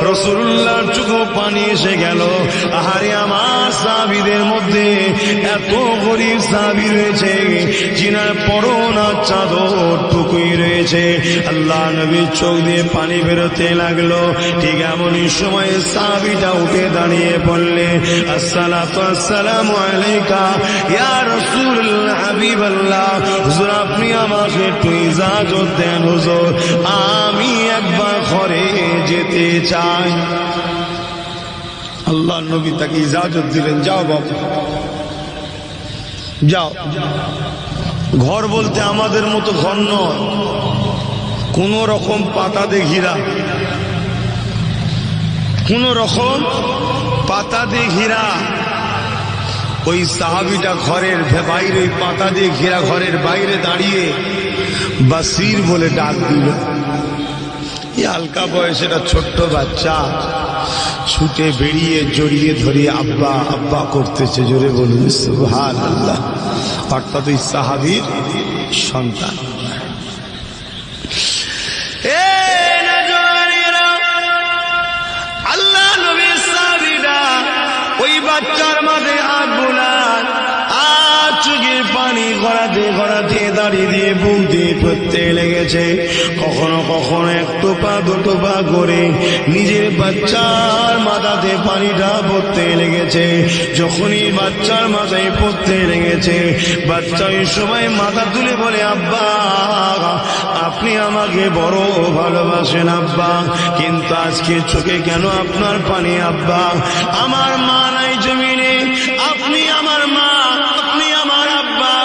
রাসূলুল্লাহর চোখে পানি এসে গেল। আহারে আমার সাহাবীদের মধ্যে এত গরীব সাহাবী রয়েছে যিনার পরনা চাদর টুকুই রয়েছে। আল্লাহ নবীর চোখ দিয়ে পানি বেরোতে লাগলো। ঠিক এমনই সময় সাহাবীটা উঠে দাঁড়িয়ে বললে, আসসালাতু আসসালামু আলাইকা ইয়া রাসূলুল্লাহ হাবিবাল্লাহ, হুজুর আপনি আমাকে একটু ইজাজত দেন হুজুর, আমি একবার ঘরে যেতে চাই। আল্লাহ নবী তাকে ইজাজত দিলেন, যাও বাবা যাও। ঘর বলতে আমাদের মতো ঘর নয়, কোন রকম পাতা দিয়ে ঘিরা, কোন রকম পাতা দিয়ে ঘিরা। ওই সাহাবীটা ঘরের বাইরে পাতা দিয়ে ঘেরা ঘরের বাইরে দাঁড়িয়ে বাসির বলে ডাক দিল। এই হালকা বয়সের ছোট্ট বাচ্চা ছুটে বেরিয়ে জড়িয়ে ধরে আব্বা আব্বা করতেছে। জোরে বলুন সুবহানাল্লাহ। অর্থাৎ ওই সাহাবীর সন্তান। আল্লাহ নবীর সাহাবীরা ওই বাচ্চার মাঝে হাত বুলান, আর চোখের পানি গড়াতে গড়াতে দাঁড়িয়ে দিয়ে বুক দিয়ে পড়তে লেগেছে। কখনো কখনো এক টোপা দুটো পা করে নিজের বাচ্চার মাথাতে পানিটা পড়তে লেগেছে। যখনই বাচ্চার মাথায় পড়তে লেগেছে, বাচ্চা ওই সময় মাথা তুলে বলে, আব্বা আপনি আমাকে বড় ভালোবাসেন আব্বা, কিন্তু আজকে চোখে কেন আপনার পানি আব্বা? আমার মা নাই জমিনে, আপনি আমার মা, আপনি আমার আব্বা,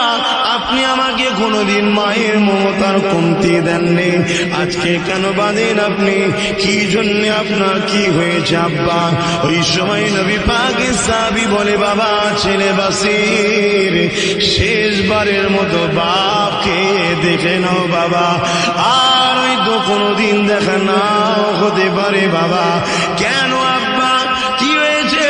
আপনি আমাকে কোনদিন মায়ের মমতার কমতি দেননি, আজকে কেন বাঁধেন আপনি? কি জন্য আপনার কি হয়েছে আব্বা? ওই সময় নবী পাকের সাহাবী বলে, বাবা ছেলে বাসির, শেষবারের মতো বাপকে দেখে নাও বাবা, আর ওই তো কোনদিন দেখা নাও হতে পারে বাবা। কেন আব্বা কি হয়েছে?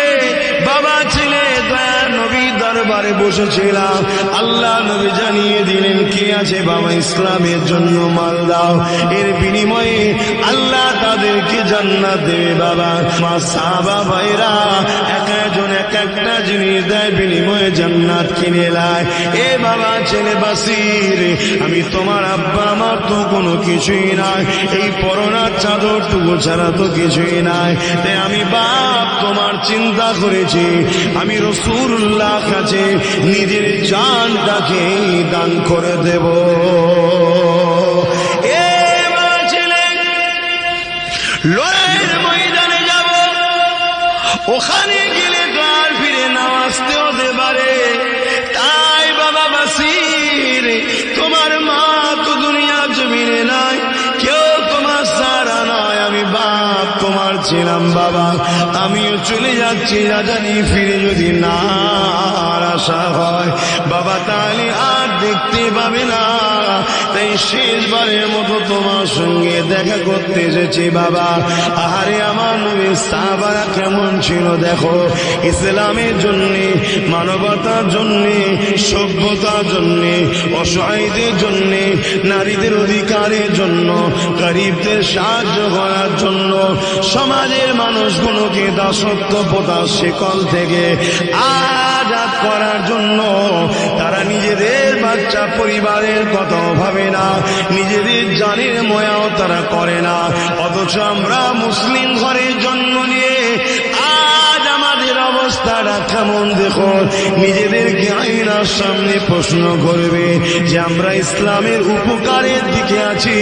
বাবা ছেলে দয়ার নবীর দরবারে বসেছিলাম, আল্লাহ নবী জানিয়ে দিলেন কে আছে বাবা ইসলামের জন্য মাল দাও, এর বিনিময়ে আল্লাহ তাদেরকে জান্নাত দেবে বাবা। মা সাহাবা ভাইরা এক একজন এক একটা জিনিস দেয়, বিনিময়ে জান্নাত কিনে লায়। এ বাবা ছেলে বাসির, আমি তোমার আব্বা, আমার তো কোনো কিছুই নাই, এই পরনার চাদরটুকু ছাড়া তো কিছুই নাই। তাই আমি বাপ তোমার চিন্তা করেছি, আমি রাসূলুল্লাহ কাছে নিজের জানটাকে দান করে দেব। এ বাবা ছেলে, লড়াইয়ের ময়দানে যাব, ওখানে গেলে তো আর ফিরে না আসতে হতে পারে। তাই বাবা বাসির, তোমার মা তো দুনিয়া জমিনে নাই, কেউ তোমার সারা নয়, আমি বাপ তোমার ছিলাম বাবা, আমিও চলে যাচ্ছি, না জানি ফিরে যদি না আসা হয় বাবা তাহলে আর দেখতে পাবে না। তাই শেষবারের মতো তোমার সঙ্গে দেখা করতে এসেছি বাবা। আহারে আমার নবীর সাহাবারা কেমন ছিল দেখো, ইসলামের জন্য, মানবতার জন্য, সভ্যতার জন্য, অসহায়দের জন্য, নারীদের অধিকারের জন্য, গরিবদের সাহায্য করার জন্য, সমাজের মানুষগুলোকে দাসত্ব প্রথার শিকল থেকে আজাদ করার জন্য তারা নিজেদের বাচ্চা পরিবারের কথাও ভাবে না, নিজেদের জানের ময়াও তারা করে না। অথচ আমরা মুসলিম ঘরে জন্ম নিয়ে আজ আমাদের অবস্থাটা কেমন দেখো। নিজেদেরকে আয়নার সামনে প্রশ্ন করবে যে আমরা ইসলামের উপকারের দিকে আছি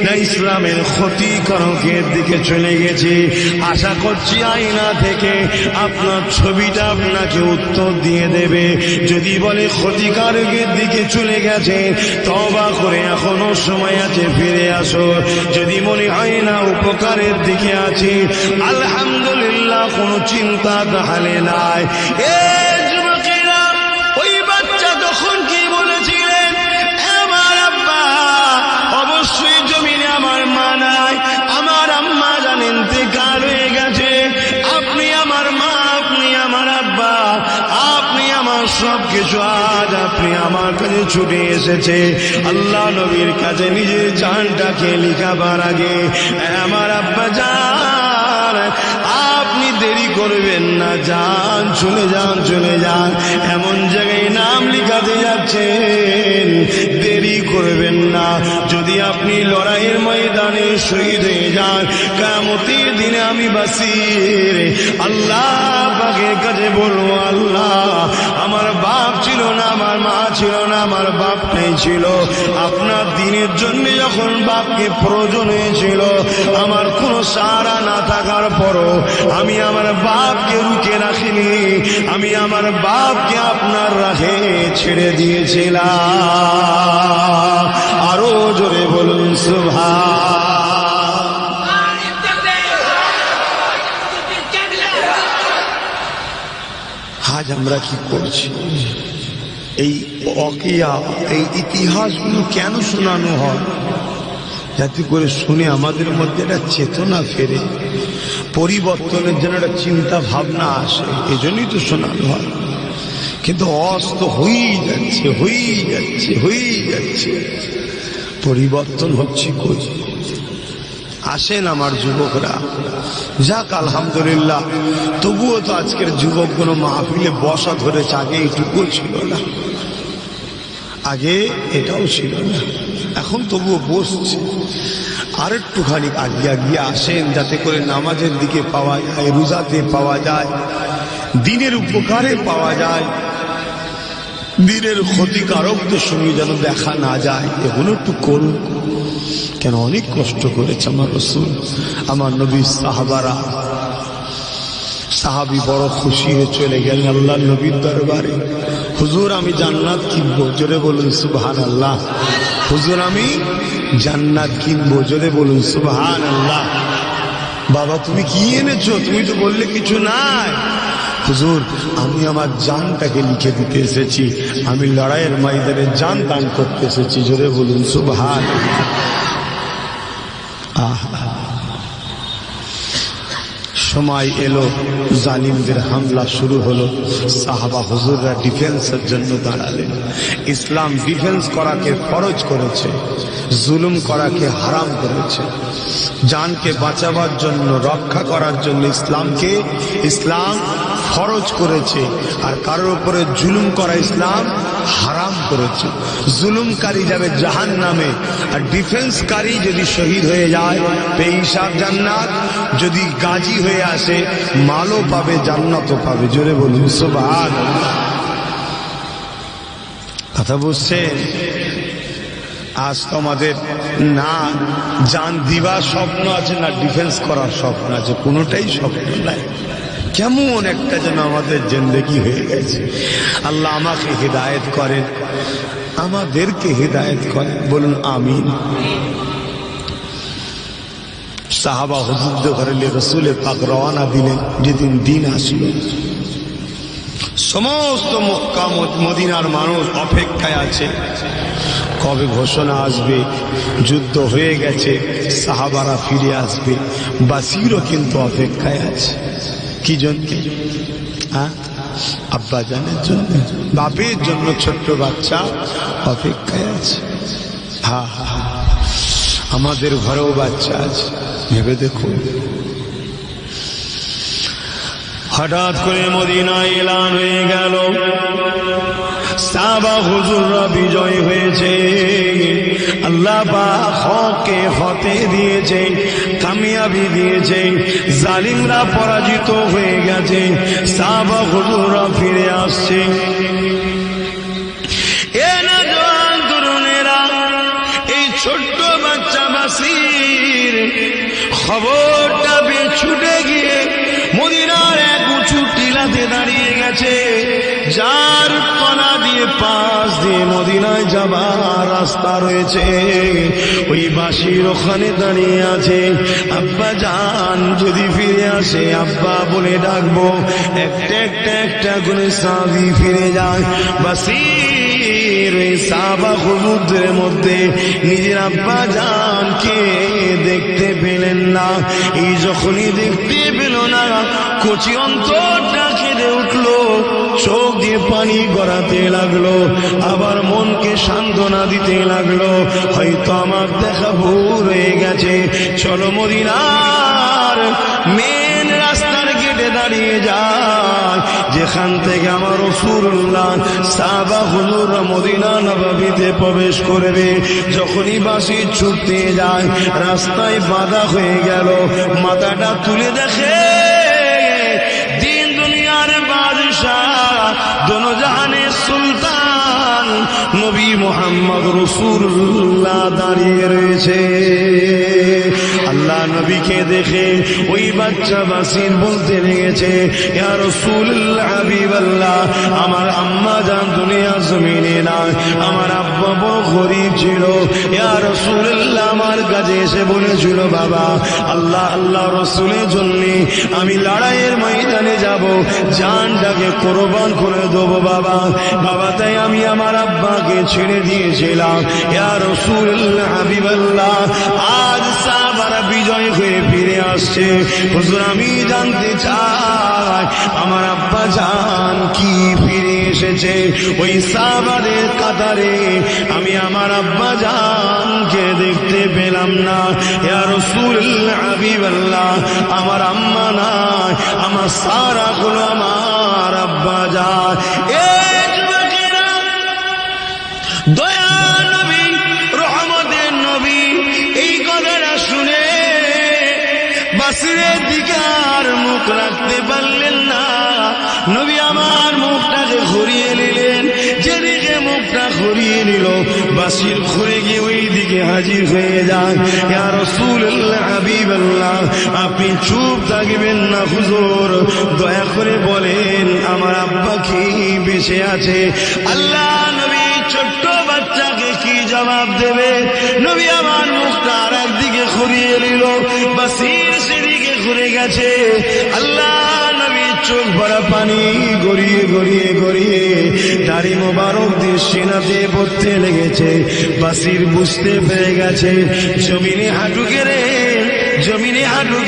না ইসলামের ক্ষতিকারকের দিকে চলে গেছি। আশা করছি আয়না থেকে আপনার ছবিটা আপনাকে উত্তর দিয়ে দেবে। যদি বলে ক্ষতিকারকের দিকে চলে গেছে, তওবা করে এখনো সময় আছে, ফিরে আসো। যদি মনে হয় না উপকারের দিকে আছি, আলহামদুলিল্লাহ, কোনো চিন্তা তাহলে নাই। এ যুবকেরা, ওই বাচ্চা তখন কি বলেছিলেন? আমার আব্বা অবশ্যই জমিনে আমার মা নাই, আমার আম্মা জান ইন্তেকাল হয়ে গেছে, আপনি আমার মা, আপনি আমার আব্বা, আপনি আমার সব কিছু আজ আপনি আমার কাছে ছুটে এসেছে। আল্লাহ নবীর কাছে নিজের জানটাকে লিখাবার আগে আমার আব্বা জান আপনি দেরি করবেন না, যান চলে যান চলে যান। এমন জায়গায় নাম লিখাতে যাচ্ছেন, দেরি করবেন না। যদি আপনি লড়াইয়ের ময়দানে শহীদ হয়ে যান, কিয়ামতের দিনে আমি বাসির আল্লাহ পাকের কাছে বলবো, আল্লাহ আমার বাপ ছিল না, আমার মা ছিল না, আমার বাপটাই ছিল। আপনার দিনের জন্য যখন বাপকে প্রয়োজন হয়েছিল, আমার কোনো সাহারা না থাকার পরও আমি আমার বাপকে রুখে রাখিনি, আমি আমার বাপকে আপনার রাহে ছেড়ে দিয়েছিলাম। আরো জোরে বলুন সুবহান। আজ আমরা কি করছি? এই ওয়াকিয়া, এই ইতিহাসগুলো কেন শোনানো হয়? যাতে করে শুনে আমাদের মধ্যে একটা চেতনা ফেরে, পরিবর্তনের জন্য একটা চিন্তা ভাবনা আসে। এজন্যই তো শোনানো হয়। কিন্তু অস্ত হয়েই যাচ্ছে, হয়েই যাচ্ছে, হয়েই যাচ্ছে, পরিবর্তন হচ্ছে কই? আসেন আমার যুবকরা, যাক আলহামদুলিল্লাহ, তবুও তো আজকের যুবকগুলো মাহফিলে বসা ধরেছে। আগে এইটুকুও ছিল না, আগে এটাও ছিল না, এখন তবুও বসছে। আর একটুখানি আগিয়ে আগিয়ে আসেন, যাতে করে নামাজের দিকে পাওয়া যায়, রোজাতে পাওয়া যায়, দিনের উপকারে পাওয়া যায়, দিনের ক্ষতিকারকদের সঙ্গে যেন দেখা না যায়। এগুলো একটু করুন। কেন অনেক কষ্ট করেছে আমার রাসূল, আমার নবী, সাহাবারা। সাহাবী বড় খুশি হয়ে চলে গেলেন আল্লাহ নবীর দরবারে। হুজুর আমি জান্নাত কিনবো, জোরে বলুন সুবহানাল্লাহ। হুজুর আমি জান্নাত কিনবো, জোরে বলুন সুবহানাল্লাহ। বাবা তুমি কি এনেছো? তুমি তো বললে কিছু নাই। হুজুর আমি আমার জানটাকে লিখে দিতে এসেছি, আমি লড়াইয়ের ময়দানে জান দান করতে এসেছি, জোরে বলুন সুবহানাল্লাহ। সময় এলো, জালিমদের হামলা শুরু হলো। সাহাবা হুজুররা ডিফেন্সের জন্য দাঁড়ালেন। ইসলাম ডিফেন্স করাকে ফরজ করেছে, জুলুম করাকে হারাম করেছে। জানকে বাঁচাবার জন্য, রক্ষা করার জন্য ইসলাম ফরজ করেছে, আর কারোর উপরে জুলুম করা ইসলাম হারাম করেছে। জুলুমকারী যাবে জাহান্নামে, আর ডিফেন্সকারী যদি শহীদ হয়ে যায় বেহিসাব জান্নাত, যদি গাজী হয়ে আসে মালও পাবে, জান্নাতও পাবে, জোরে বলুন সুবহানাল্লাহ। কথা বুঝছেন? আজ তো আমাদের না জান দিবার স্বপ্ন আছে, না ডিফেন্স করার স্বপ্ন আছে, কোনোটাই স্বপ্ন নাই। কেমন একটা যেন আমাদের জিন্দেগি হয়ে গেছে। আল্লাহ আমাকে হিদায়াত করেন, আমাদেরকে হিদায়াত করেন, বলুন আমিন। সাহাবা হুজুরদের ঘরে রাসূলে পাক রওনা দিলেন। যেদিন দিন আসলো, সমস্ত মক্কা মদিনার মানুষ অপেক্ষায় আছে, কবে ঘোষণা আসবে, যুদ্ধ হয়ে গেছে, সাহাবারা ফিরে আসবে। বাসিরও কিন্তু অপেক্ষায় আছে। কি জন্য? আব্বা জানের জন্য, বাপের জন্য। ছোট্ট বাচ্চা অপেক্ষায় আছে। হা হা, আমাদের ঘরেও বাচ্চা আছে, ভেবে দেখুন। হঠাৎ করে মদিনায় এলান হয়ে গেল, সাহাবা হুজুররা বিজয় হয়েছে। আল্লাহ পাক হককে ফতে দিয়েছে, কামিয়াবি দিয়েছে। জালিমরা পরাজিত হয়ে গেছে, সাহাবা হুজুররা ফিরে আসছে। এ নওজোয়ান তরুণেরা, এই ছোট্ট বাচ্চা বাসির খবরটা পেয়ে ছুটে গিয়ে মদিনার এক উঁচু টিলাতে দাঁড়িয়ে গেছে, যার তলা দিয়ে পাশ দিয়ে মদিনায় যাবার রাস্তা রয়েছে। ওই বাসির ওখানে দাঁড়িয়ে আছে। আব্বা জান যদি ফিরে আসে আব্বা বলে ডাকবো। একটা একটা একটা করে সাহাবী ফিরে যায়। বাসির ওই সাহাবা হুজুরদের মধ্যে নিজের আব্বা জানকে দেখতে পেলেন না। এই যখনই দেখতে পেল না, কচি অন্তরটা কেঁদে উঠলো, চোখ দিয়ে পানি গড়াতে লাগলো, আবার মনকে সান্ত্বনা দিতে লাগলো, হয়তো আমার দেখা ভুল হয়ে গেছে, চলো মদিনার মেন রাস্তার গেটে দাঁড়িয়ে যায়, যেখান থেকে আমার রাসূলুল্লাহ সাহাবা হুজুর মদিনা নববীতে প্রবেশ করবে। যখনই বাঁশি ছুটতে যায়, রাস্তায় বাধা হয়ে গেল, মাথাটা তুলে দেখে দিন দুনিয়ার বাদশাহ, দোনো জাহানের সুলতান নবী মুহাম্মদ রাসূলুল্লাহ দাঁড়িয়ে রয়েছে। আল্লাহ নবীকে দেখে ওই বাচ্চা বাসির বলতে লেগেছে, ইয়া রাসূলুল্লাহ হাবিবাল্লাহ, আমার আম্মা জান দুনিয়া জমিনে নাই, আমার আব্বা বড় গরীব ছিল, ইয়া রাসূলুল্লাহ আমার কাছে এসে বলেছিল, বাবা আল্লাহ আল্লাহ রাসূলের জন্য আমি লড়াইয়ের ময়দানে যাব, জানটাকে কোরবান করে দেবো বাবা। বাবা তাই আমি আমার আব্বাকে ছেড়ে দিয়েছিলাম। ইয়া রাসূলুল্লাহ হাবিবাল্লাহ, আজ সাহাবারা বিজয় হয়ে ফিরে আসছে, হুজুর আমি জানতে চাই আমার আব্বা জান কি ফিরে এসেছে? ওই সাহাবাদের কাতারে আমি আমার আব্বা জানকে দেখতে পেলাম না। ইয়া রাসূলুল্লাহ হাবিবাল্লাহ, আমার আম্মা নাই, আমার সারা হলো আমার আব্বা জান। দয়া নবী, রহমতের নবী এই কথাটা শুনে বাসিরের দিকে আর মুখ রাখতে পারলেন না। নবী আমার মুখটাকে ঘুরিয়ে নিলেন, যেদিকে মুখটা ঘুরিয়ে নিল বাসির ঘুরে গিয়ে ওই দিকে হাজির হয়ে যান। ইয়া রাসূলুল্লাহ হাবিবাল্লাহ, আপনি চুপ থাকবেন না হুজুর, দয়া করে বলেন আমার আব্বা কি বেঁচে আছে? আল্লাহ নবী ছোট্ট বাচ্চাকে কি জবাব দেবে? নবী আমার মুখটা আর একদিকে ঘুরিয়ে নিল, বাসির সেদিকে ঘুরে গেছে। আল্লাহ নবী চোখ ভরা পানি গড়িয়ে গড়িয়ে গড়িয়ে দাড়ি মোবারক দিয়ে সিনাতে পড়তে লেগেছে। বাসির বুঝতে পেরে গেছে, জমিনে হাঁটু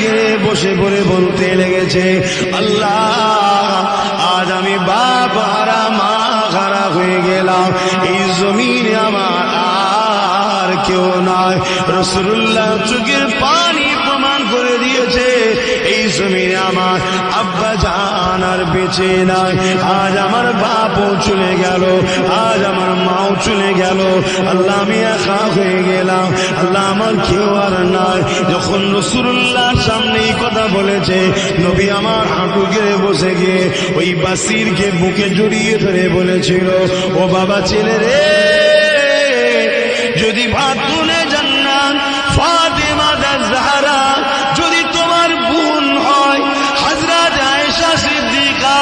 গেড়ে বসে পড়ে বলতে লেগেছে, আল্লাহ আজ আমি বাপ হারা মা হারা হয়ে গেলাম, এই জমিনে আমার আর কেউ নাই। রাসূলুল্লাহ চোখের পানি প্রমাণ করে দিয়েছে, এই জমিনে আমার আব্বা জান আর বেঁচে নাই। আজ আমার বাপও চলে গেল, আজ আমার মাও চলে গেল, আল্লাহ আমি একা হয়ে গেলাম, আল্লাহ আমার কেউ আর নাই। যখন রাসূলুল্লাহর সামনে এই কথা বলেছে, নবী আমার হাঁটু গেড়ে বসে গিয়ে ওই বাসিরকে বুকে জড়িয়ে ধরে বলেছিল, ও বাবা ছেলে রে, যদি ফাতুনে জান্নাত ফাতেমা জাহরা যদি তোমার বোন হয়, হযরত আয়েশা সিদ্দিকা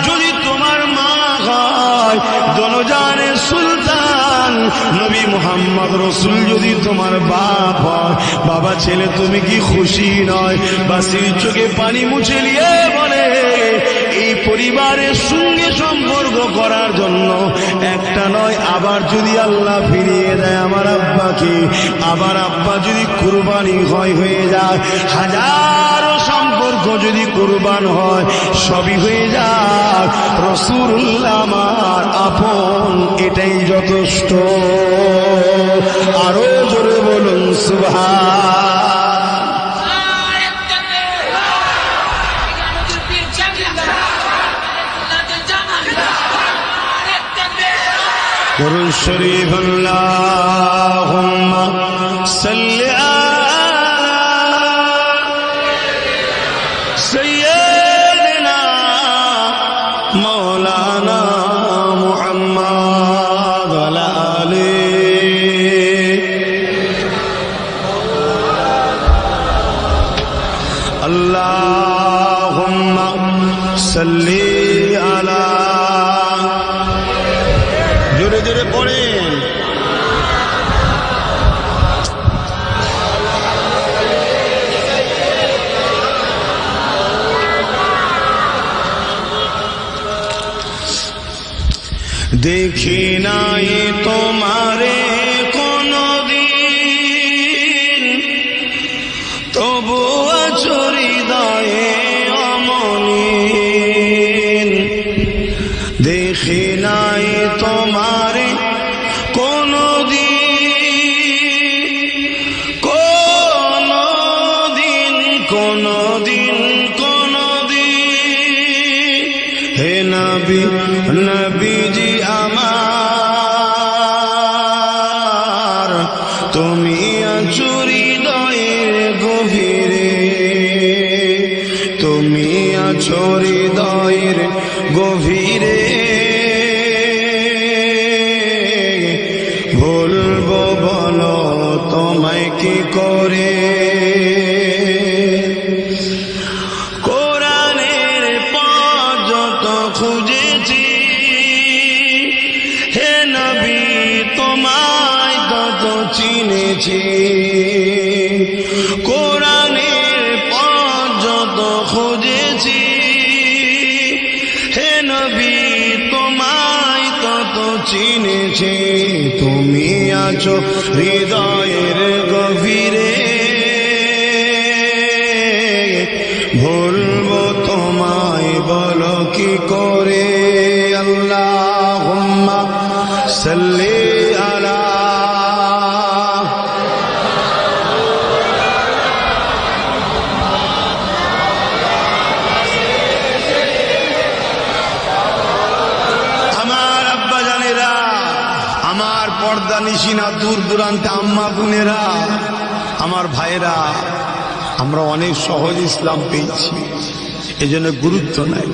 যদি তোমার মা হয়, দোনোজানের সুলতান নবী মুহাম্মদ রাসূল যদি তোমার বাপ হয়, বাবা ছেলে তুমি কি খুশি নয়? বাসির চোখে পানি মুছে নিয়ে বলে, এই পরিবারের সঙ্গে সম্পর্ক করার জন্য একটা নয়, আবার যদি আল্লাহ ফিরিয়ে দেয় আমার আব্বাকে, আবার আব্বা যদি কুরবানি হয়ে যায়, হাজারো সম্পর্ক যদি কুরবান হয়, সবই হয়ে যায়, রাসূলুল্লাহ আমার আপন, এটাই যথেষ্ট। আরো জোরে বলুন সুবহান। قرآن شريف اللهم صل على سيدنا مولانا محمد وعلى آله اللهم صل على জোরে জোরে পড়েন। দেখি নাই তোমারে কোনদিন, তবু আছো হৃদয়ে অমলিন। দেখি নাই তোমারে কোনদিন হে নবী নবীজি আমার, তুমি আছো হৃদয়ের গভীরে, তুমি আছো হৃদয়ের গভীরে, বলবো বলো তোমায় কি করে। কোরআনের পথ যত খুঁজেছি হে নবী তোমায় তত চিনেছি, কোরআনের পথ যত খুঁজেছি হে নবী তোমায় তত চিনেছি, তুমি আছো হৃদয়ের গভীরে, ভুলবো তোমায় বলো কি করে। আল্লাহুম্মা সাল্লি আলা আমার আব্বা জানেরা, আমার পর্দা নিশিনা দূর দূরান্তে আম্মা বোনেরা, আমার ভাইরা, আমরা অনেক সহজ ইসলাম পেয়েছি, এজন্য গুরুত্ব নাই।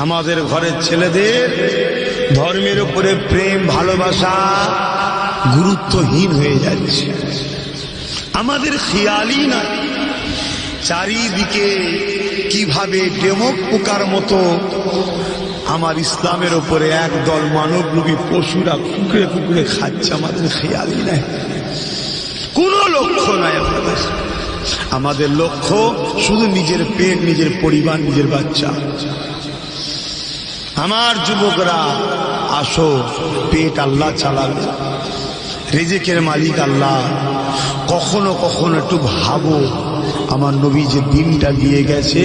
আমাদের ঘরের ছেলেদের ধর্মের উপরে প্রেম ভালোবাসা গুরুত্বহীন হয়ে যাচ্ছে, আমাদের খেয়ালই নাই চারিদিকে কিভাবে ডেমক পোকার মতো আমার ইসলামের উপরে একদল মানবরূপী পশুরা কুকুরে কুকুরে খাচ্ছে, আমাদের খেয়ালই নাই, কোনো লক্ষ্য নাই আমাদের। আমাদের লক্ষ্য শুধু নিজের পেট, নিজের পরিবার, নিজের বাচ্চা। আমার যুবকরা আসো, পেট আল্লাহ চালাবে, রিজিকের মালিক আল্লাহ। কখনো কখনো একটু ভাবো, আমার নবী যে দিনটা দিয়ে গেছে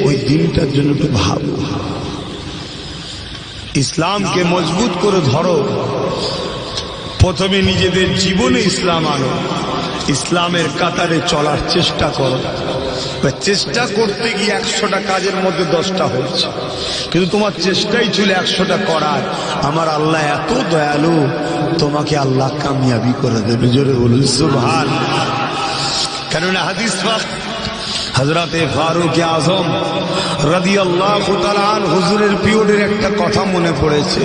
ওই দিনটার জন্য একটু ভাবো। ইসলামকে মজবুত করে ধরো, প্রথমে নিজেদের জীবনে ইসলাম আনো, ইসলামের কাতারে চলার চেষ্টা করো। চেষ্টা করতে গিয়ে 100টা কাজের মধ্যে 10টা হয়েছে, কিন্তু তোমার চেষ্টাই ছিল 100টা করার। আমার আল্লাহ এত দয়ালু, তোমাকে আল্লাহ কামিয়াবি করে দেবে। জোরে বলুন সুবহানাল্লাহ। কেননা হাদিস পাক হযরতে ফারুক আযম রাদিয়াল্লাহু তাআলা আনহু হুজুরের পিরিয়ডের একটা কথা মনে পড়েছে,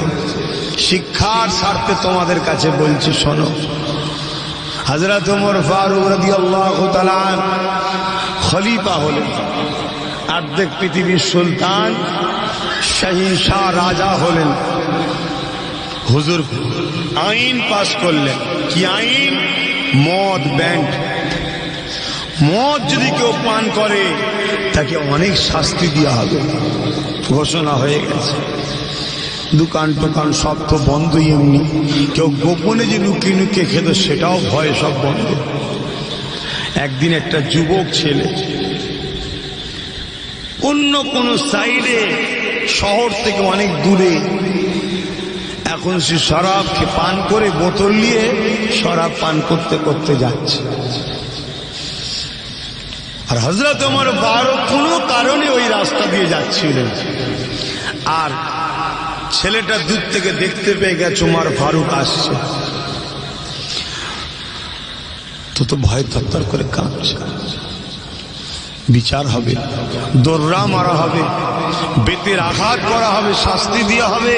শিক্ষার স্বার্থে তোমাদের কাছে বলছি শোনো। হযরত ওমর ফারুক রাদিয়াল্লাহু তাআলা খলিফা হলেন, অর্ধেক পৃথিবীর সুলতান শাহিনশাহ রাজা হলেন। হুজুর আইন পাস করলেন, কি আইন? মদ ব্যান্ড। মদ যদি কেউ পান করে তাকে অনেক শাস্তি দেওয়া হবে, ঘোষণা হয়ে গেছে। দোকান টোকান সব তো বন্ধই, এমনি কেউ গোপনে যে লুকিয়ে লুকিয়ে খেত সেটাও ভয়, সব বন্ধ। একদিন একটা যুবক ছেলে অন্য কোন সাইডে, শহর থেকে অনেক দূরে, এখন সে শরাবকে পান করে বোতল নিয়ে শরাব পান করতে করতে যাচ্ছে। আর হযরত ওমর ফারুক কোনো কারণে ওই রাস্তা দিয়ে যাচ্ছিলেন, আর ছেলেটা দূর থেকে দেখতে পেয়ে গেছে ওমর ফারুক আসছে, তো ভয় থরথর করে কাঁপছে। বিচার হবে, দৌড়া মারা হবে, বেতের আঘাত করা হবে, শাস্তি দেওয়া হবে।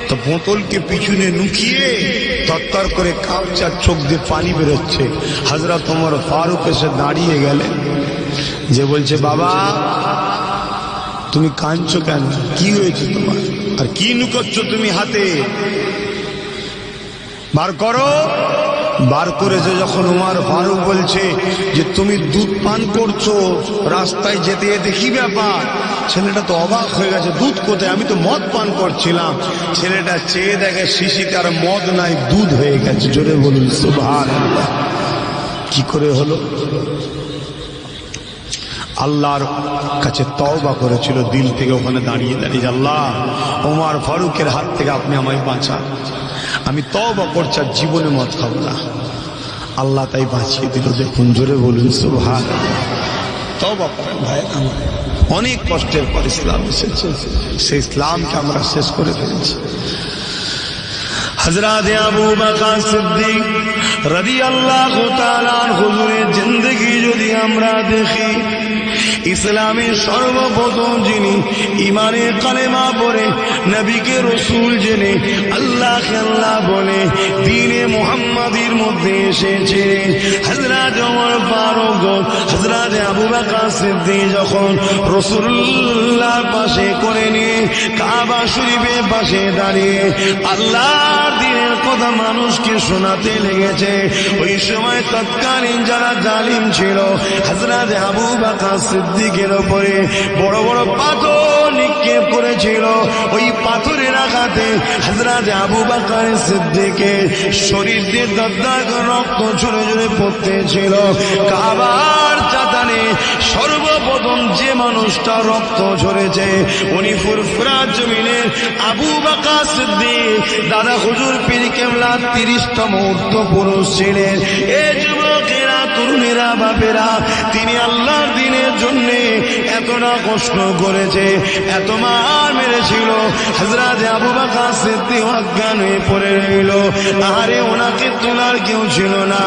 তো বোতলকে পিছনে লুকিয়ে থরথর করে কাঁপছে, আর চোখ দিয়ে পানি বেরোচ্ছে। হযরত ওমর ফারুক এসে দাঁড়িয়ে গেলেন, যে বলছে বাবা তুমি কাঁদছো কেন, কি হয়েছে তোমার, আর কি লুকোচ্ছ তুমি হাতে, বার করো। বার করেছে যখন ওমর ফারুক বলছে যে তুমি দুধ পান করছো, রাস্তায় যেতে যেতে কি ব্যাপার? ছেলেটা তো অবাক হয়ে গেছে, দুধ কোথায়, আমি তো মদ পান করছিলাম। ছেলেটা চেয়ে দেখে শিশিতে আর মদ নাই, দুধ হয়ে গেছে। জোরে বলুন সুবহানাল্লাহ। কি করে হলো? আল্লাহর কাছে তওবা করেছিল দিল থেকে, ওখানে দাঁড়িয়ে দাঁড়িয়ে, আল্লাহ ওমর ফারুকের হাত থেকে আপনি আমায় বাঁচান, আমি তওবা করছি আর জীবনে মদ খাবো না। আল্লাহ তাই বাঁচিয়ে দিল। দেখুন, জোরে বলুন সুবহানাল্লাহ। তওবা করেন ভাই, অনেক কষ্টের পর ইসলাম এসেছে, সেই ইসলামকে আমরা শেষ করে ফেলেছি। হযরত আবু বকর সিদ্দিক রাদিয়াল্লাহু তাআলা হুজুরের জিন্দেগি যদি আমরা দেখি, ইসলামের সর্বপ্রথম যিনি ইমানের কালেমা পড়ে নবীকে রসুল জেনে আল্লাহকে আল্লাহ বলে দ্বীনে মুহাম্মাদির মধ্যে এসেছে হযরত ওমর ফারুক, হযরত আবু বকর সিদ্দিক যখন রাসূলুল্লাহর পাশে করে নিয়ে কাবা শরীফের পাশে দাঁড়িয়ে আল্লাহর দ্বীনের কথা মানুষকে শোনাতে লেগেছে, ওই সময় তৎকালীন যারা জালিম ছিল হযরত আবু বকর সিদ্দিকের উপরে বড় বড় পাথর নিক্ষেপ করেছিল। ওই পাথরের আঘাতে হযরত আবু বকর সিদ্দিকের শরীর দিয়ে দগদগ রক্ত ঝরে ঝরে পড়তেছিল। কাবার চাতানে সর্বপ্রথম যে মানুষটা রক্ত ঝরেছে উনি ফুরফুরা জমিনের আবু বকর সিদ্দিক দাদা হুজুর পীর কেবলা 30তম ঊর্ধ্ব পুরুষ ছিলেন। এ যুবকেরা, তরুণেরা, বাপেরা, তিনি আল্লাহর দ্বীনের জন্য এতটা কষ্ট করেছে, এত মার মেরেছিল, হযরত আবু বকর সিদ্দিক অজ্ঞান হয়ে পড়ে রইল। আরে ওনাকে তোলার কেউ ছিল না।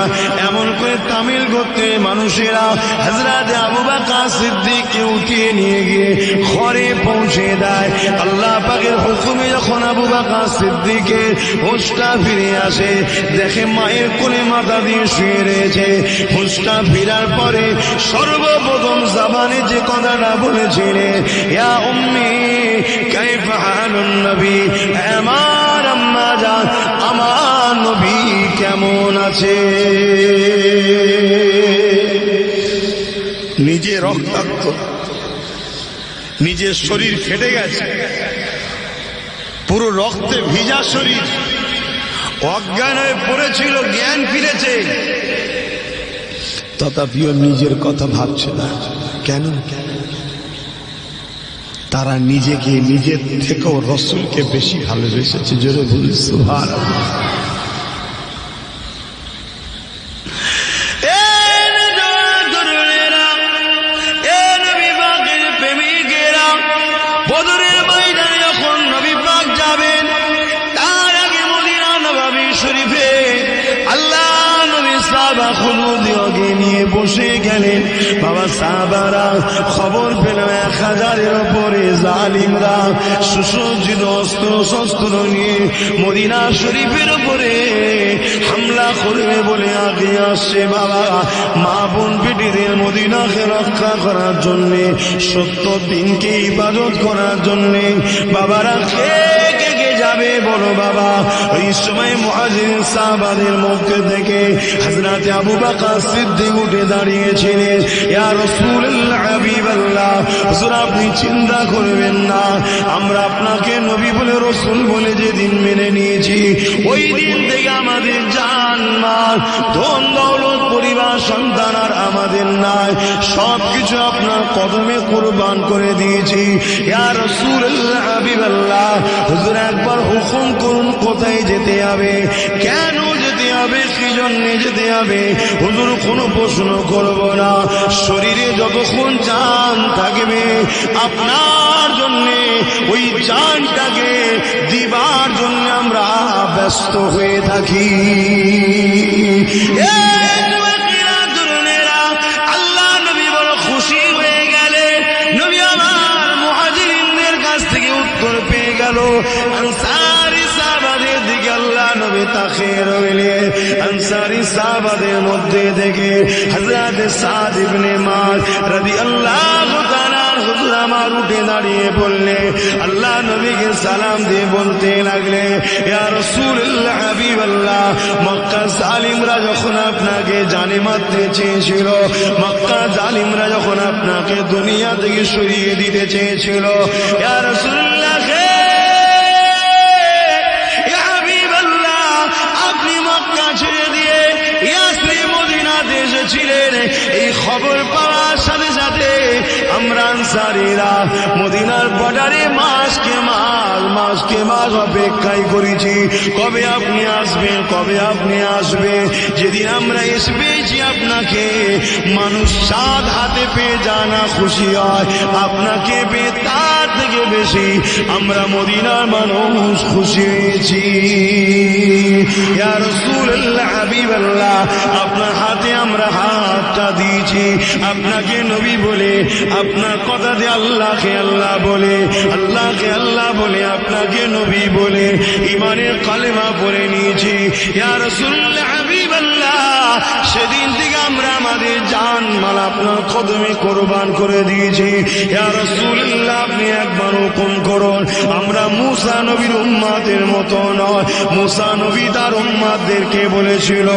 এমন করে তামিল গোত্রের মানুষেরা হযরত আবু বকর সিদ্দিককে উঠিয়ে নিয়ে গিয়ে ঘরে পৌঁছে দেয়। আল্লাহ পাকের হুকুমে যখন আবু বকর সিদ্দিকের হুঁশটা ফিরে আসে, দেখে মায়ের কোলে মাথা দিয়ে শুয়ে রয়েছে। হুঁশটা ফিরার পরে সর্বপ্রথম জবানে যে কথাটা বলেছিলেন, ইয়া উম্মি কাইফা হালুন নবী, আমার আম্মা জান, আমার নবী কেমন আছে। নিজে রক্তাক্ত, নিজের শরীর ফেটে গেছে, পুরো রক্তে ভিজা শরীর, অজ্ঞান হয়ে পড়েছিল, জ্ঞান ফিরেছে, তথাপিও নিজের কথা ভাবছে না। কেন? তারা নিজেকে নিজের থেকেও রসুলকে বেশি ভালোবেসেছে। জোরে বলি সুবহানাল্লাহ। বদরের ময়দানে যখন নবী পাক যাবেন, তার আগে মদিনা নববী শরীফে আল্লাহ নবী সাহাবা খুলুদিওকে নিয়ে বসে গেলেন। বাবা সাহাবারা খবর পেল 1000-এর উপরে জালিমরা সুসজ্জিত অস্ত্র শস্ত্র নিয়ে মদিনা শরীফের উপরে হামলা করবে বলে আগে আসছে। বাবা, মা বোন বেটিদের মদিনাকে রক্ষা করার জন্য, 70 দিনকে ইবাদত করার জন্য বাবারা কে যাবে বলো বাবা। ওই সময় মুহাজিরিন সাহাবাদের মধ্যে থেকে হযরত আবু বকর সিদ্দিক উঠে দাঁড়িয়েছিলেন। ইয়া রাসূলুল্লাহ, হাবিবাল্লাহ, হুজুর আপনি চিন্তা করবেন না, আমরা আপনাকে নবী বলে রাসূল বলে যেদিন মেনে নিয়েছি, ওই দিন থেকে আমাদের জান মাল ধন দৌলত পরিবার সন্তান আর আমাদের নাই, সবকিছু আপনার কদমে কুরবান করে দিয়েছি। ইয়া রাসূলুল্লাহ, হাবিবাল্লাহ, হুজুর একবার হুকুম করুন কোথায় যেতে হবে, কেন যেতে হবে, কি জন্য যেতে হবে। হুজুর কোনো প্রশ্ন করব না, শরীরে যতক্ষণ জান থাকবে আপনার জন্য ওই জানটাকে দিবার জন্য আমরা ব্যস্ত হয়ে থাকি। আল্লাহ নবী বড় খুশি হয়ে গেলেন। নবী আমার মুহাজিরিনদের কাছ থেকে উত্তর পেয়ে গেল। আনসারী সাহাবাদের দিকে আল্লাহ নবী তাকিয়ে রইলেন। আনসারী সাহাবাদের মধ্যে থেকে হযরত সাদ ইবনে মায রাদিয়াল্লাহু তাআলা হুজুর আমার উঠে দাঁড়িয়ে বললে, আল্লাহ নবীকে সালাম দিয়ে বলতে লাগলে, ইয়া রাসূলুল্লাহ, হাবিবাল্লাহ, মক্কা জালিমরা যখন আপনাকে জানে মারতে চেয়েছিল, মক্কা জালিমরা যখন আপনাকে দুনিয়া থেকে সরিয়ে দিতে চেয়েছিল, ইয়া রাসূলুল্লাহ, আপনি মক্কা ছেড়ে দিয়ে ইয়াসরিব মদিনাতে এসেছিলেন। এই খবর পাওয়ার সাথে সাথে আনসারীরা মদিনার বর্ডারে মাসকে মাস অপেক্ষায় করেছি, কবে আপনি আসবেন, কবে আপনি আসবেন। যেদিন আমরা এসে পেয়েছি আপনাকে, মানুষ সাত হাতে পেয়ে জানা খুশি হয়, আপনাকে পেয়ে তার থেকে বেশি আমরা মদিনার মানুষ খুশি হয়েছি। ইয়া রাসূলুল্লাহ, হাবিবাল্লাহ, আপনার হাতে আমরা হাতটা দিয়েছি, আপনাকে নবী বলে, আপনার কথাতে আল্লাহকে আল্লাহ বলে, আল্লাহকে আল্লাহ বলে, আপনাকে নবী বলে ঈমানের কালেমা পড়ে নিয়েছি। ইয়া রাসূলুল্লাহ, হাবিবাল্লাহ, সেদিন থেকে আমরা আমাদের জান মাল আপনার কদমে কোরবান করে দিয়েছি। ইয়া রাসূলুল্লাহ, আপনি একবার হুকুম করুন, আমরা মুসা নবীর উম্মতের মতো নয়। মুসা নবী তার উম্মতদেরকে বলেছিল,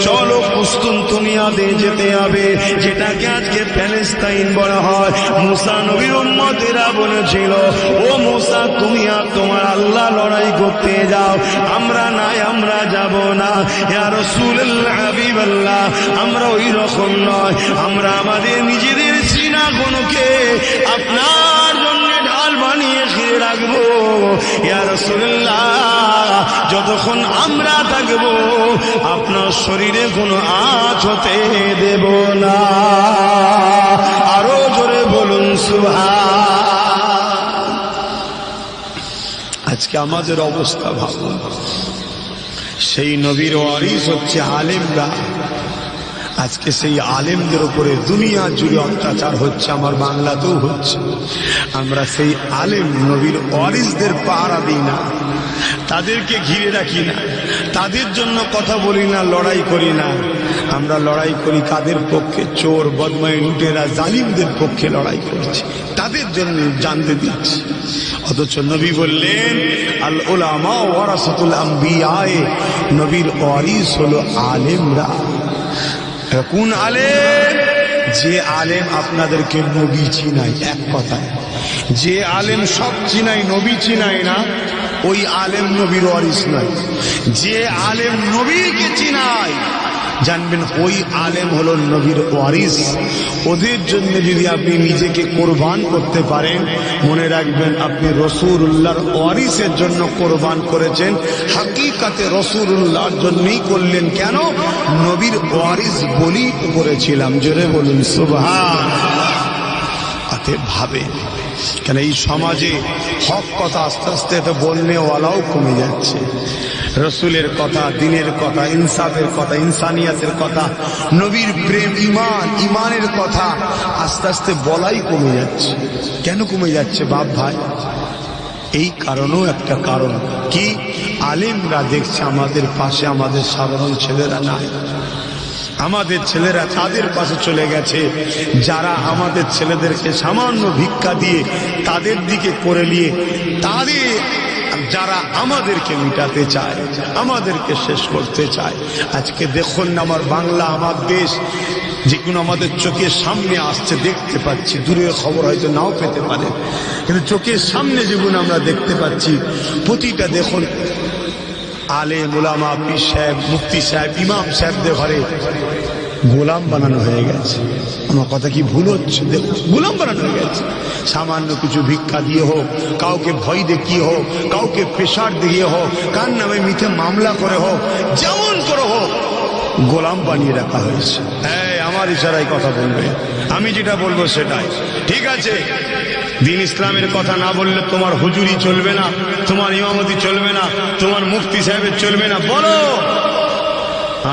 চলো কুস্তুনতুনিয়াতে যেতে হবে, যেটাকে আজকে প্যালেস্তাইন বলা হয়। মুসা নবীর উম্মতেরা বলেছিল, ও মুসা, তুমি আর তোমার আল্লাহ লড়াই করতে যাও, আমরা নাই, আমরা যাব না। ইয়া রাসূলুল্লাহ, হাবিবাল্লাহ, আমরা ওই রকম নয়, আমরা আমাদের নিজেদের সিনাগুলোকে আপনার জন্য ঢাল বানিয়ে ঘিরে রাখবো। ইয়া রাসূলুল্লাহ, যতক্ষণ আমরা থাকবো আপনার শরীরে কোনো আঁচ হতে দেব না। আরো জোরে বলুন সুবহান। আজকে আমাদের অবস্থা ভাবুন, সেই নবীর ওয়ারিস হচ্ছে আলেমরা, আজকে সেই আলেমদের উপরে দুনিয়া জুড়ে অত্যাচার হচ্ছে, আমার বাংলাতেও হচ্ছে। আমরা সেই আলেম নবীর ওয়ারিসদের পাহারা দিই না, তাদেরকে ঘিরে রাখি না, তাদের জন্য কথা বলি না, লড়াই করি না। আমরা লড়াই করি কাদের পক্ষে? চোর, বদমাই, লুটেরা, জালিমদের পক্ষে লড়াই করছি, তাদের জন্য জানতে দিচ্ছি। অথচ নবী বললেন, আল উলামা ওয়ারাসাতুল আম্বিয়া, নবীর ওয়ারিস হলো আলেমরা। কোন আলেম? যে আলেম আপনাদেরকে নবী চিনাই। এক কথায়, যে আলেম সব চিনাই, নবী চিনাই না, ওই আলেম নবীর ওয়ারিস নয়। যে আলেম নবীকে চিনাই, জানবেন ওই আলেম হলো নবীর ওয়ারিস। ওদের জন্য যদি আপনি নিজেকে কোরবান করতে পারেন, মনে রাখবেন আপনি রাসূলুল্লাহর ওয়ারিসের জন্য কোরবান করেছেন। হাকিকাতে রাসূলুল্লাহর জন্যই করলেন। কেন? নবীর ওয়ারিস বলি করেছিলাম। জোরে বলুন সুবহানাল্লাহ। আতে ভাবে কেন এই সমাজে হক কথা আস্তে আস্তে তো বলনেওয়ালাও কমে যাচ্ছে। রসুলের কথা, দিনের কথা, ইনসাফের কথা, ইনসানিয়াতের কথা, নবীর প্রেম, ইমানের কথা আস্তে আস্তে বলাই কমে যাচ্ছে। কেন কমে যাচ্ছে বাপ ভাই? এই কারণেও একটা কারণ কি, আলেমরা দেখছে আমাদের পাশে, আমাদের সাধারণ ছেলেরা নাই। আমাদের ছেলেরা তাদের পাশে চলে গেছে, যারা আমাদের ছেলেদেরকে সামান্য ভিক্ষা দিয়ে তাদের দিকে করে নিয়ে, তাদের যারা আমাদেরকে মিটাতে চায়, আমাদেরকে শেষ করতে চায়। আজকে দেখুন আমার বাংলা, আমার দেশ, যেগুলো আমাদের চোখের সামনে আসছে, দেখতে পাচ্ছি। দূরের খবর হয়তো নাও পেতে পারে, কিন্তু চোখের সামনে যেগুলো আমরা দেখতে পাচ্ছি, প্রতিটা দেখুন আলেম, উলামা, পীর সাহেব, মুফতি সাহেব, ইমাম সাহেবদের ঘরে গোলাম বানানো হয়ে গেছে। আমার কথা কি ভুল হচ্ছে? গোলাম বানানো হয়ে গেছে। সামান্য কিছু ভিক্ষা দিয়ে হোক, কাউকে ভয় দেখিয়ে হোক, কাউকে প্রেশার দিয়ে হোক, কার নামে মিথ্যে মামলা করে হোক, যেমন করে হোক, গোলাম বানিয়ে রাখা হয়েছে। হ্যাঁ, আমার ইশারায় কথা বলবে, আমি যেটা বলবো সেটাই ঠিক আছে। দিন ইসলামের কথা না বললে তোমার হুজুরি চলবে না, তোমার ইমামতি চলবে না, তোমার মুফতি সাহেবের চলবে না। বলো,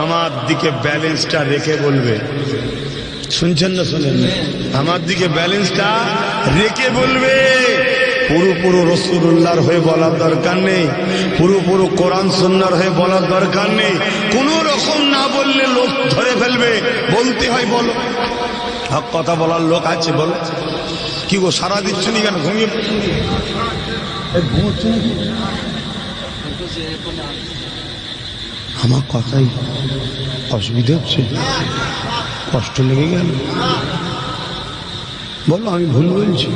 আমার দিকে ব্যালেন্সটা রেখে বলবে। শুনছেন না? শুনেন, আমার দিকে ব্যালেন্সটা রেখে বলবে। পুরো রাসূলুল্লাহর হয়ে বলার দরকার নেই, পুরো কোরআন সুন্নাহর হয়ে বলার দরকার নেই। কোন রকম না বললে লোক ধরে ফেলবে, বলতে হয় বলো। হক কথা বলার লোক আছে, বলো। কি গো, সারা দিচ্ছ নি কেন? ঘুমিয়ে ঘুমোচ্ছ নাকি? আমার কথাই অসুবিধা হচ্ছে, কষ্ট লেগে গেল? বলো, আমি ভুল বলছি।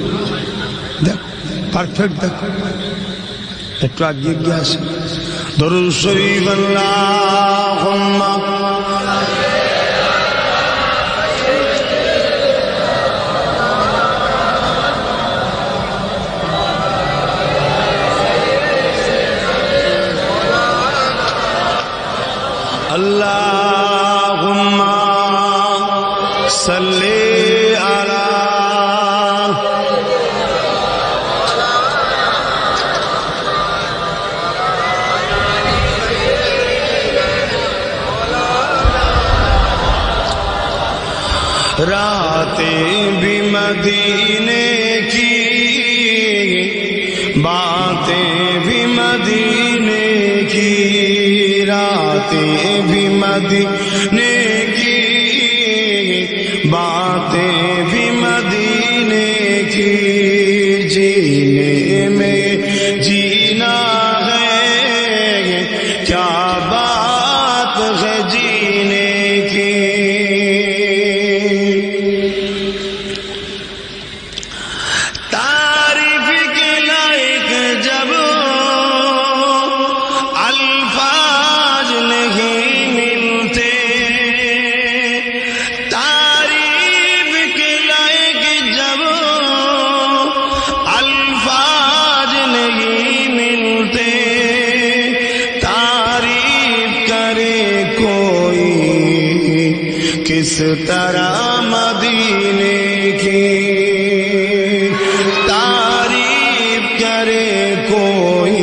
দেখ, পারফেক্ট দেখ, একটু আগে গিয়ে আসে। দরুদ শরীফ আল্লাহুম্মা راتیں بھی مدینے کی، باتیں بھی مدینے کی، راتیں بھی مدینے کی، باتیں بھی مدینے کی، جینے میں جینا ہے کیا بات ہے جینے کی۔ تعریف کے لائق جب الفاظ نہیں ملتے، تعریف کے لائق جب الفاظ نہیں ملتے، تعریف کرے کوئی کس طرح مدینے کی، تعریف کرے کوئی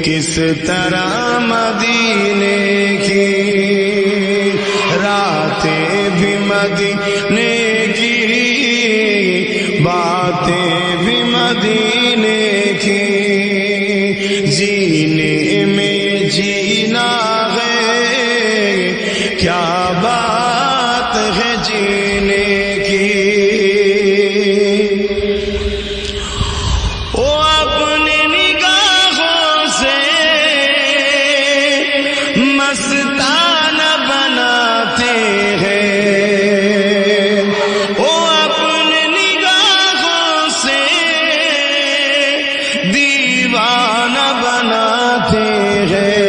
کس طرح مدینے کی، راتیں بھی مدینے کی، باتیں بھی مدینے کی، جینے میں جینا ہے کیا بات ہے جینے کی۔ او اپنی نگاہوں سے مستانہ بناتے ہیں، او اپنی نگاہوں سے دیوانہ بناتے ہیں،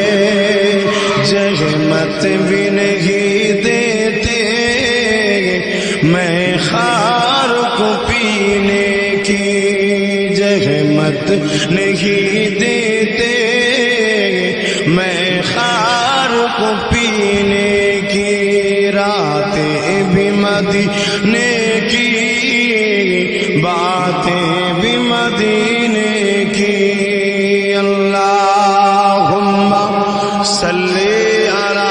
جہمت بھی نہیں دیتے میں خار کو پینے کی، جہمت نہیں دیتے میں خار کو پینے کی، راتیں بھی مدینے کی، باتیں بھی مدینے کی، اللہم صلی علی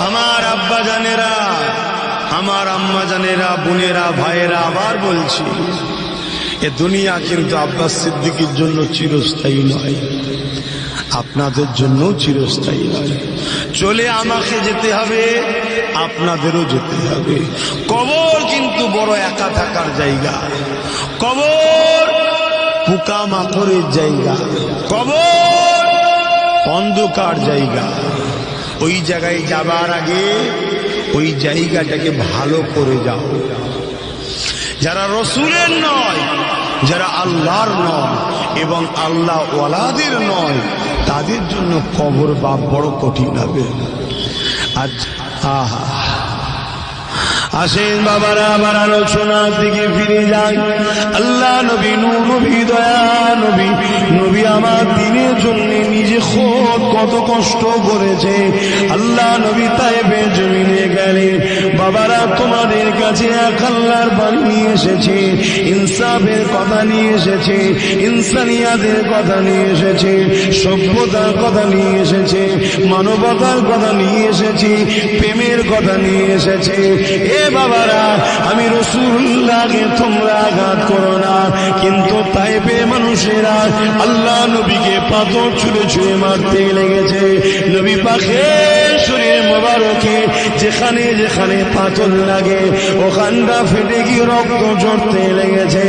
আমার আব্বা জানেরা, আমার আম্মা জানেরা, বোনেরা, ভাইয়েরা, আবার বলছি এ দুনিয়া কিন্তু আব্বাস সিদ্দিকীর জন্য চিরস্থায়ী নয়, আপনাদের জন্য চিরস্থায়ী নয়। চলে আমাকে যেতে হবে, আপনাদেরও যেতে হবে। কবর কিন্তু বড় একা থাকার জায়গা, কবর পোকামাকড়ের জায়গা, কবর অন্ধকার জায়গা। ওই জায়গায় যাবার আগে ওই জায়গাটাকে ভালো করে যাও। যারা রসুলের নয়, যারা আল্লাহর নয় এবং আল্লাহ ওয়ালাদের নয়, তাদের জন্য কবর বা বড় কঠিন হবে। আজ আসেন বাবারা, আবার আলোচনার দিকে ফিরে যান। আল্লাহ নবী, নূর নবী, দয়া নবী, নবী আমার দিনের জন্য নিজে খোদ কত কষ্ট করেছে। আল্লাহ নবী তায়েফের জমিনে গেলেন। বাবারা, তোমাদের কাছে এক আল্লাহর বাণী নিয়ে এসেছে, ইনসাফের কথা নিয়ে এসেছে, ইনসানিয়াতের কথা নিয়ে এসেছে, সভ্যতার কথা নিয়ে এসেছে, মানবতার কথা নিয়ে এসেছে, প্রেমের কথা নিয়ে এসেছে। এ বাবারা, আমি রাসূলুল্লাহকে তোমরা আঘাত করো না, কিন্তু তায়েফে মানুষেরা আল্লাহ নবীকে পাথর ছুঁড়ে ছুঁড়ে মারতে লেগেছে। নবী পাকের শরীর মোবারকে যেখানে যেখানে পাথর লাগে ওখানটা ফেটে গিয়ে রক্ত ঝরতে লেগেছে।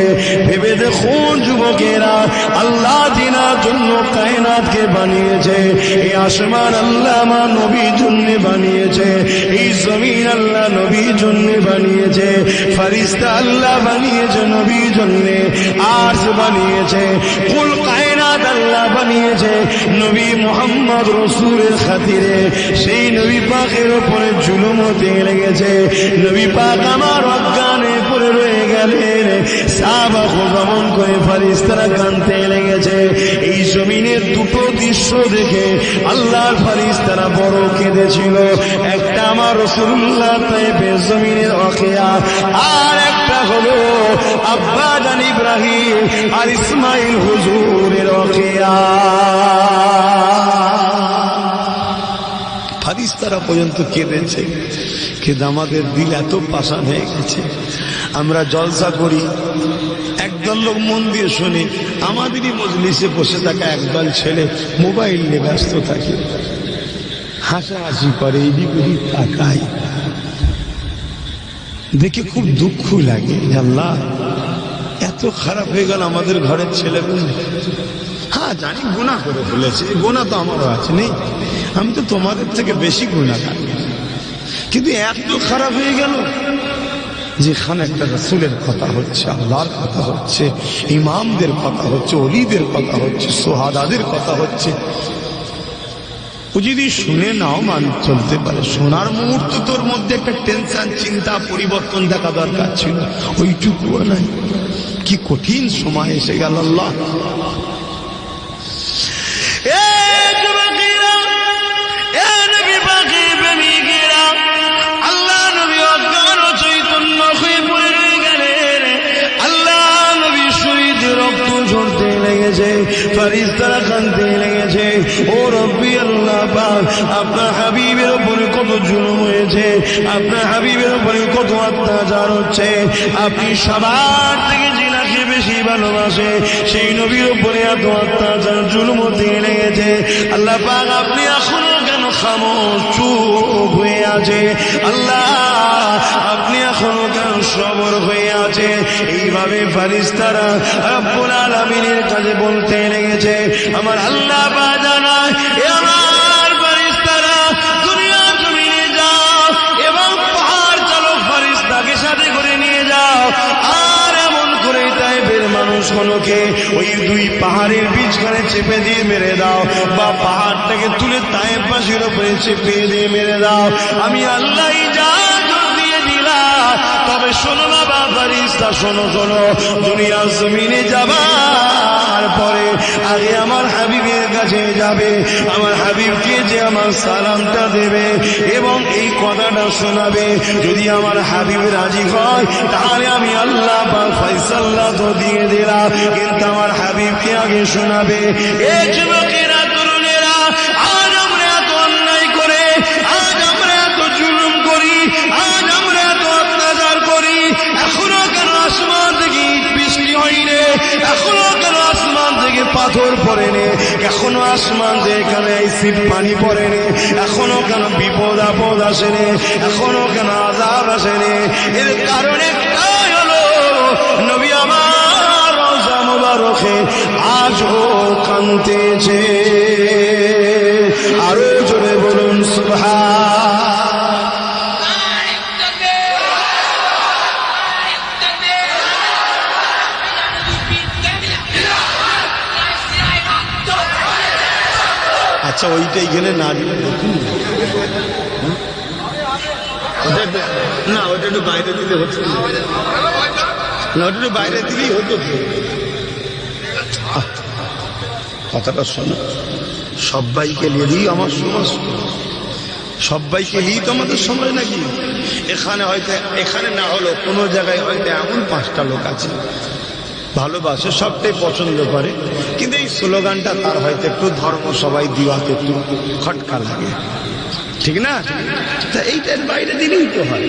ভেবে দেখুন যুবকেরা, আল্লাহ জিনার জন্য কায়নাতকে বানিয়েছে, এই আসমান আল্লাহ আমার নবীর জন্য বানিয়েছে, এই জমিন আল্লাহ নবীর জন্য বানিয়েছে, ফেরেশতা আল্লাহ বানিয়েছে নবীর জন্য, আরশ বানিয়েছে, কুল কায়নাত আল্লাহ বানিয়েছে নবী মুহাম্মদ রাসূলের খাতিরে। সেই নবী পাকের উপরে জুলুম হতে লেগেছে। নবী পাক আমার অজ্ঞানে করে রয়ে গেলেন। সাহাবা গমন করে ফেরেশতারা কাঁদতে লেগেছে। এই জমিনের দুটো দৃশ্য দেখে আল্লাহর ফেরেশতারা বড় কেঁদেছিল। একটা আমার রাসূলুল্লাহ তায়েফের জমিনের ওয়াকিয়া, আর একটা হলো আব্বা জান ইব্রাহিম আর ইসমাইল হুজুরের ওয়াকিয়া। ফেরেশতারা পর্যন্ত কেঁদেছে, কিন্তু আমাদের দিল এত পাষাণ হয়ে গেছে। আমরা জলসা করি, একদল লোক মন দিয়ে শুনি, আমাদেরই মজলিসে বসে থাকা একদল ছেলে মোবাইল নিয়ে ব্যস্ত থাকে, হাসাহাসি করে, এদিক ওদিক তাকায়, দেখে খুব দুঃখ লাগে। আল্লাহ, এত খারাপ হয়ে গেল আমাদের ঘরের ছেলেগুলো। হ্যাঁ জানি গুনাহ করে ফেলেছে, গুনাহ তো আমারও আছে, নেই আমি তো তোমাদের থেকে বেশি গুনাহগার, কিন্তু এত খারাপ হয়ে গেল যেখানে একটা রাসূলের কথা হচ্ছে, আল্লাহর কথা হচ্ছে, ইমামদের কথা হচ্ছে, ওলিদের কথা হচ্ছে, সুহাদাদের কথা হচ্ছে, ও যদি শুনে নাও মান চলতে পারে, শোনার মুহূর্তে তোর মধ্যে একটা টেনশন, চিন্তা, পরিবর্তন দেখা দরকার ছিল, ওইটুকুও নাই। কি কঠিন সময় এসে গেল। আল্লাহ, ফেরেশতারা কাঁদতে লেগেছে। ও রব্বি আল্লাহ পাক, আপনার হাবিবের উপরে কত জুলুম হয়েছে, আপনার হাবিবের উপরে কত অত্যাচার হচ্ছে। আপনি সবার থেকে যিনাকে বেশি ভালোবাসে সেই নবীর উপরে এত অত্যাচার জুলুম হতে লেগেছে। আল্লাহ পাক, আপনি এখনো কেন খামোশ, চুপ হয়ে আছে? আল্লাহ, আপনি এখনো কেন সবর হয়ে আছে? এইভাবে ফেরেশতারা রব্বুল আলামিনের কাছে বলতে লেগেছে। আমার আল্লাহ বাজানা, এ আমার ফেরেশতারা, দুনিয়া জমিনে যাও এবং পাহাড় চালক ফেরেশতাকে সাথে করে নিয়ে যাও, আর এমন করে তায়েফের মানুষগুলোকে ওই দুই পাহাড়ের বীজখানে চেপে দিয়ে মেরে দাও, বা পাহাড়টাকে তুলে তায়েফবাসীর উপরে চেপে দিয়ে মেরে দাও। আমি আল্লাহ ইজাজত দিয়ে দিলাম, তবে শোনো বাবা ফেরেশতা, শোনো শোনো, দুনিয়া জমিনে যাবার পরে আগে আমার হাবিবের কাছে যাবে, আমার হাবিবকে যে আমার সালামটা দেবে এবং এই কথাটা শোনাবে। যদি আমার হাবিব রাজি হয় তাহলে আমি আল্লাহ পাক ফয়সালা তো দিয়ে দিলাম, কিন্তু আমার হাবিবকে আগে শোনাবে। এই যুবকেরা, তরুণেরা, আজ আমরা এত অন্যায় করে, আজ আমরা এত জুলুম করি, আজ আমরা এত অত্যাচার করি, এখনো কেন আসমান থেকে ইট বৃষ্টি হয়নি? এখনো কেন আসমান থেকে পাথর পড়েনি? এখনো আসমান থেকে এখানে অ্যাসিড পানি পড়েনি? এখনো কেন বিপদ আপদ আসেনি? এখনো কেন আযাব আসেনি? এর কারণ একটাই হলো, নবী আমার রওজা মুবারকে আজও কাঁদতেছে। আরো জোরে বলুন সুবহান। আচ্ছা, ওইটা এখানে না দিলে না, ওটা একটু বাইরে দিলে হতো না, ওটা একটু বাইরে দিলেই হতো। কথাটা শোনো, সবাইকে নিয়েই আমার সময়, সবাইকে নিয়েই তো আমাদের সময় নাকি? এখানে হয়তো, এখানে না হলো কোনো জায়গায় হয়তো এমন 5টা লোক আছে ভালোবাসে, সবটাই পছন্দ করে, কিন্তু এই স্লোগানটা তার হয়তো একটু ধর্ম সবাই দিওয়াতে একটু খটকা লাগে, ঠিক না? তা এইটার বাইরে দিলেই তো হয়।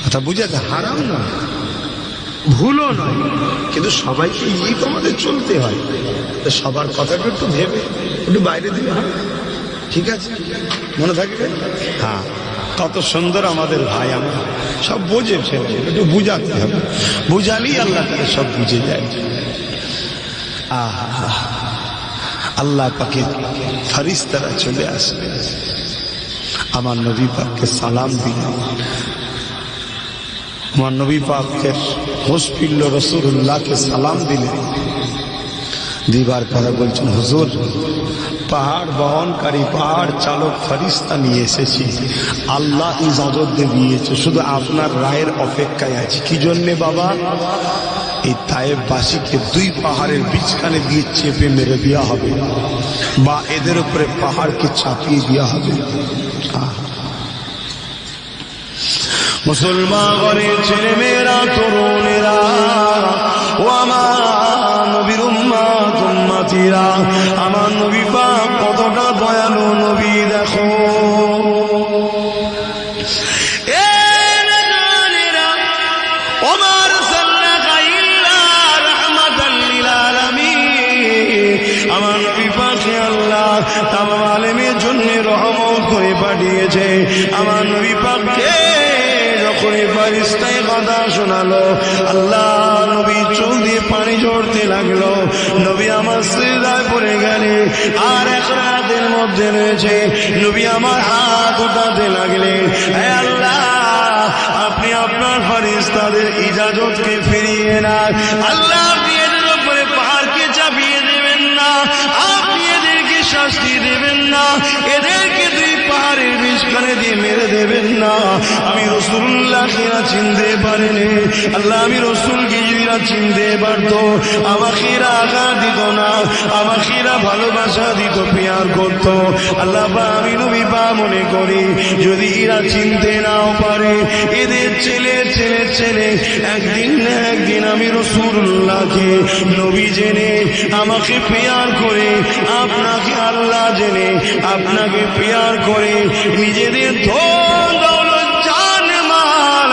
কথা বুঝাতে হারাম না, ভুলও নয়, কিন্তু সবাইকে এই তো আমাদের চলতে হয়। সবার কথাটা একটু ভেবে একটু বাইরে দিলে হয়, ঠিক আছে? মনে থাকবে? হ্যাঁ, কত সুন্দর আমাদের ভাই, আমরা সব বোঝে, ছেলে একটু বুঝাতে হবে, বুঝালেই আল্লাহ তাকে সব বুঝে যায়। আল্লাহ পাকে ফেরেশতারা চলে আসবে, আমার নবী পাককে সালাম দিলেন। আমার নবী পাকের হোশ ফিরল, রাসূলুল্লাহকে সালাম দিলেন। দিবার পরে বলছেন, হুজুর পাহাড় বহনকারী পাহাড় চালক ফেরেশতা নিয়ে এসেছি। আল্লাহ ইজাজত দিয়েছে, শুধু আপনার রায়ের অপেক্ষায় আছি। কি জন্যে বাবা? এই তায়েববাসীকে দুই পাহাড়ের বিচখানে দিয়ে চেপে মেরে দেওয়া হবে, বা এদের উপরে পাহাড়কে চাপিয়ে দেওয়া হবে। মুসলমান ঘরের ছেলে মেয়েরা, তরুণেরা, ও আমার নবীর উম্মত উম্মতিরা, আমার নবী পাক কতটা দয়ালু নবী দেখো। আমার নবী পাককে আল্লাহ তামাম আলেমের জন্য রহমত করে পাঠিয়েছে। আমার নবী পাককে যখনই ফেরেশতায় কথা শোনালো, আল্লাহ নবী চোখ দিয়ে পানি ঝরতে লাগলো। নবী আমার সিজদায় পড়ে গেলে, আর এক রাতের মধ্যে রয়েছে নবী আমার হাত উঠাতে লাগলেন। হে আল্লাহ, আপনি আপনার ফেরেশতাদের ইজাজতকে ফিরিয়ে নেন। আল্লাহ, আপনি এদের উপরে পাহাড়কে চাপিয়ে দেবেন না, আপনি এদেরকে শাস্তি দেবেন না, এদেরকে দুই পাহাড়ের বিচখানে দিয়ে মেরে দেবেন না। আমি রাসূলুল্লাহকে চিনতে পারিনি। আল্লাহ, আমি রাসূলকে যদি চিনতে পারতো, আমাকে আঘাত দিত না, আমাকে ভালোবাসা দিত, প্যার করত। আল্লাহ, আমি নবী পা মনে করি, যদি এরা চিনতে নাও পারে, এদের ছেলে ছেলে ছেলে একদিন না একদিন আমি রাসূলুল্লাহকে নবী জেনে আমাকে প্যার করে, আপনাকে আল্লাহ জেনে আপনাকে প্যার করে, নিজেদের ধন দৌলত জান মাল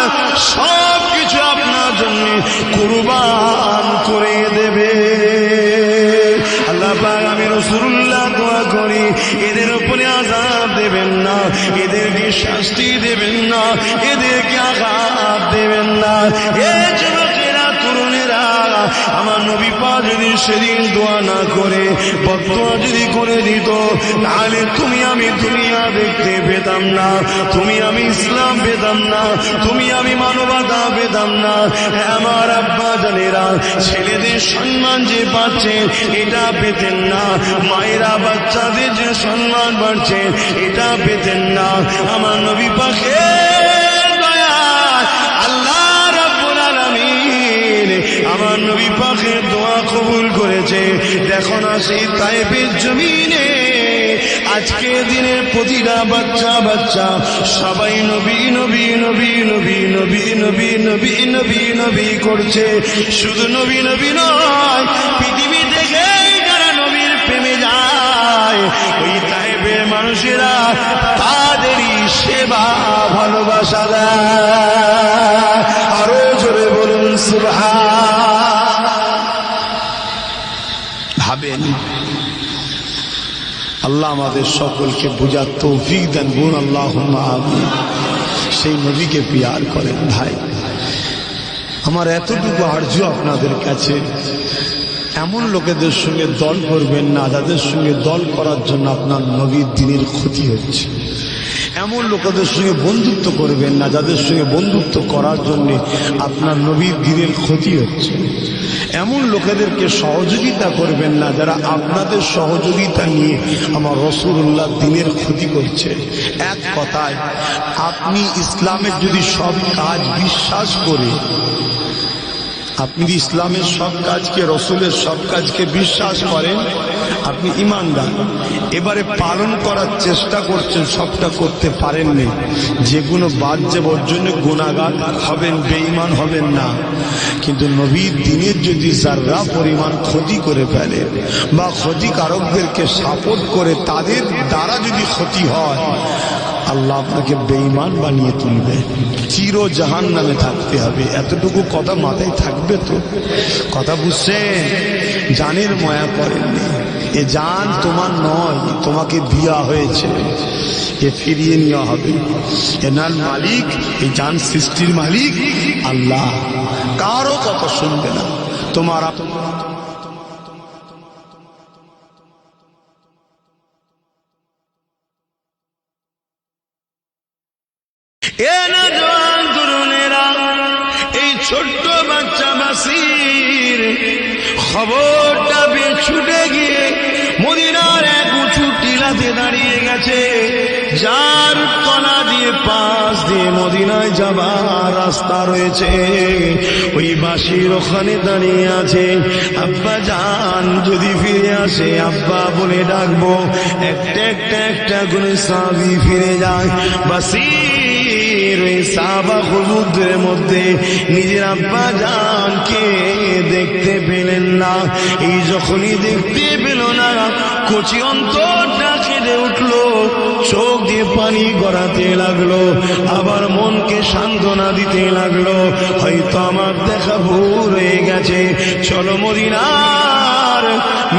সব কিছু আপনার জন্য কুরবান করে দেবে। আল্লাহ পাক, আমি রাসূলুল্লাহ দোয়া করি, এদের উপরে আযাব দেবেন না, এদেরকে শাস্তি দেবেন না, এদেরকে আঘাত দেবেন না। এ যুবকেরা, তরুণেরা, আমার নবী পাক যদি সেদিন দোয়া না করে বদদোয়া যদি করে দিত, তাহলে তুমি আমি দুনিয়া দেখতে পেতাম না, তুমি আমি ইসলাম পেতাম না, তুমি আমি মানবতা পেতাম না। আমার আব্বা জানেরা ছেলেদের সম্মান যে পাচ্ছে এটা পেতেন না, মায়েরা বাচ্চাদের যে সম্মান পাচ্ছে এটা পেতেন না। আমার নবী পাকের দয়া, আল্লাহ রাব্বুল আলামিন আমার নবী পাকের দোয়া কবুল করেছে। দেখো না, সেই তায়েফের জমিনে আজকে দিনের প্রতিটা বাচ্চা বাচ্চা সবাই নবী নবী নবী নবী নবী নবী নবী নবী নবী করছে। শুধু নবী নবী নয়, পৃথিবী থেকে যারা নবীর প্রেমে যায়, ওই তায়েফের মানুষেরা তাদেরই সেবা ভালোবাসা দেয়। আরো জোরে বলুন সুবহান। ভাবেন, আল্লাহ আমাদের সকলকে বুঝার তৌফিক দেন, বলুন আল্লাহুম্মা আমিন। সেই নবীকে প্যার করেন। ভাই আমার এতটুকু আরজু আপনাদের কাছে, এমন লোকেদের সঙ্গে দল করবেন না যাদের সঙ্গে দল করার জন্য আপনার নবীর দ্বীনের ক্ষতি হচ্ছে। এমন লোকেদের সঙ্গে বন্ধুত্ব করবেন না যাদের সঙ্গে বন্ধুত্ব করার জন্য আপনার নবীর দ্বীনের ক্ষতি হচ্ছে। এমন লোকেদেরকে সহযোগিতা করবেন না যারা আপনাদের সহযোগিতা নিয়ে আমার রাসূলুল্লাহ দ্বীনের ক্ষতি করছে। এক কথায়, আপনি ইসলামের যদি সব কাজ বিশ্বাস করে, আপনি ইসলামের সব কাজকে, রসুলের সব কাজকে বিশ্বাস করেন, আপনি ইমানদার। এবারে পালন করার চেষ্টা করছেন, সবটা করতে পারেননি, যেগুলো বাদ যাবে ওর জন্য গুনাহগার হবেন, বেঈমান হবেন না। কিন্তু নবীর দ্বীনের যদি যারা পরিমাণ ক্ষতি করে ফেলে বা ক্ষতিকারকদেরকে সাপোর্ট করে, তাদের দ্বারা যদি ক্ষতি হয়, আল্লাহ আপনাকে বেঈমান বানিয়ে তুলবে, চির জাহান্নামে থাকতে হবে। এতটুকু কথা মাথায় থাকবে তো? কথা বুঝছেন? জানের মায়া করেননি, এ জান তোমার নয়, তোমাকে দেয়া হয়েছে, এ ফিরিয়ে নেওয়া হবে। এনার মালিক, এই জান সৃষ্টির মালিক আল্লাহ, কারো কথা শুনবে না তোমার। এই ছোট্ট বাচ্চা বাসির খবরটা ছুটে গিয়ে মদিনার এক উঁচু দাঁড়িয়ে গেছে, যার তলা দিয়ে পাশ দিয়ে মদিনায় যাবার রাস্তা রয়েছে। ওই বাঁশির ওখানে দাঁড়িয়ে আছে। আব্বা জান যদি ফিরে আসে আব্বা বলে ডাকবো। একটা একটা একটা করে সাহাবী ফিরে যায়। বাঁশির ওই সাহাবা হুজুরদের মধ্যে নিজের আব্বা জানকে দেখতে পেলেন না। এই যখনই দেখতে পেল না, কচি অন্তরটা কেঁদে উঠলো, চোখ দিয়ে পানি গড়াতে লাগলো, আবার মনকে সান্ত্বনা দিতে লাগলো, হয়তো আমার দেখা ভুল হয়ে গেছে। চলো মদিনার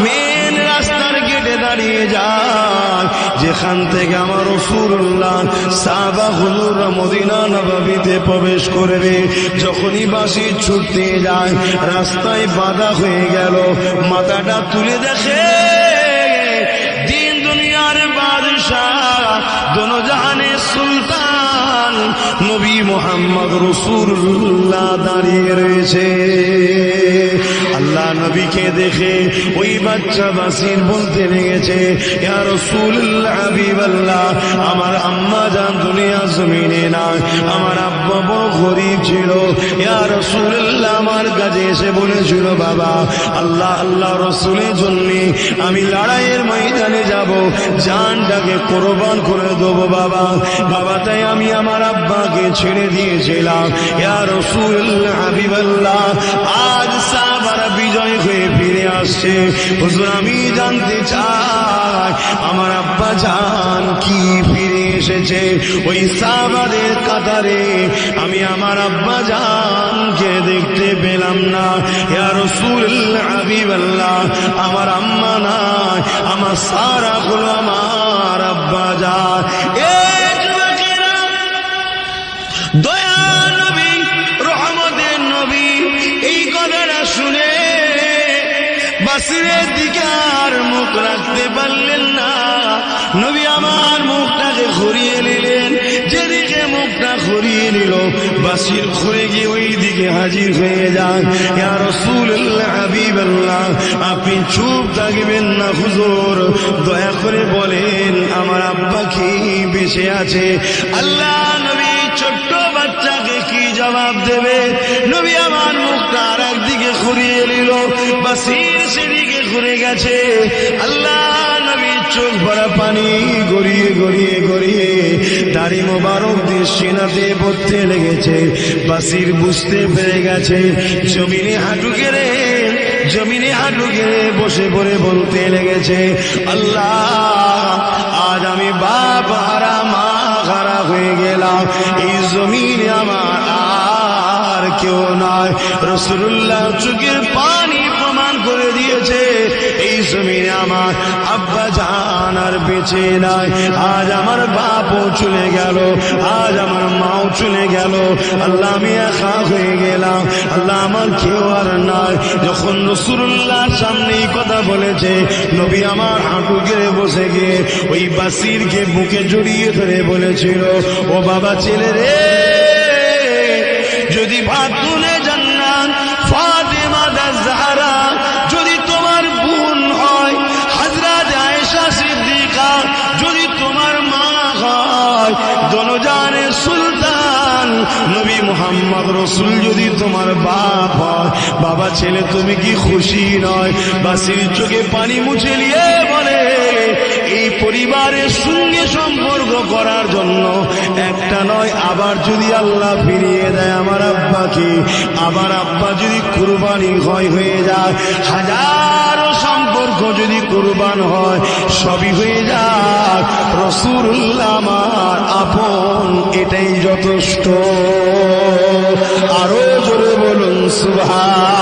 মেন রাস্তার গেটে দাঁড়িয়ে যায়, যেখান থেকে আমার রাসূলুল্লাহ সাহাবা হুজুররা মদিনা নববীতে প্রবেশ করবে। যখনই বাঁশি ছুটতে যায়, রাস্তায় বাধা হয়ে গেল। মাথাটা তুলে দেখে দিন দুনিয়ার বাদশাহ, দোনো জাহানের সুলতান নবী মুহাম্মদ রাসূলুল্লাহ দাঁড়িয়ে রয়েছে। আল্লাহ নবীকে দেখে ওই বাচ্চা বাসির বলতে লেগেছে, ইয়া রাসূলুল্লাহ হাবিবাল্লাহ, আমার আম্মা জান দুনিয়া জমিনে নাই, আমার আব্বা বড় গরীব ছিল। ইয়া রাসূলুল্লাহ আমার কাছে এসে বলেছিল, বাবা আল্লাহ আল্লাহ রাসূলের জন্য আমি লড়াইয়ের ময়দানে যাব, জানটাকে কোরবান করে দেবো বাবা। বাবা তাই আমি আমার আব্বাকে ছেড়ে দিয়েছিলাম। ইয়া রাসূলুল্লাহ হাবিবাল্লাহ, আজ সাহাবারা বিজয় হয়ে ফিরে আসছে। হুজুর আমি জানতে চাই আমার আব্বা জান কি ফিরে এসেছে? ওই সাহাবাদের কাতারে আমি আমার আব্বা জানকে দেখতে পেলাম না। ইয়া রাসূলুল্লাহ হাবিবাল্লাহ, আমার আম্মা নাই, আমার সারা হলো আমার আব্বা জান। দয়া নবী, রহমতের নবী এই কথাটা শুনে বাসিরের দিকে আর মুখ রাখতে পারলেন না। নবী আমার মুখটাকে ঘুরিয়ে নিলেন। যেদিকে মুখটা ঘুরিয়ে নিল, বাসির ঘুরে গিয়ে ওই দিকে হাজির হয়ে যান। ইয়া রাসূলুল্লাহ হাবিবাল্লাহ, আপনি চুপ থাকবেন না হুজুর, দয়া করে বলেন আমার আব্বা কি বেঁচে আছে? আল্লাহ নবী ছোট্ট বাচ্চাকে কি জবাব দেবে? নবী আমার মুখটা আর একদিকে ঘুরিয়ে নিল, বাসির সেদিকে ঘুরে গেছে। আল্লাহ নবী চোখ ভরা পানি গড়িয়ে গড়িয়ে গড়িয়ে দাড়ি মোবারক দিয়ে সিনাতে পড়তে লেগেছে। বাসির বুঝতে পেরে গেছে। জমিনে হাঁটু গেড়ে বসে পড়ে বলতে লেগেছে, আল্লাহ আজ আমি বাপ হারা মা হারা হয়ে গেলাম, এই জমিনে আমার আর কেউ নয়। রাসূলুল্লাহ চোখের পানি প্রমাণ করে দিয়েছে, এই জমিনে আমার আব্বা জান আর বেঁচে নাই। আজ আমার বাপও চলে গেল, আজ আমার মাও চলে গেল। আল্লাহ আমি একা হয়ে গেলাম, আল্লাহ আমার কেউ আর নাই। যখন রাসূলুল্লাহ সামনে কথা বলেছে, নবী আমার হাঁটু গেড়ে বসে গিয়ে ওই বাসিরকে বুকে জড়িয়ে ধরে বলেছিল, ও বাবা ছেলে রে, যদি ভাতুনে জান্নাত ফাতেমা জাহরা যদি তোমার বোন হয়, হযরত আয়েশা সিদ্দিকা যদি তোমার মা হয়, দোনোজানের সুলতান নবী মুহাম্মদ রাসূল যদি তোমার বাপ হয়, বাবা ছেলে তুমি কি খুশি নয়? বাসির চোখে পানি মুছে নিয়ে বলে, এই পরিবারের সঙ্গে সম্পর্ক করার জন্য একটা নয়, আবার যদি আল্লাহ ফিরিয়ে দেয় আমার আব্বাকে, আবার আব্বা যদি কুরবানি হয়ে যায়, হাজারো সম্পর্ক যদি কুরবান হয়, সবই হয়ে যায়, রাসূলুল্লাহ আমার আপন, এটাই যথেষ্ট। আরো জোরে বলুন সুবহান।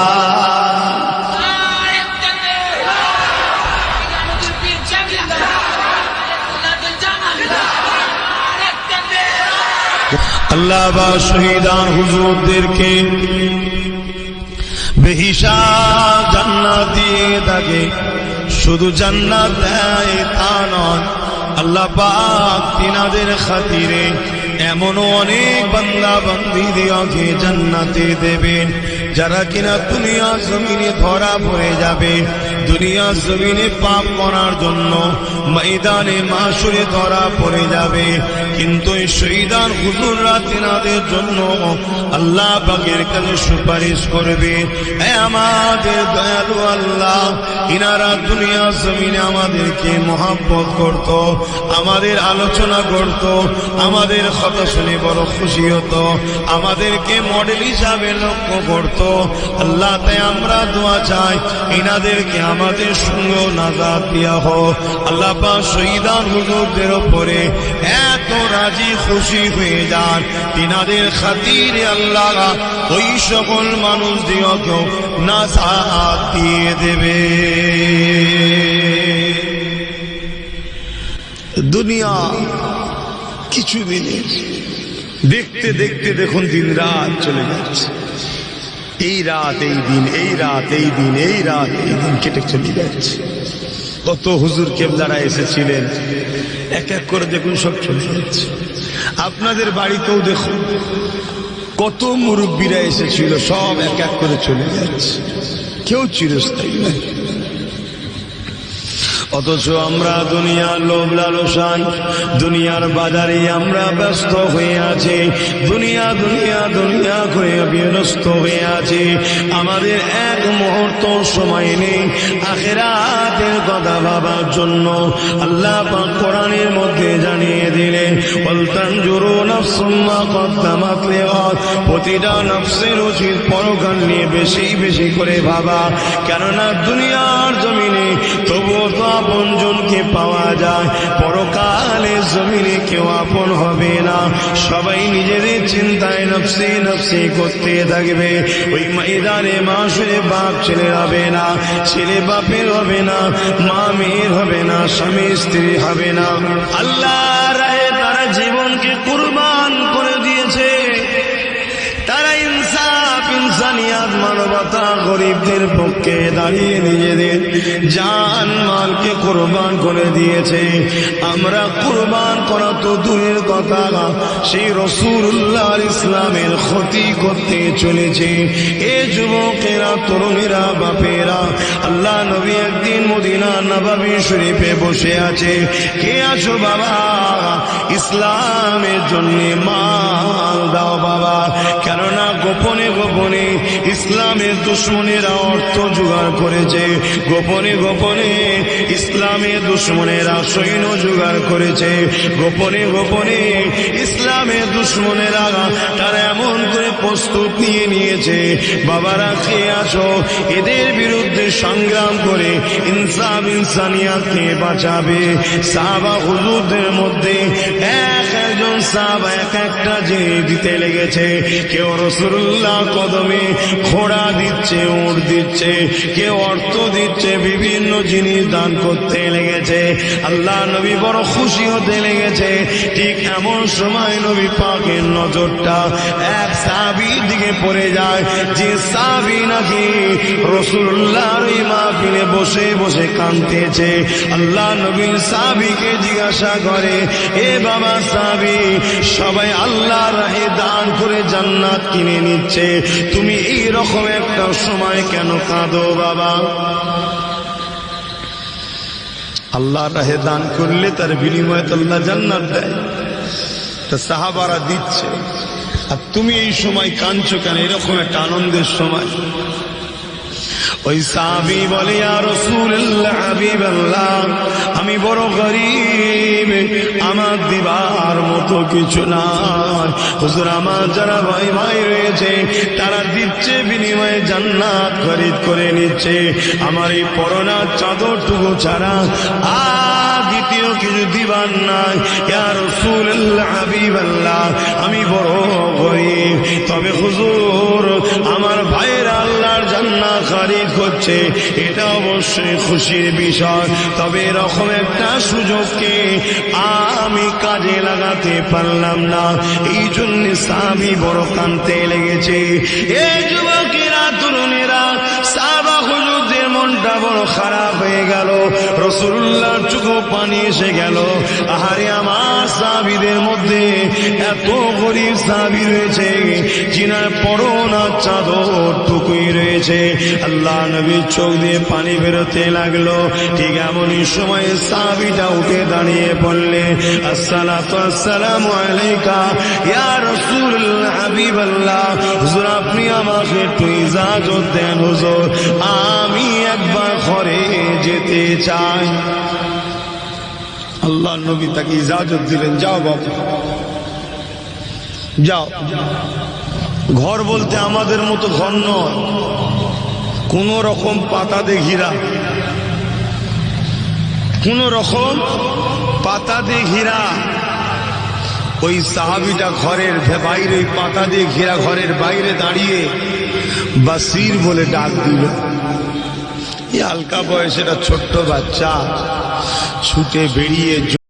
আল্লাহ বা শহীদান হুজুরদেরকে বেহিসাব জান্নাত দিয়ে থাকে। শুধু জান্নাত দেয় তা নয়, আল্লাহ পাক তিনাদের খাতিরে এমনও অনেক বান্দা বান্দীদেরকে জান্নাতে দেবেন, যারা কিনা দুনিয়া জমিনে ধরা পড়ে যাবে, দুনিয়া জমিনে পাপ করার জন্য ময়দানে মাশরে ধরা পড়ে যাবে, কিন্তু এই শহীদান হুজুররা তিনাদের জন্য আল্লাহ পাকের কাছে সুপারিশ করবে। আমাদের দয়ালু আল্লাহ, ইনারা দুনিয়া জমিনে আমাদেরকে মহব্বত করত, আমাদের আলোচনা করত, আমাদের কথা শুনে বড় খুশি হতো, আমাদেরকে মডেল হিসাবে লক্ষ্য করত। আল্লাহ, তাই আমরা দোয়া চাই ইনাদেরকে আমাদের সঙ্গে নাজাত দিয়া হোক। আল্লাহ পাক শহীদান হুজুরদের উপরে এত রাজি খুশি হয়ে যান, তিনাদের খাতিরে আল্লাহ ওই সকল মানুষ দিয়েও নাজাত দিয়ে দেবে। দুনিয়া কিছু দিনের, দেখতে দেখতে দেখুন দিন রাত চলে যাচ্ছে, এই রাত এই দিন, এই রাত এই দিন, এই রাত এই দিন কেটে চলে যাচ্ছে। কত হুজুর কেবলারা এসেছিলেন, এক এক করে দেখুন সব চলে যাচ্ছে। আপনাদের বাড়িতেও দেখুন কত মুরব্বীরা এসেছিল, সব এক এক করে চলে যাচ্ছে, কেউ চিরস্থায়ী নাই। অথচ আমরা দুনিয়ার লোভ লালসায়, দুনিয়ার বাজারে আমরা ব্যস্ত হয়ে আছি, দুনিয়া দুনিয়া দুনিয়া করে বিনষ্ট হয়ে আছি। আমাদের এক মুহূর্ত সময় নেই আখিরাতের কথা ভাবার জন্য। আল্লাহ পাক কোরআনের মধ্যে জানিয়ে দিলেন, ওয়াল তানজুরু নাফসুম মা কদ্দামাত লিগাদ, প্রতিটা নফসের উচিত পরকাল নিয়ে বেশি বেশি করে ভাবা। কেননা দুনিয়ার জমিনে তবুও তো আপনজনকে পাওয়া যায়, পরকালে জমিনে কেউ আপন হবে না। সবাই নিজেদের চিন্তায় নফসি নফসি করতে থাকবে। ওই ময়দানে মাশরে বাপ ছেলের হবে না, ছেলে বাপের হবে না, মা মেয়ের হবে না, স্বামী স্ত্রী হবে না। আল্লাহর রাহে তারা জীবনকে কুরবান করে দিয়েছে। তারা ইনসাফ, ইনসানিয়াত, মানবতা, গরিবদের পক্ষে দাঁড়িয়ে নিজেদের জান মালকে কুরবান করে দিয়েছে। আমরা কুরবান করা তো দূরের কথা, সেই রাসূলুল্লাহ ইসলামের ক্ষতি করতে চলেছে। এ যুবকেরা, তরুণীরা, বাপেরা, আল্লাহ নবী একদিন মদিনা নববী শরীফে বসে আছে। কে আছো বাবা, ইসলামের জন্য মাল দাও বাবা। কেননা গোপনে গোপনে ইসলামের দুশ্মনেরা অর্থ জোগাড় করেছে, গোপনে গোপনে ইসলামের দুশ্মনেরা সৈন্য জোগাড় করেছে, গোপনে গোপনে ইসলামের দুশ্মনেরা তারা এমন করে প্রস্তুত নিয়ে নিয়েছে। বাবারা কে আছো, এদের বিরুদ্ধে সংগ্রাম করে ইনসাফ ইনসানিয়াতকে বাঁচাবে। সাহাবা হুজুরদের মধ্যে একজন সাহাবা এক একটা জিনিস দিতে লেগেছে। কেউ রাসূলুল্লাহ কদমে ঘোড়া দিচ্ছে, উট দিচ্ছে, কেউ অর্থ দিচ্ছে, বিভিন্ন জিনিস দান করতে লেগেছে। আল্লাহ নবী বড় খুশি হতে লেগেছে। ঠিক এমন সময় নবী পাকের নজরটা এক সাহাবীর দিকে পড়ে যায়, যে সাহাবী নাকি রাসূলুল্লাহর এই মাহফিলে বসে বসে কাঁদতেছে। আল্লাহ নবী সাহাবীকে জিজ্ঞাসা করে, এ বাবা সাহাবী, সবাই আল্লাহর রাহে দান করে জান্নাত কিনে নিচ্ছে, তুমি এই রকম একটা সময় কেন কাঁদো বাবা? আল্লাহর রাহে দান করলে তার বিনিময়ে তো আল্লাহ জান্নাত দেয়। তা সাহাবারা দিচ্ছে, আর তুমি এই সময় কাঁদছো কেন? এরকম একটা আনন্দের সময়। ওই সাহাবী বলে, ইয়া রাসূলুল্লাহ, হাবিবাল্লাহ, আমি বড় গরীব, আমার দিবার মতো কিছু নাই। হুজুর, আমার যারা ভাই ভাই রয়েছে তারা দিচ্ছে, বিনিময়ে জান্নাত খরিদ করে নিচ্ছে। আমার এই পরনা চাদরটুকু ছাড়া আর দ্বিতীয় কিছু দিবার নাই। ইয়া রাসূলুল্লাহ, হাবিবাল্লাহ, আমি বড় গরীব, তবে হুজুর আমার ভাইরা আল্লাহর জান্নাত খরিদ করছে, এটা অবশ্যই খুশির বিষয়। তবে এরকম একটা সুযোগকে আমি কাজে লাগাতে পারলাম না, এই জন্য সাহাবী বড় কাঁদতে লেগেছে। এই যুবকেরা, তরুণেরা, সাহাবা হুজুরদের মনটা মনটা বড় খারাপ হয়ে গেল। রাসূলুল্লাহর চোখে পানি এসে গেল। আহারে আমার সাহাবীদের মধ্যে এত গরীব সাহাবী রয়েছে যিনার পরনা চাদর টুকুই রয়েছে। আল্লাহ নবীর চোখ দিয়ে পানি বেরোতে লাগলো। ঠিক এমনই সময় সাহাবীটা উঠে দাঁড়িয়ে বললেন, আসসালাতু আসসালামু আলাইকা ইয়া রাসূলুল্লাহ হাবিবাল্লাহ। হুজুর আপনি আমাকে একটু ইজাজত দেন হুজুর, আমি একবার ঘরে যেতে চাই। আল্লাহ নবী তাকে ইজাজত দিলেন, যাও বাবা যাও। ঘর বলতে আমাদের মতো ঘর নয়, কোন রকম পাতা দিয়ে ঘিরা, কোন রকম পাতা দিয়ে ঘিরা। ওই সাহাবীটা ঘরের বাইরে পাতা দিয়ে ঘেরা ঘরের বাইরে দাঁড়িয়ে বাসির বলে ডাক দিল। এই হালকা বয়সের ছোট্ট বাচ্চা ছুটে বেরিয়ে